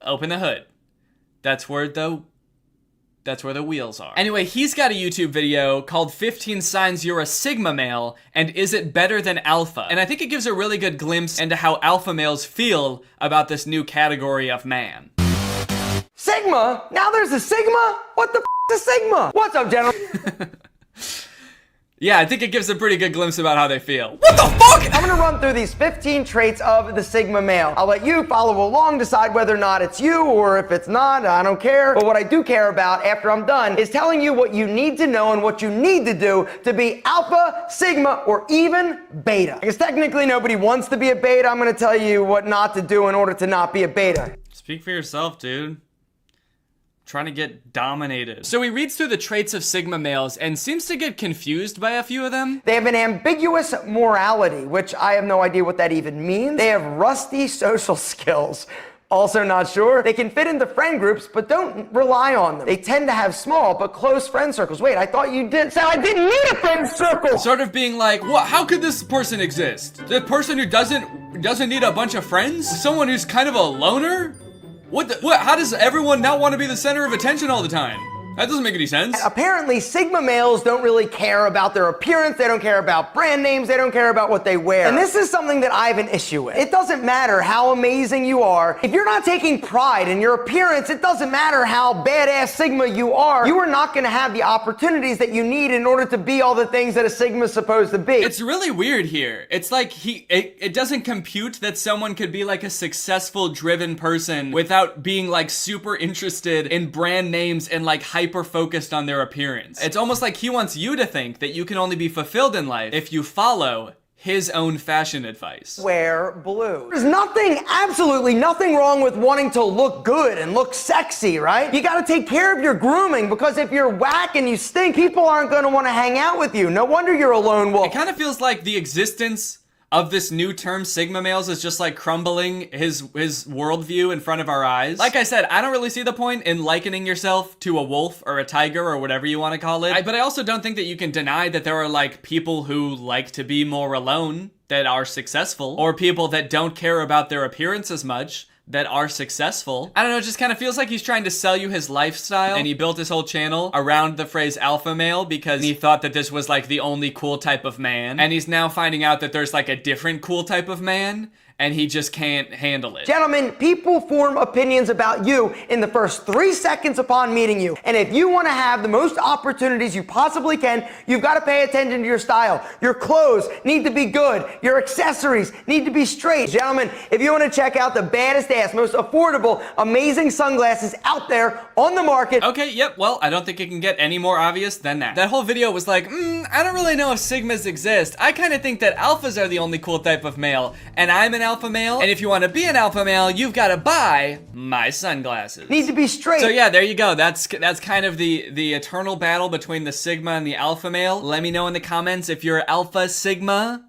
open the hood. That's where the wheels are. Anyway, he's got a YouTube video called 15 Signs You're a Sigma Male and Is It Better Than Alpha? And I think it gives a really good glimpse into how alpha males feel about this new category of man. Sigma? Now there's a Sigma? What the is a Sigma? What's up, gentlemen? Yeah, I think it gives a pretty good glimpse about how they feel. What the fuck? I'm gonna run through these 15 traits of the Sigma male. I'll let you follow along, decide whether or not it's you, or if it's not, I don't care. But what I do care about after I'm done is telling you what you need to know and what you need to do to be alpha, sigma, or even beta. Because technically nobody wants to be a beta. I'm gonna tell you what not to do in order to not be a beta. Speak for yourself, dude. Trying to get dominated. So he reads through the traits of Sigma males and seems to get confused by a few of them. They have an ambiguous morality, which I have no idea what that even means. They have rusty social skills. Also not sure. They can fit into friend groups, but don't rely on them. They tend to have small but close friend circles. Wait, I thought you did say I didn't need a friend circle! Sort of being like, what? How could this person exist? The person who doesn't need a bunch of friends? Someone who's kind of a loner? What? How does everyone not want to be the center of attention all the time? That doesn't make any sense. Apparently, Sigma males don't really care about their appearance. They don't care about brand names. They don't care about what they wear. And this is something that I have an issue with. It doesn't matter how amazing you are. If you're not taking pride in your appearance, it doesn't matter how badass Sigma you are. You are not going to have the opportunities that you need in order to be all the things that a Sigma is supposed to be. It's really weird here. It's like it doesn't compute that someone could be like a successful, driven person without being like super interested in brand names and like hyper focused on their appearance. It's almost like he wants you to think that you can only be fulfilled in life if you follow his own fashion advice. Wear blue. There's nothing, absolutely nothing wrong with wanting to look good and look sexy, right? You gotta take care of your grooming, because if you're whack and you stink, people aren't gonna wanna hang out with you. No wonder you're a lone wolf. It kind of feels like the existence of this new term Sigma males is just like crumbling his worldview in front of our eyes. Like I said, I don't really see the point in likening yourself to a wolf or a tiger or whatever you want to call it. But I also don't think that you can deny that there are like people who like to be more alone that are successful, or people that don't care about their appearance as much that are successful. I don't know, it just kind of feels like he's trying to sell you his lifestyle, and he built his whole channel around the phrase alpha male because he thought that this was like the only cool type of man, and he's now finding out that there's like a different cool type of man, and he just can't handle it. Gentlemen, people form opinions about you in the first 3 seconds upon meeting you. And if you want to have the most opportunities you possibly can, you've got to pay attention to your style. Your clothes need to be good. Your accessories need to be straight. Gentlemen, if you want to check out the baddest ass, most affordable, amazing sunglasses out there on the market. Okay, yep, well, I don't think it can get any more obvious than that. That whole video was like, I don't really know if Sigmas exist. I kind of think that alphas are the only cool type of male, and I'm an alpha male, and if you want to be an alpha male, you've got to buy my sunglasses. Need to be straight. So yeah, there you go. That's kind of the eternal battle between the Sigma and the alpha male. Let me know in the comments if you're alpha, sigma,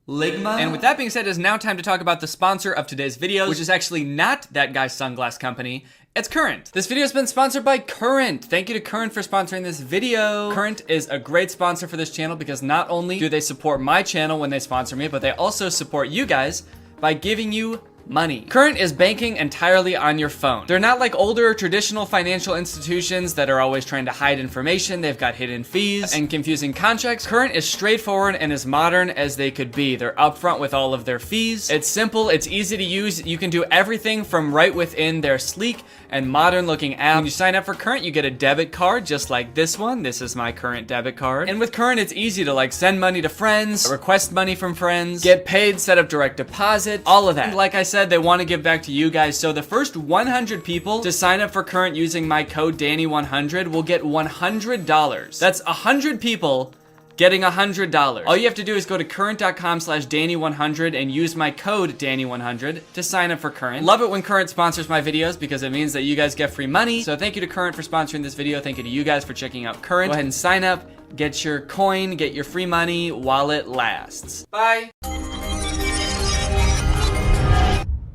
ligma. And with that being said, it is now time to talk about the sponsor of today's video, which is actually not that guy's sunglass company. It's Current. This video has been sponsored by Current. Thank you to Current for sponsoring this video. Current is a great sponsor for this channel because not only do they support my channel when they sponsor me, but they also support you guys by giving you money. Current is banking entirely on your phone. They're not like older traditional financial institutions that are always trying to hide information. They've got hidden fees and confusing contracts. Current is straightforward and as modern as they could be. They're upfront with all of their fees. It's simple, it's easy to use. You can do everything from right within their sleek and modern looking app. When you sign up for Current, you get a debit card just like this one. This is my Current debit card. And with Current, it's easy to like send money to friends, request money from friends, get paid, set up direct deposit, all of that. And like I said, they want to give back to you guys. So the first 100 people to sign up for Current using my code Danny100 will get $100. That's 100 people getting $100. All you have to do is go to current.com/Danny100 and use my code Danny100 to sign up for Current. Love it when Current sponsors my videos because it means that you guys get free money. So thank you to Current for sponsoring this video. Thank you to you guys for checking out Current. Go ahead and sign up, get your coin, get your free money while it lasts. Bye.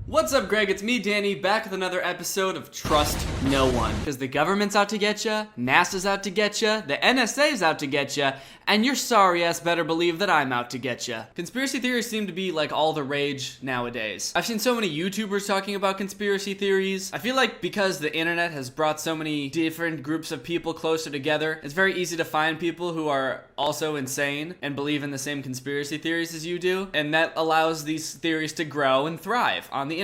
What's up, Greg? It's me, Danny, back with another episode of Trust No One. Because the government's out to get ya, NASA's out to get ya, the NSA's out to get ya, and your sorry ass better believe that I'm out to get ya. Conspiracy theories seem to be like all the rage nowadays. I've seen so many YouTubers talking about conspiracy theories. I feel like because the internet has brought so many different groups of people closer together, it's very easy to find people who are also insane and believe in the same conspiracy theories as you do, and that allows these theories to grow and thrive on the internet.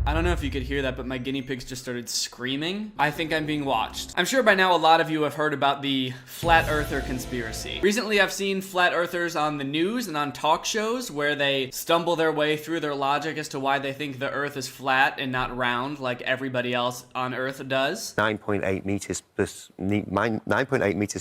I don't know if you could hear that, but my guinea pigs just started screaming. I think I'm being watched. I'm sure by now a lot of you have heard about the flat earther conspiracy. Recently, I've seen flat earthers on the news and on talk shows where they stumble their way through their logic as to why they think the earth is flat and not round like everybody else on earth does. 9.8 meters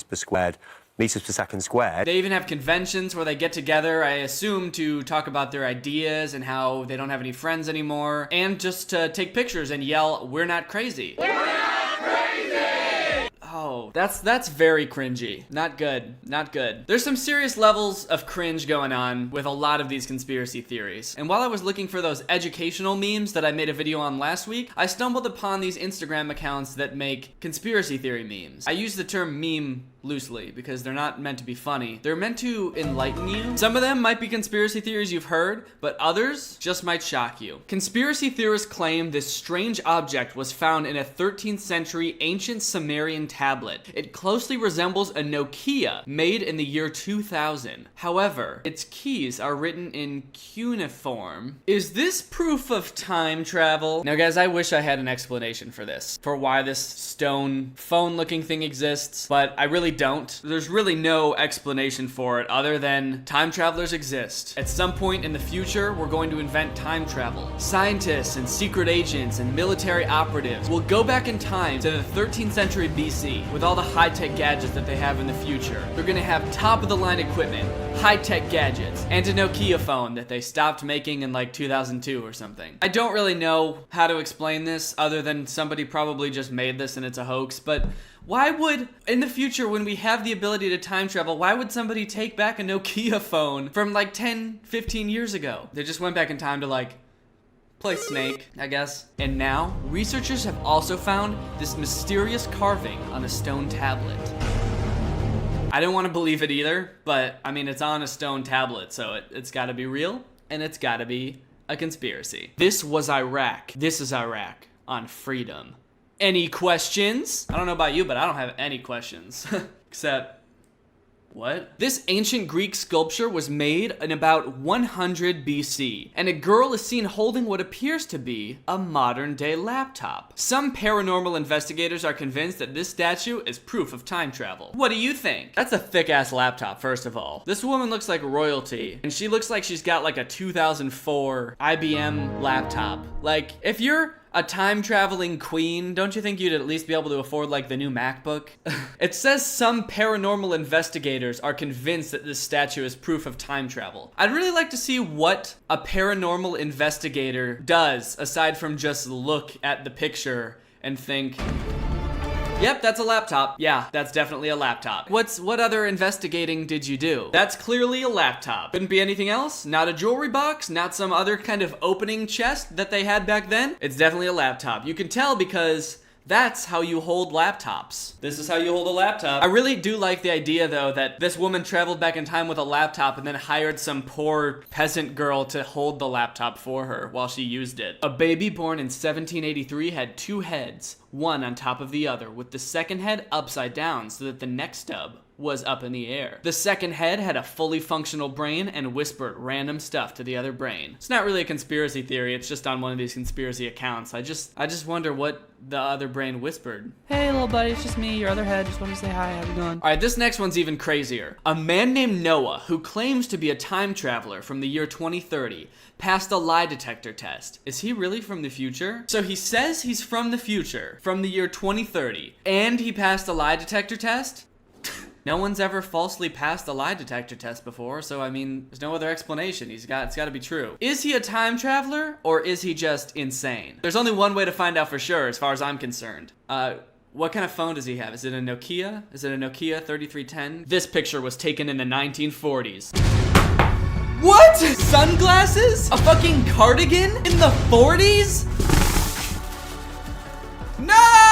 per squared. Meters per second squared. They even have conventions where they get together, I assume, to talk about their ideas and how they don't have any friends anymore, and just to take pictures and yell, "We're not crazy." We're not crazy! Oh, that's very cringy. Not good. Not good. There's some serious levels of cringe going on with a lot of these conspiracy theories. And while I was looking for those educational memes that I made a video on last week, I stumbled upon these Instagram accounts that make conspiracy theory memes. I use the term meme loosely because they're not meant to be funny. They're meant to enlighten you. Some of them might be conspiracy theories you've heard, but others just might shock you. Conspiracy theorists claim this strange object was found in a 13th century ancient Sumerian tablet. It closely resembles a Nokia made in the year 2000. However, its keys are written in cuneiform. Is this proof of time travel? Now guys, I wish I had an explanation for this, for why this stone phone looking thing exists, but I really don't. There's really no explanation for it other than time travelers exist. At some point in the future, we're going to invent time travel. Scientists and secret agents and military operatives will go back in time to the 13th century BC with all the high-tech gadgets that they have in the future. They're gonna have top-of-the-line equipment, high-tech gadgets, and a Nokia phone that they stopped making in like 2002 or something. I don't really know how to explain this other than somebody probably just made this and it's a hoax, but why would, in the future when we have the ability to time travel, why would somebody take back a Nokia phone from like 10, 15 years ago? They just went back in time to like play Snake, I guess. And now, researchers have also found this mysterious carving on a stone tablet. I didn't want to believe it either, but I mean, it's on a stone tablet, so it's gotta be real, and it's gotta be a conspiracy. This was Iraq. This is Iraq on freedom. Any questions? I don't know about you, but I don't have any questions. Except, what? This ancient Greek sculpture was made in about 100 BC, and a girl is seen holding what appears to be a modern-day laptop. Some paranormal investigators are convinced that this statue is proof of time travel. What do you think? That's a thick-ass laptop, first of all. This woman looks like royalty, and she looks like she's got like a 2004 IBM laptop. Like, if you're a time-traveling queen, don't you think you'd at least be able to afford like the new MacBook? It says some paranormal investigators are convinced that this statue is proof of time travel. I'd really like to see what a paranormal investigator does aside from just look at the picture and think, yep, that's a laptop. Yeah, that's definitely a laptop. What other investigating did you do? That's clearly a laptop. Couldn't be anything else? Not a jewelry box? Not some other kind of opening chest that they had back then? It's definitely a laptop. You can tell because that's how you hold laptops. This is how you hold a laptop. I really do like the idea, though, that this woman traveled back in time with a laptop and then hired some poor peasant girl to hold the laptop for her while she used it. A baby born in 1783 had two heads, one on top of the other, with the second head upside down so that the neck stub was up in the air. The second head had a fully functional brain and whispered random stuff to the other brain. It's not really a conspiracy theory, it's just on one of these conspiracy accounts. I just wonder what the other brain whispered. Hey little buddy, it's just me, your other head, just wanted to say hi, how's it going? Alright, this next one's even crazier. A man named Noah, who claims to be a time traveler from the year 2030, passed a lie detector test. Is he really from the future? So he says he's from the future, from the year 2030, and he passed a lie detector test? No one's ever falsely passed a lie detector test before, so I mean, there's no other explanation. It's got to be true. Is he a time traveler, or is he just insane? There's only one way to find out for sure, as far as I'm concerned. What kind of phone does he have? Is it a Nokia? Is it a Nokia 3310? This picture was taken in the 1940s. What? Sunglasses? A fucking cardigan in the 40s? No!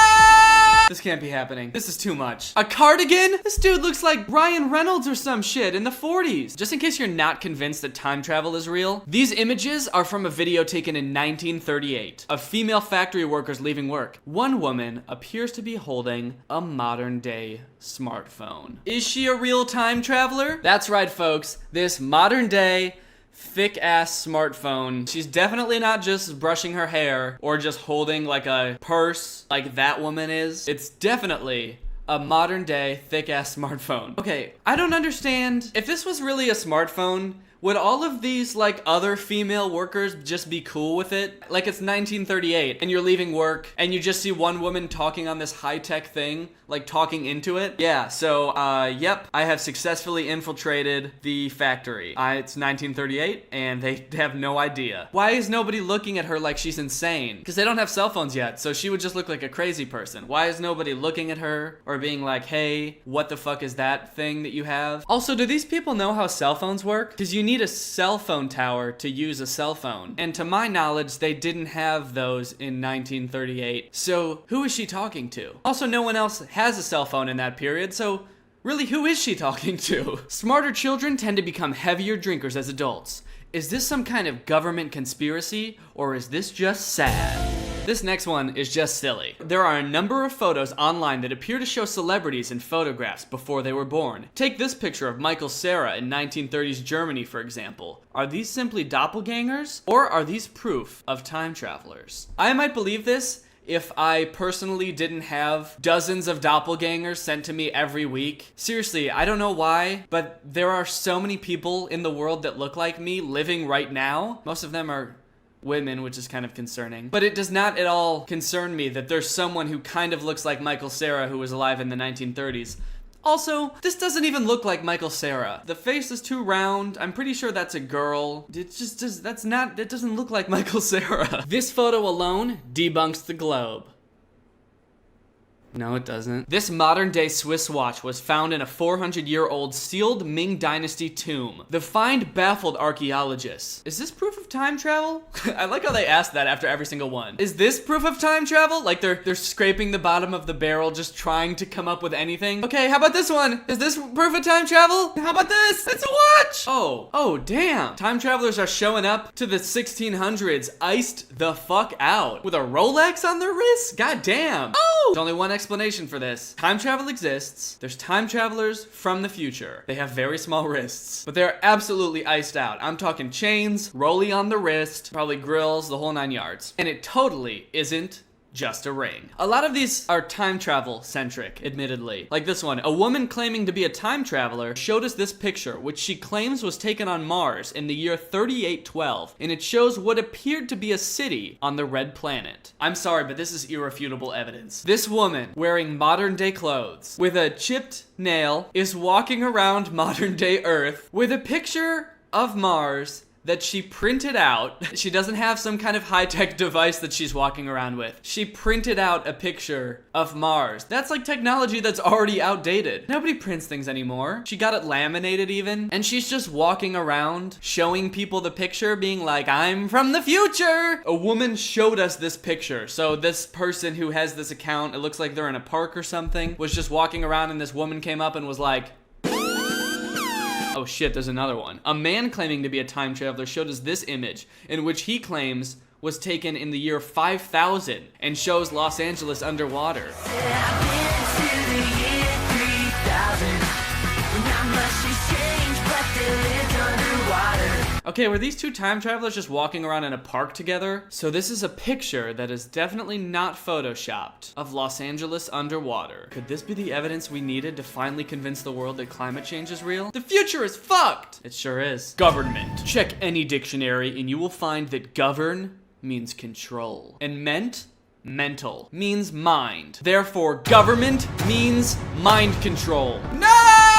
This can't be happening. This is too much. A cardigan? This dude looks like Ryan Reynolds or some shit in the 40s. Just in case you're not convinced that time travel is real, these images are from a video taken in 1938 of female factory workers leaving work. One woman appears to be holding a modern day smartphone. Is she a real time traveler? That's right, folks. This modern day thick ass smartphone. She's definitely not just brushing her hair or just holding like a purse like that woman is. It's definitely a modern day thick ass smartphone. Okay, I don't understand. If this was really a smartphone, would all of these like other female workers just be cool with it? Like it's 1938 and you're leaving work and you just see one woman talking on this high-tech thing, like talking into it. Yeah, so yep, I have successfully infiltrated the factory. It's 1938 and they have no idea. Why is nobody looking at her like she's insane? Because they don't have cell phones yet, so she would just look like a crazy person. Why is nobody looking at her or being like, hey, what the fuck is that thing that you have? Also, do these people know how cell phones work? Because you need a cell phone tower to use a cell phone. And to my knowledge, they didn't have those in 1938. So who is she talking to? Also, no one else has a cell phone in that period, so really, who is she talking to? Smarter children tend to become heavier drinkers as adults. Is this some kind of government conspiracy, or is this just sad? This next one is just silly. There are a number of photos online that appear to show celebrities in photographs before they were born. Take this picture of Michael Cera in 1930s Germany, for example. Are these simply doppelgangers, or are these proof of time travelers? I might believe this if I personally didn't have dozens of doppelgangers sent to me every week. Seriously, I don't know why, but there are so many people in the world that look like me living right now. Most of them are women, which is kind of concerning. But it does not at all concern me that there's someone who kind of looks like Michael Cera who was alive in the 1930s. Also, this doesn't even look like Michael Cera. The face is too round. I'm pretty sure that's a girl. It doesn't look like Michael Cera. This photo alone debunks the globe. No, it doesn't. This modern-day Swiss watch was found in a 400-year-old sealed Ming Dynasty tomb. The find baffled archaeologists. Is this proof of time travel? I like how they asked that after every single one. Is this proof of time travel? Like they're scraping the bottom of the barrel just trying to come up with anything. Okay, how about this one? Is this proof of time travel? How about this? It's a watch! Oh, damn. Time travelers are showing up to the 1600s iced the fuck out with a Rolex on their wrist? God damn. Oh! There's only one explanation for this. Time travel exists. There's time travelers from the future. They have very small wrists, but they're absolutely iced out. I'm talking chains, rolly on the wrist, probably grills, the whole 9 yards. And it totally isn't just a ring. A lot of these are time travel centric, admittedly. Like this one, a woman claiming to be a time traveler showed us this picture, which she claims was taken on Mars in the year 3812, and it shows what appeared to be a city on the red planet. I'm sorry, but this is irrefutable evidence. This woman, wearing modern day clothes, with a chipped nail, is walking around modern day Earth with a picture of Mars that she printed out. She doesn't have some kind of high-tech device that she's walking around with. She printed out a picture of Mars. That's like technology that's already outdated. Nobody prints things anymore. She got it laminated even, and she's just walking around showing people the picture, being like, I'm from the future! A woman showed us this picture. So this person who has this account, it looks like they're in a park or something, was just walking around and this woman came up and was like, oh shit, there's another one. A man claiming to be a time traveler showed us this image, in which he claims was taken in the year 5000 and shows Los Angeles underwater. Okay, were these two time travelers just walking around in a park together? So this is a picture that is definitely not photoshopped of Los Angeles underwater. Could this be the evidence we needed to finally convince the world that climate change is real? The future is fucked! It sure is. Government. Check any dictionary and you will find that govern means control. And mental means mind. Therefore, government means mind control. No!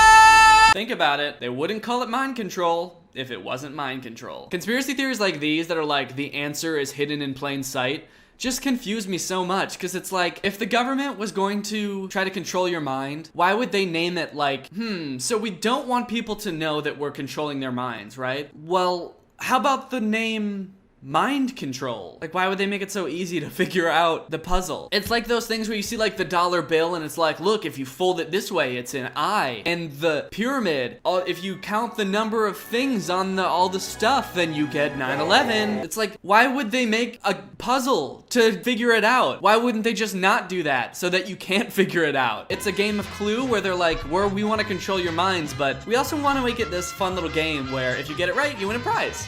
Think about it, they wouldn't call it mind control if it wasn't mind control. Conspiracy theories like these that are like the answer is hidden in plain sight just confuse me so much, because it's like, if the government was going to try to control your mind, why would they name it like, so we don't want people to know that we're controlling their minds, right? Well, how about the name mind control? Like, why would they make it so easy to figure out the puzzle? It's like those things where you see like the dollar bill and it's like, look, if you fold it this way, it's an eye. And the pyramid, if you count the number of things on all the stuff, then you get 9/11. It's like, why would they make a puzzle to figure it out? Why wouldn't they just not do that so that you can't figure it out? It's a game of Clue where they're like, we want to control your minds, but we also want to make it this fun little game where if you get it right, you win a prize.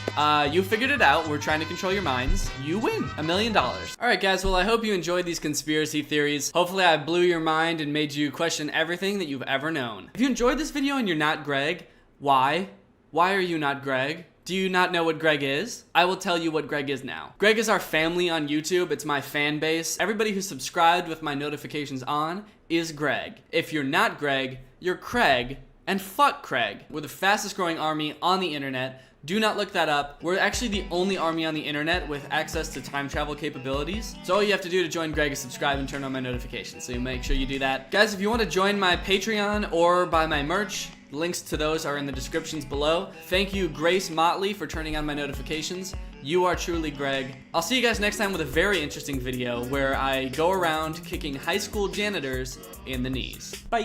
You figured it out. We're trying to control your minds. You win $1 million. All right, guys. Well, I hope you enjoyed these conspiracy theories. Hopefully, I blew your mind and made you question everything that you've ever known. If you enjoyed this video and you're not Greg, why? Why are you not Greg? Do you not know what Greg is? I will tell you what Greg is now. Greg is our family on YouTube. It's my fan base. Everybody who's subscribed with my notifications on is Greg. If you're not Greg, you're Craig, and fuck Craig. We're the fastest growing army on the internet. Do not look that up. We're actually the only army on the internet with access to time travel capabilities. So all you have to do to join Greg is subscribe and turn on my notifications. So you make sure you do that. Guys, if you want to join my Patreon or buy my merch, links to those are in the descriptions below. Thank you, Grace Motley, for turning on my notifications. You are truly Greg. I'll see you guys next time with a very interesting video where I go around kicking high school janitors in the knees. Bye.